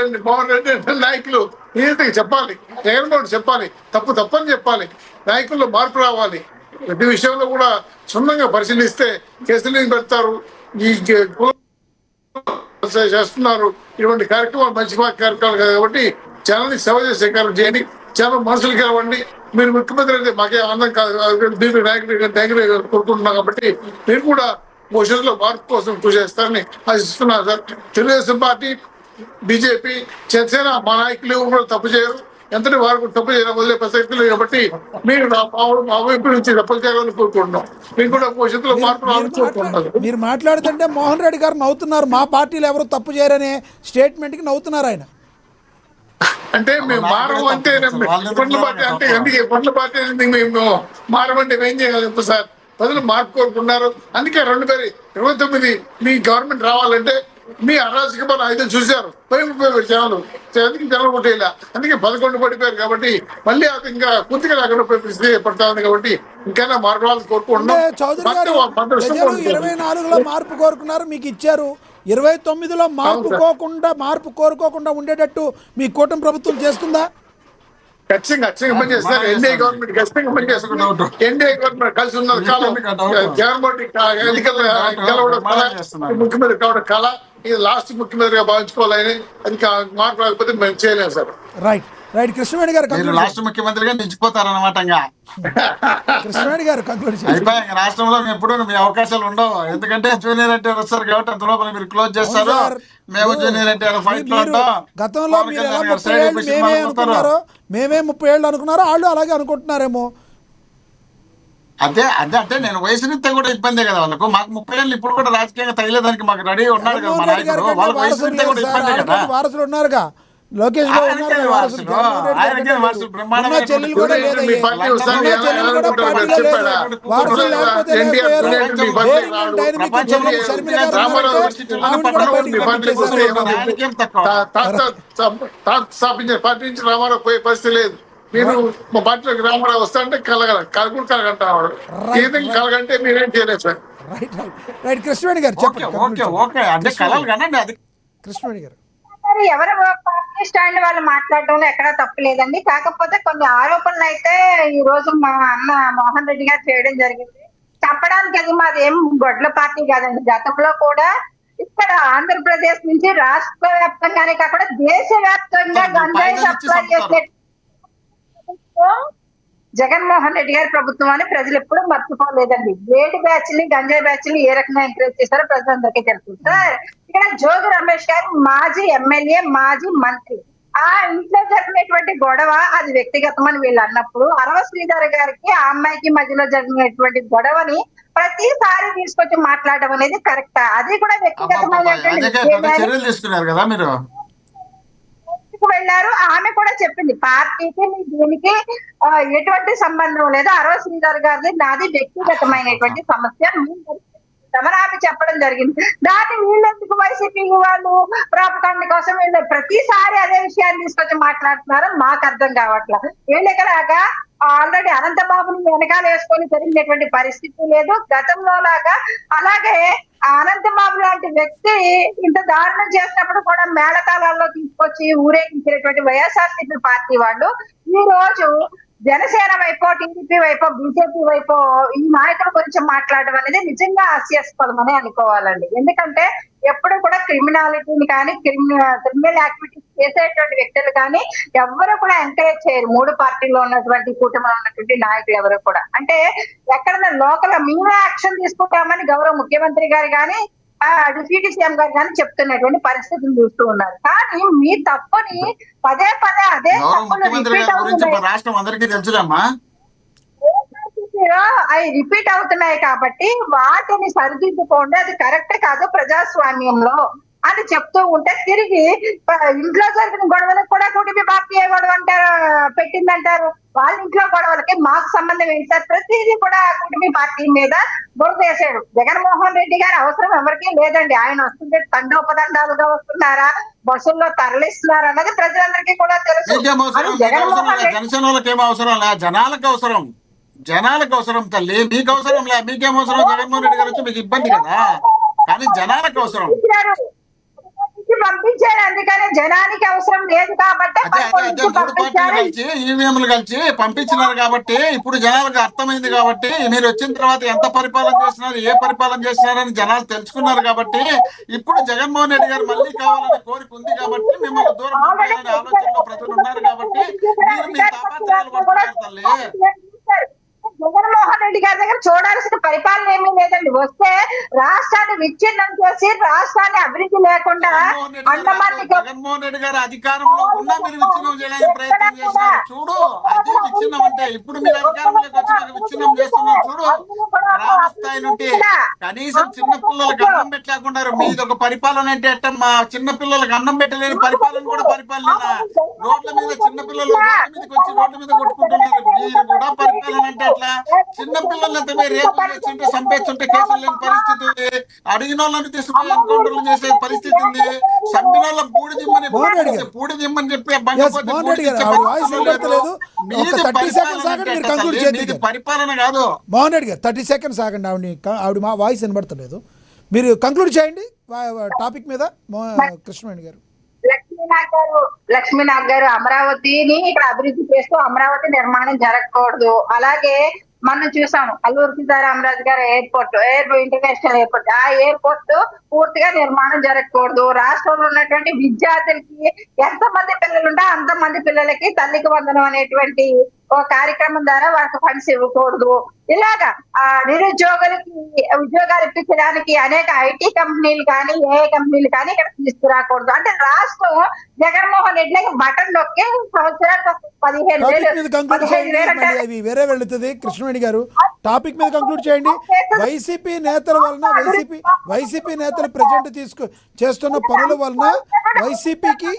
నాయకులు నీతికి చెప్పాలి, జగన్మోహన్ చెప్పాలి, తప్పని చెప్పాలి. నాయకుల్లో మార్పు రావాలి. ప్రతి విషయంలో కూడా క్షుణ్ణంగా పరిశీలిస్తే కేసులు పెడతారు, ఈ చేస్తున్నారు. ఇటువంటి కార్యక్రమాలు మంచి కార్యక్రమాలు కాబట్టి జనాన్ని సేవ చేసే కార్యక్రమం చేయండి. చాలా మనసులు కలవండి. మీరు ముఖ్యమంత్రి అయితే మాకే ఆనందం కాదు, బీపీ నాయకులు కోరుకుంటున్నాం. కాబట్టి మీరు కూడా భవిష్యత్తులో మార్పు కోసం కృషి చేస్తారని ఆశిస్తున్నాను sir. Telugu Desam party, BJP, Janasena మా నాయకులు కూడా తప్పు చేయరు. ఎంతటి వారు తప్పు చేయడం వదిలే ప్రసక్తి లేదు. కాబట్టి మీరు మా వైపు నుంచి తప్పులు చేయాలని కోరుకుంటున్నాం. మీకు కూడా భవిష్యత్తులో మార్పు రావాలని కోరుకుంటున్నాను. మీరు మాట్లాడుతుంటే మోహన్ రెడ్డి గారు నవ్వుతున్నారు. మా పార్టీలో ఎవరు తప్పు చేయరనే స్టేట్మెంట్ కి నవ్వుతున్నారు ఆయన. అంటే మేము మారం అంటే పండ్ల పార్టీ అంటే అందుకే పండ్ల పార్టీ మేము మారమంటే ఏం చేయగలుగుతాం సార్. ప్రజలు మార్పు కోరుకున్నారు. అందుకే 2029 మీ గవర్నమెంట్ రావాలంటే మీ అరాజకమైన ఐదు చూశారు, 30 జనాలు అందుకే జనాలు కొట్టేలా. అందుకే 11 పడిపోయారు. కాబట్టి మళ్ళీ ఇంకా పూర్తిగా అక్కడ పరిస్థితి ఏర్పడతా ఉంది. కాబట్టి ఇంకైనా మార్పు రావాలని కోరుకుంటున్నాం. 24లో మార్పు కోరుకున్నారు, మీకు ఇచ్చారు. 29లో మార్పు కోరుకోకుండా ఉండేటట్టు మీ కూటమి ప్రభుత్వం చేస్తుందా? ఖచ్చితంగా పనిచేస్తారు. ఎన్డీఏ గవర్నమెంట్ ఖచ్చితంగా పనిచేస్తున్నారు. ఎన్డీఏ గవర్నమెంట్ కలిసి ఉన్న కాలం జగన్మోహన్ ముఖ్యమంత్రి కావడం కళ. ఇది లాస్ట్ ముఖ్యమంత్రిగా భావించుకోవాలని. అది మార్పు రాకపోతే మేము చేయలేము సార్. రైట్ కృష్ణవేణి గారు రాష్ట్ర ముఖ్యమంత్రిగా నిలిచిపోతారన్నమాట. కృష్ణవేణి గారు అయిపోయి రాష్ట్రంలో ఎప్పుడు మీ అవకాశాలు ఉండవు. ఎందుకంటే జూనియర్ ఎన్టీఆర్ వస్తారు కాబట్టి అంత లోపల మీరు క్లోజ్ చేస్తారు. మేము జూనియర్ ఎన్టీఆర్ ఫైట్ లో ఉంటాం. గతంలో మేమే 30 ఏళ్ళు అనుకున్నారో వాళ్ళు అలాగే అనుకుంటున్నారేమో. అదే అదే అంటే నేను వయసు రీత్యా కూడా ఇబ్బందే కదా వాళ్ళకు. మాకు 30 ఏళ్ళు ఇప్పుడు కూడా రాజకీయంగా తగిలేదానికి మాకు రెడీ ఉన్నారు కదా మా జగన్మోహన్ రెడ్డి గారి నాయకుడు. కంటే వాళ్ళకి వయసు వారసులు రీత్యా లేరు కూడా సార్, ఇబ్బందే కదా. ఆయనకంటే వారసులు ఉన్నారుగా. లోకేష్ బాబు ఉన్నారు కదా వారసులు. జగన్మోహన్ రెడ్డి గారి ఆయనకే కంటే వారసులు లేరు. బ్రహ్మాండమైన ఉన్న చెల్లెలు కూడా మీ లేదయ్యే. పార్టీ వస్తాను ఉన్న చెల్లెలు కూడా పార్టీలో లేదు. వారసులు లేకపోతే లేకపోయారు. మీ పార్టీ డైరింగ్ అండ్ డైనమిక్ చెల్లెలు షర్మిల గారు రామారావు ఉన్నారంటే ఆవిడ కూడా బయటికి మీ పార్టీకి వస్తే పంపించేశారు. ఆయనకేం తక్కువ. తాత స్థాపించిన పార్టీ నుంచి రామారావు పోయే పరిస్థితి లేదు. మీరు మా పార్టీలోకి రామారావు వస్తా అంటే కలగడు కలగంటాడు. ఏదైనా కలగంటే మీరేం చేయలేదు sir. Right right right. Krishnaveni గారు ఓకే చెప్పండి. ఓకే ఓకే అంటే కలలు కనండి అది. కృష్ణవేణి గారు మరి ఎవరి పార్టీ స్టాండ్ వాళ్ళు మాట్లాడడంలో ఎక్కడా తప్పు లేదండి. కాకపోతే కొన్ని ఆరోపణలు అయితే ఈ రోజు మా అన్న మోహన్ రెడ్డి గారు చేయడం జరిగింది. చెప్పడానికి అది మాది ఏం గొడ్ల పార్టీ కాదండి. గతంలో కూడా ఇక్కడ ఆంధ్రప్రదేశ్ నుంచి రాష్ట్ర వ్యాప్తంగానే కాకుండా దేశవ్యాప్తంగా గంజాయి సప్లై చేసే జగన్మోహన్ రెడ్డి గారి ప్రభుత్వం అని ప్రజలు ఎప్పుడు మర్చిపోలేదండి. వేడి బ్యాచ్ ని గంజాయి బ్యాచ్ ని ఏ రకంగా ఎంకరేజ్ చేశారో ప్రజలందరికీ తెలుసు. సార్ ఇక్కడ జోగి రమేష్ గారు మాజీ ఎమ్మెల్యే, మాజీ మంత్రి. ఆ ఇంట్లో జరిగినటువంటి గొడవ అది వ్యక్తిగతమని వీళ్ళు అన్నప్పుడు అరవ శ్రీధర్ గారికి ఆ అమ్మాయికి మధ్యలో జరిగినటువంటి గొడవని ప్రతిసారి తీసుకొచ్చి మాట్లాడడం అనేది కరెక్టా? అది కూడా వ్యక్తిగతమైనటువంటి చర్యలు తీసుకున్నారు కదా మీరు. వెళ్ళారు. ఆమె కూడా చెప్పింది పార్టీకి దీనికి ఎటువంటి సంబంధం లేదు, అరవ శ్రీధర్ గారిది నాది వ్యక్తిగతమైనటువంటి సమస్య ఆమె చెప్పడం జరిగింది. దాన్ని వీళ్ళెందుకు వైసీపీ వాళ్ళు ప్రాపకాండ కోసం వీళ్ళు ప్రతిసారి అదే విషయాన్ని తీసుకొచ్చి మాట్లాడుతున్నారు మాకు అర్థం కావట్లేదు. వీళ్ళెక్కడాగా ఆల్రెడీ అనంతబాబుని వెనకాల వేసుకొని జరిగినటువంటి పరిస్థితి లేదు గతంలో లాగా. అలాగే అనంతబాబు లాంటి వ్యక్తి ఇంత దారుణం చేసినప్పుడు కూడా మేళతాళాల్లో తీసుకొచ్చి ఊరేగించినటువంటి వైఎస్ఆర్సీపీ పార్టీ వాళ్ళు ఈ రోజు జనసేన వైపు, టీడీపీ వైపు, బీజేపీ వైపు ఈ నాయకుల గురించి మాట్లాడడం అనేది నిజంగా హాస్యాస్పదం అని అనుకోవాలండి. ఎందుకంటే ఎప్పుడు కూడా క్రిమినాలిటీని కానీ క్రిమినల్ యాక్టివిటీస్ చేసేటువంటి వ్యక్తులు కానీ ఎవరు కూడా ఎంకరేజ్ చేయరు. మూడు పార్టీల్లో ఉన్నటువంటి కూటమిలో ఉన్నటువంటి నాయకులు ఎవరు కూడా. అంటే ఎక్కడైనా లోకల్ మేము యాక్షన్ తీసుకుంటామని గౌరవ ముఖ్యమంత్రి గారు కానీ డిప్యూటీ సీఎం గారు కానీ చెప్తున్నటువంటి పరిస్థితిని చూస్తూ ఉన్నారు. కానీ మీ తప్పుని పదే పదే అదే రాష్ట్రం అందరికీ తెలుసులేమ్మా అవి రిపీట్ అవుతున్నాయి కాబట్టి వాటిని సరిదిద్దుకోండి. అది కరెక్ట్ కాదు ప్రజాస్వామ్యంలో అని చెప్తూ ఉంటే తిరిగి ఇంట్లో జరిగిన గొడవలకు కూడా కుటుంబ పార్టీ ఏ గొడవ అంటారు పెట్టిందంటారు. వాళ్ళ ఇంట్లో గొడవలకి మాకు సంబంధం ఏంటి సార్? ప్రతిదీ కూడా కుటుంబ పార్టీ మీద బురద వేసాడు. జగన్మోహన్ రెడ్డి గారి అవసరం ఎవరికీ లేదండి. ఆయన వస్తుంటే తండోపదండాలుగా వస్తున్నారా, బస్సుల్లో తరలిస్తున్నారా అన్నది ప్రజలందరికీ కూడా తెలుసు. జనసేనలకు ఏం అవసరం లే, జనాలకు అవసరం, జనాలకు అవసరం తల్లి. మీకు అవసరం లే, మీకేం అవసరం? జగన్మోహన్ రెడ్డి గారు వచ్చి మీకు ఇబ్బంది కదా, కానీ జనాలకు అవసరం. పంపించారు, అందుకని జనానికి అవసరం లేదు కాబట్టి మూడు పార్టీలు కలిసి ఈవీఎంలు కలిసి పంపించినారు కాబట్టి ఇప్పుడు జనాలకు అర్థమైంది కాబట్టి మీరు వచ్చిన తర్వాత ఎంత పరిపాలన చేస్తున్నారు, ఏ పరిపాలన చేస్తున్నారని జనాలు తెలుసుకున్నారు కాబట్టి ఇప్పుడు జగన్మోహన్ రెడ్డి గారు మళ్ళీ కావాలనే కోరిక ఉంది కాబట్టి మిమ్మల్ని దూరం పంపాలనే ఆలోచనలో ప్రజలు ఉన్నారు కాబట్టి మీరు మీ తాపత్రయాలు పడుతున్నారు తల్లి. జగన్మోహన్ రెడ్డి గారి దగ్గర చూడాల్సిన పరిపాలన ఏమీ లేదండి. వస్తే రాష్ట్రాన్ని విచ్ఛిన్నం చేసి రాష్ట్రాన్ని అభివృద్ధి లేకుండా జగన్మోహన్ రెడ్డి గారు అధికారంలో ఉన్నా మీరు విచ్ఛిన్నం చేయడానికి ప్రయత్నం చేస్తున్నారు చూడు. అదే విచ్ఛిన్నం అంటే ఇప్పుడు మీరు అధికారంలోకి వచ్చినాక విచ్ఛిన్నం చేస్తున్నారు చూడు. గ్రామ స్థాయి నుండి కనీసం చిన్న పిల్లలకు అన్నం పెట్టలేకున్నారు. మీది ఒక పరిపాలన అంటే ఎట్ట? మా చిన్న పిల్లలకు అన్నం పెట్టలేని పరిపాలన కూడా పరిపాలన. రోడ్ల మీద చిన్న పిల్లలు రోడ్ల మీదకి వచ్చి రోడ్ల మీద కొట్టుకుంటున్నారు. మీరు కూడా పరిపాలన అంటే ఎట్లా? చిన్న పిల్లలంతా రేపు చేస్తుంటే చంపేస్తుంటే కేసులు లేని పరిస్థితి ఉంది. అడిగిన వాళ్ళని తీసుకుపోయి ఎన్కౌంటర్లు చేసే పరిస్థితి ఉంది. చంపిన వాళ్ళ పూడిదిమ్మని చెప్పి పరిపాలన కాదు. మోహన్ రెడ్డి గారు 30 సెకండ్స్ ఆగండి. ఆవిడ మా వాయిస్ వినబడతలేదు. మీరు కంక్లూడ్ చేయండి టాపిక్ మీద. కృష్ణవేణి గారు. లక్ష్మీనాథ్ గారు అమరావతిని ఇక్కడ అభివృద్ధి చేస్తూ అమరావతి నిర్మాణం జరగకూడదు. అలాగే మనం చూసాము అల్లూరు సీతారామరాజు గారు ఎయిర్పోర్ట్ ఇంటర్నేషనల్ ఎయిర్పోర్ట్, ఆ ఎయిర్పోర్ట్ పూర్తిగా నిర్మాణం జరగకూడదు. రాష్ట్రంలో ఉన్నటువంటి విద్యార్థులకి ఎంతమంది పిల్లలుంటే అంతమంది పిల్లలకి తల్లికి వందనం అనేటువంటి ఒక కార్యక్రమం ద్వారా వాళ్ళకి ఫండ్స్ ఇవ్వకూడదు. ఇలాగా నిరుద్యోగులకి ఉద్యోగాలు ఇప్పించడానికి అనేక ఐటీ కంపెనీలు కానీ ఏ కంపెనీలు కానీ ఇక్కడ తీసుకురాకూడదు. అంటే రాష్ట్రం జగన్మోహన్ రెడ్డికి బటన్ నొక్కి సంవత్సరానికి 15,000 టాపిక్ మీద కంక్లూడ్ చేయండి, 15,000 మళ్ళీ అంటే అవి వేరే వెళుతుంది. కృష్ణవేణి గారు టాపిక్ మీద కంక్లూడ్ చేయండి. వైసీపీ నేతల వలన వైసీపీ నేతలు ప్రజెంట్ చేస్తున్న పనుల వలన వైసీపీకి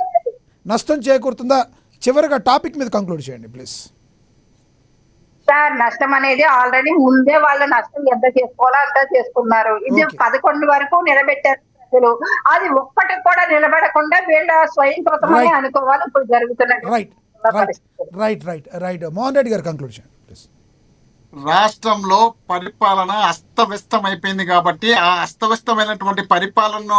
నష్టం చేకూరుతుందా? చివరిగా టాపిక్ మీద కంక్లూడ్ చేయండి ప్లీజ్. సార్, నష్టం అనేది ఆల్రెడీ ముందే వాళ్ళ నష్టం ఎంత చేసుకోవాలో అంత చేసుకున్నారు. ఇది Okay. 11 వరకు నిలబెట్టారు ప్రజలు. అది ఒక్కటి కూడా నిలబడకుండా వీళ్ళ స్వయం కృతమని Right. అనుకోవాలి ఇప్పుడు జరుగుతున్నట్టు right right right right Mohan Reddy గారు కంక్లూడ్ చేయండి ప్లీజ్. రాష్ట్రంలో పరిపాలన అస్తవ్యస్తం అయిపోయింది కాబట్టి ఆ అస్తవ్యస్తమైనటువంటి పరిపాలనను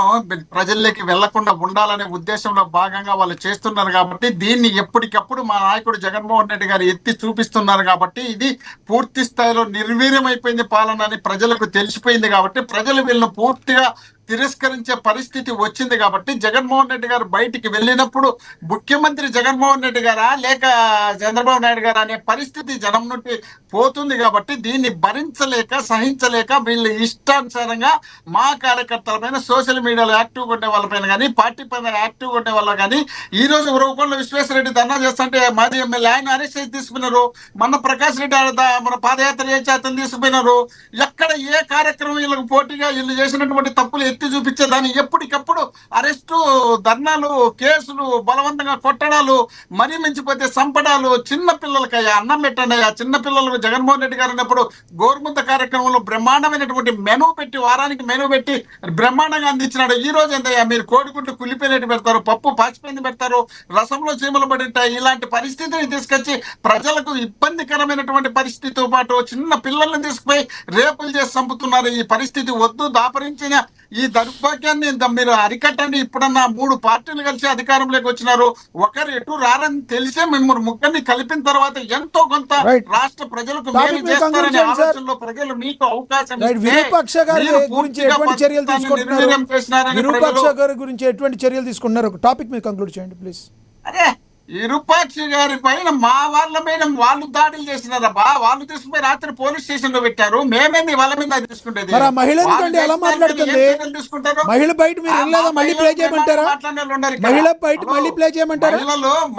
ప్రజల్లోకి వెళ్లకుండా ఉండాలనే ఉద్దేశంలో భాగంగా వాళ్ళు చేస్తున్నారు కాబట్టి దీన్ని ఎప్పటికప్పుడు మా నాయకుడు జగన్మోహన్ రెడ్డి గారు ఎత్తి చూపిస్తున్నారు కాబట్టి ఇది పూర్తి స్థాయిలో నిర్వీర్యం అయిపోయింది పాలన అని ప్రజలకు తెలిసిపోయింది కాబట్టి ప్రజలు వీళ్ళను పూర్తిగా తిరస్కరించే పరిస్థితి వచ్చింది కాబట్టి జగన్మోహన్ రెడ్డి గారు బయటికి వెళ్ళినప్పుడు ముఖ్యమంత్రి జగన్మోహన్ రెడ్డి గారా లేక చంద్రబాబు నాయుడు గారా అనే పరిస్థితి జనం నుండి పోతుంది కాబట్టి దీన్ని భరించలేక సహించలేక వీళ్ళు ఇష్టానుసారంగా మా కార్యకర్తల పైన సోషల్ మీడియాలో యాక్టివ్గా ఉండే వాళ్ళపైన కానీ పార్టీ పైన యాక్టివ్గా ఉండే వాళ్ళ కానీ ఈ రోజు ఉరవకొండల విశ్వేశ్వరరెడ్డి ధర్నా చేస్తుంటే మాజీ ఎమ్మెల్యే ఆయన అరెస్ట్ చేసి తీసుకున్నారు. మన ప్రకాష్ రెడ్డి మన పాదయాత్ర చేసి అతను తీసుకుపోయినారు. ఎక్కడ ఏ కార్యక్రమం వీళ్ళకి పోటీగా వీళ్ళు చేసినటువంటి తప్పులు ఎత్తి చూపించేదాన్ని ఎప్పటికప్పుడు అరెస్టు, ధర్నాలు, కేసులు, బలవంతంగా కొట్టడాలు, మరీ మించిపోతే సంపడాలు. చిన్న పిల్లలకయ్యా అన్నం పెట్టండి అయ్యా. చిన్న పిల్లలకు జగన్మోహన్ రెడ్డి గారు ఉన్నప్పుడు గోరుముద్ద కార్యక్రమంలో బ్రహ్మాండమైనటువంటి మెనూ పెట్టి వారానికి మెనూ పెట్టి బ్రహ్మాండంగా అందించినాడు. ఈ రోజు ఏంటయ్యా మీరు కోడిగుడ్డు కులిపోయినట్టు పెడతారు, పప్పు పాచిపోయింది పెడతారు, రసంలో చీమలు పడి ఉంటాయి. ఇలాంటి పరిస్థితిని తీసుకొచ్చి ప్రజలకు ఇబ్బందికరమైనటువంటి పరిస్థితితో పాటు చిన్న పిల్లల్ని తీసుకుపోయి రేపులు చేసి చంపుతున్నారు. ఈ పరిస్థితి వద్దు. దాపరించిన ఈ దౌర్భాగ్యాన్ని మీరు అరికట్టండి. ఇప్పుడన్నా 3 పార్టీలు కలిసి అధికారంలోకి వచ్చినారు. ఒకరు ఎటు రారని తెలిసే మిమ్మల్ని ముగ్గురిని కలిపిన తర్వాత ఎంతో కొంత Right. రాష్ట్ర ప్రజలకు Topic మేలు మీద చేస్తారనే conclude చేయండి, sir. ఆలోచనలో ప్రజలు మీకు అవకాశం రైట్ ఇస్తే విరూపాక్ష గారి మీరు గురించి పూర్తిగా ఎటువంటి చర్యలు ప్రభుత్వాన్ని తీసుకుంటున్నారు? నిర్వీర్యం చేసినారని విరూపాక్ష ప్రజలు- గారి గురించి ఎటువంటి చర్యలు తీసుకుంటున్నారు? టాపిక్ మీద కంక్లూడ్ చేయండి ప్లీజ్. అరే విరూపాక్షి గారి పైన మా వాళ్ళ మీద వాళ్ళు దాడులు చేసినారబ్బా. వాళ్ళు తీసుకుపోయి రాత్రి పోలీస్ స్టేషన్ లో పెట్టారు. మేమేంది వాళ్ళ మీద తీసుకుంటేది? మరి ఆ మహిళ ఎందుకండి అలా మాట్లాడుతుంది? మహిళ బయట మీరు వెళ్ళలేదా? మళ్ళీ ప్లే చేయమంటారా? మహిళ బయట మళ్ళీ ప్లే చేయమంటారా?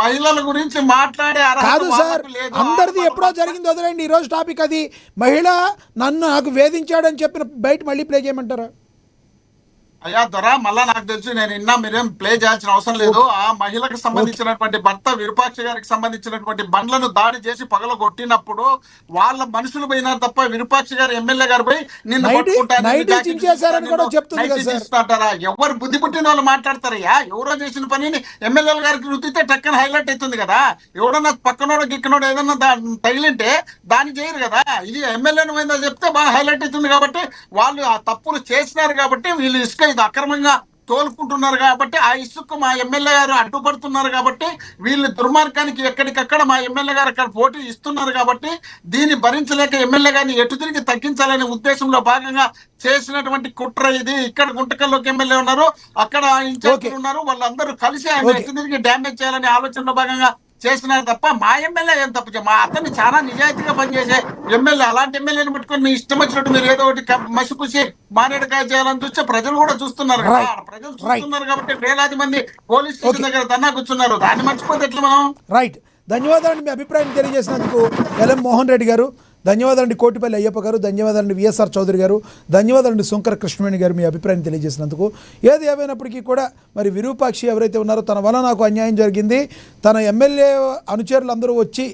మహిళల గురించి మాట్లాడే అర్హత కాదు సార్, వాళ్ళకు లేదు. అందరిది ఎప్పుడో జరిగింది వదిలేండి. ఈ రోజు టాపిక్ అది. మహిళ నాకు వేధించాడని చెప్పిన బయట మళ్ళీ ప్లే చేయమంటారా? అయ్యా దొర మళ్ళా నాకు తెలిసి నేను ఇన్నా మీరేం ప్లే చేయాల్సిన అవసరం లేదు. ఆ మహిళకు సంబంధించినటువంటి భర్త విరూపాక్ష గారికి సంబంధించినటువంటి బండ్లను దాడి చేసి పగల కొట్టినప్పుడు వాళ్ళ మనుషులు పోయినారు తప్ప విరూపాక్ష గారు ఎమ్మెల్యే గారు పోయి నిన్ను నైటీ- పట్టుకుంటాను, నైటీ నిన్ను జాకెట్ చించేశారని కూడా తీస్తాను, చెప్తుంది నైటీ కదా సార్. తీస్తాంటారా? ఎవరు బుద్ధి పుట్టిన వాళ్ళు మాట్లాడతారయ్యా. ఎవరో చేసిన పనిని ఎమ్మెల్యేల గారికి రుద్దితే టక్కన హైలైట్ అవుతుంది కదా. ఎవడన్నా పక్కనోడు గిక్కనోడు ఏదన్నా తగిలింటే దాన్ని చేయరు కదా. ఇది ఎమ్మెల్యేను పోయిందో చెప్తే బాగా హైలైట్ అవుతుంది కాబట్టి వాళ్ళు ఆ తప్పులు చేసినారు కాబట్టి వీళ్ళు ఇసుక ఇది అక్రమంగా తోలుకుంటున్నారు కాబట్టి ఆ ఇసుకు మా ఎమ్మెల్యే గారు అడ్డుపడుతున్నారు కాబట్టి వీళ్ళు దుర్మార్గానికి ఎక్కడికక్కడ మా ఎమ్మెల్యే గారు అక్కడ పోటీ ఇస్తున్నారు కాబట్టి దీన్ని భరించలేక ఎమ్మెల్యే గారిని ఎటు తిరిగి తగ్గించాలనే ఉద్దేశంలో భాగంగా చేసినటువంటి కుట్ర ఇది. ఇక్కడ గుంటకల్లోకి ఎమ్మెల్యే ఉన్నారు, అక్కడ ఇన్ఛార్జీలు ఉన్నారు, వాళ్ళందరూ కలిసి ఆయన ఎటు తిరిగి డ్యామేజ్ చేయాలనే ఆలోచనలో భాగంగా చేసినారు తప్ప మా ఎమ్మెల్యే ఏం తప్పు మా అతన్ని చాలా నిజాయితీగా పనిచేసే ఎమ్మెల్యే. అలాంటి ఎమ్మెల్యేని పెట్టుకొని మీ ఇష్టం వచ్చినట్టు మీరు ఏదో ఒకటి మసిపూసి మానేడుకాయ చేయాలని చూస్తే ప్రజలు కూడా చూస్తున్నారు కదా. ప్రజలు చూస్తున్నారు కాబట్టి వేలాది మంది పోలీస్ స్టేషన్ దగ్గర ధర్నా కూర్చున్నారు. దాన్ని మర్చిపోతే ఎట్లా మనం? రైట్, ధన్యవాదాలండి మీ అభిప్రాయం తెలియజేసినందుకు ఎల్ఎం మోహన్ రెడ్డి గారు. ధన్యవాదాలండి కోటిపల్లి అయ్యప్ప గారు. ధన్యవాదాలండి విఎస్ఆర్ చౌదరి గారు. ధన్యవాదాలండి శంకర కృష్ణవేణి గారు మీ అభిప్రాయం తెలియజేసినందుకు. ఏది ఏమైనప్పటికీ కూడా మరి విరూపాక్షి ఎవరైతే ఉన్నారో తన వల్ల నాకు అన్యాయం జరిగింది, తన ఎమ్మెల్యే అనుచరులు అందరూ వచ్చి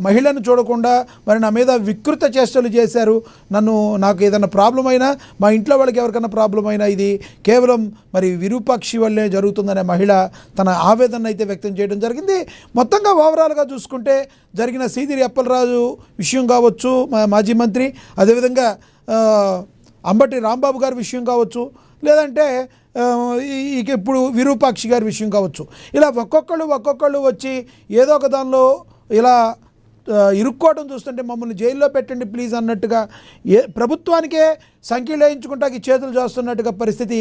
మహిళను చూడకుండా మరి నా మీద వికృత చేష్టలు చేశారు. నాకు ఏదైనా ప్రాబ్లం అయినా మా ఇంట్లో వాళ్ళకి ఎవరికైనా ప్రాబ్లం అయినా ఇది కేవలం మరి విరూపాక్షి వల్లే జరుగుతుందనే మహిళ తన ఆవేదన అయితే వ్యక్తం చేయడం జరిగింది. మొత్తంగా ఓవరాల్గా చూసుకుంటే జరిగిన సీదిరి అప్పలరాజు విషయం కావచ్చు, మాజీ మంత్రి, అదేవిధంగా అంబటి రాంబాబు గారి విషయం కావచ్చు, లేదంటే ఇప్పుడు విరూపాక్షి గారి విషయం కావచ్చు, ఇలా ఒక్కొక్కళ్ళు వచ్చి ఏదో ఒక దానిలో ఇలా ఇరుక్కోవడం చూస్తుంటే మమ్మల్ని జైల్లో పెట్టండి ప్లీజ్ అన్నట్టుగా ప్రభుత్వానికే సంఖ్యలు వేయించుకుంటాకి చేతులు చేస్తున్నట్టుగా పరిస్థితి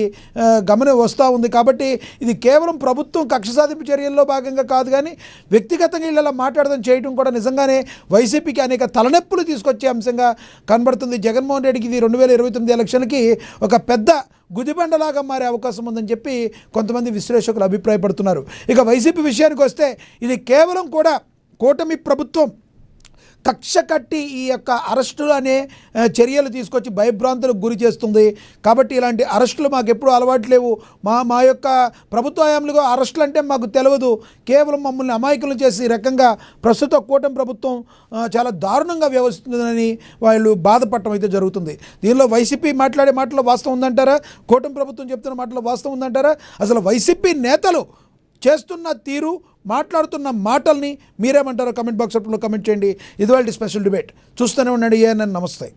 వస్తూ ఉంది. కాబట్టి ఇది కేవలం ప్రభుత్వం కక్ష సాధింపు చర్యల్లో భాగంగా కాదు, కానీ వ్యక్తిగతంగా ఇలా మాట్లాడడం చేయడం కూడా నిజంగానే వైసీపీకి అనేక తలనొప్పులు తీసుకొచ్చే అంశంగా కనబడుతుంది. జగన్మోహన్ రెడ్డికి ఇది 2029 ఎలక్షన్కి ఒక పెద్ద గుదిబండలాగా మారే అవకాశం ఉందని చెప్పి కొంతమంది విశ్లేషకులు అభిప్రాయపడుతున్నారు. ఇక వైసీపీ విషయానికి వస్తే ఇది కేవలం కూడా కూటమి ప్రభుత్వం కక్ష కట్టి ఈ యొక్క అరెస్టులు అనే చర్యలు తీసుకొచ్చి భయభ్రాంతులకు గురి చేస్తుంది. కాబట్టి ఇలాంటి అరెస్టులు మాకు ఎప్పుడూ అలవాటు లేవు, మా యొక్క ప్రభుత్వ హయాంలో అరెస్టులు అంటే మాకు తెలియదు, కేవలం మమ్మల్ని అమాయకులు చేసి ఈ రకంగా ప్రస్తుత కూటమి ప్రభుత్వం చాలా దారుణంగా వ్యవహరిస్తుందని వాళ్ళు బాధపడటం అయితే జరుగుతుంది. దీనిలో వైసీపీ మాట్లాడే మాటలో వాస్తవం ఉందంటారా, కూటమి ప్రభుత్వం చెప్తున్న మాటలో వాస్తవం ఉందంటారా? అసలు వైసీపీ నేతలు చేస్తున్న తీరు, మాట్లాడుతున్న మాటల్ని మీరేమంటారో కమెంట్ బాక్స్ రూపంలో కమెంట్ చేయండి. ఇది వాళ్ళ స్పెషల్ డిబేట్. చూస్తూనే ఉండండి. ఏఎన్ఎన్. నమస్తే.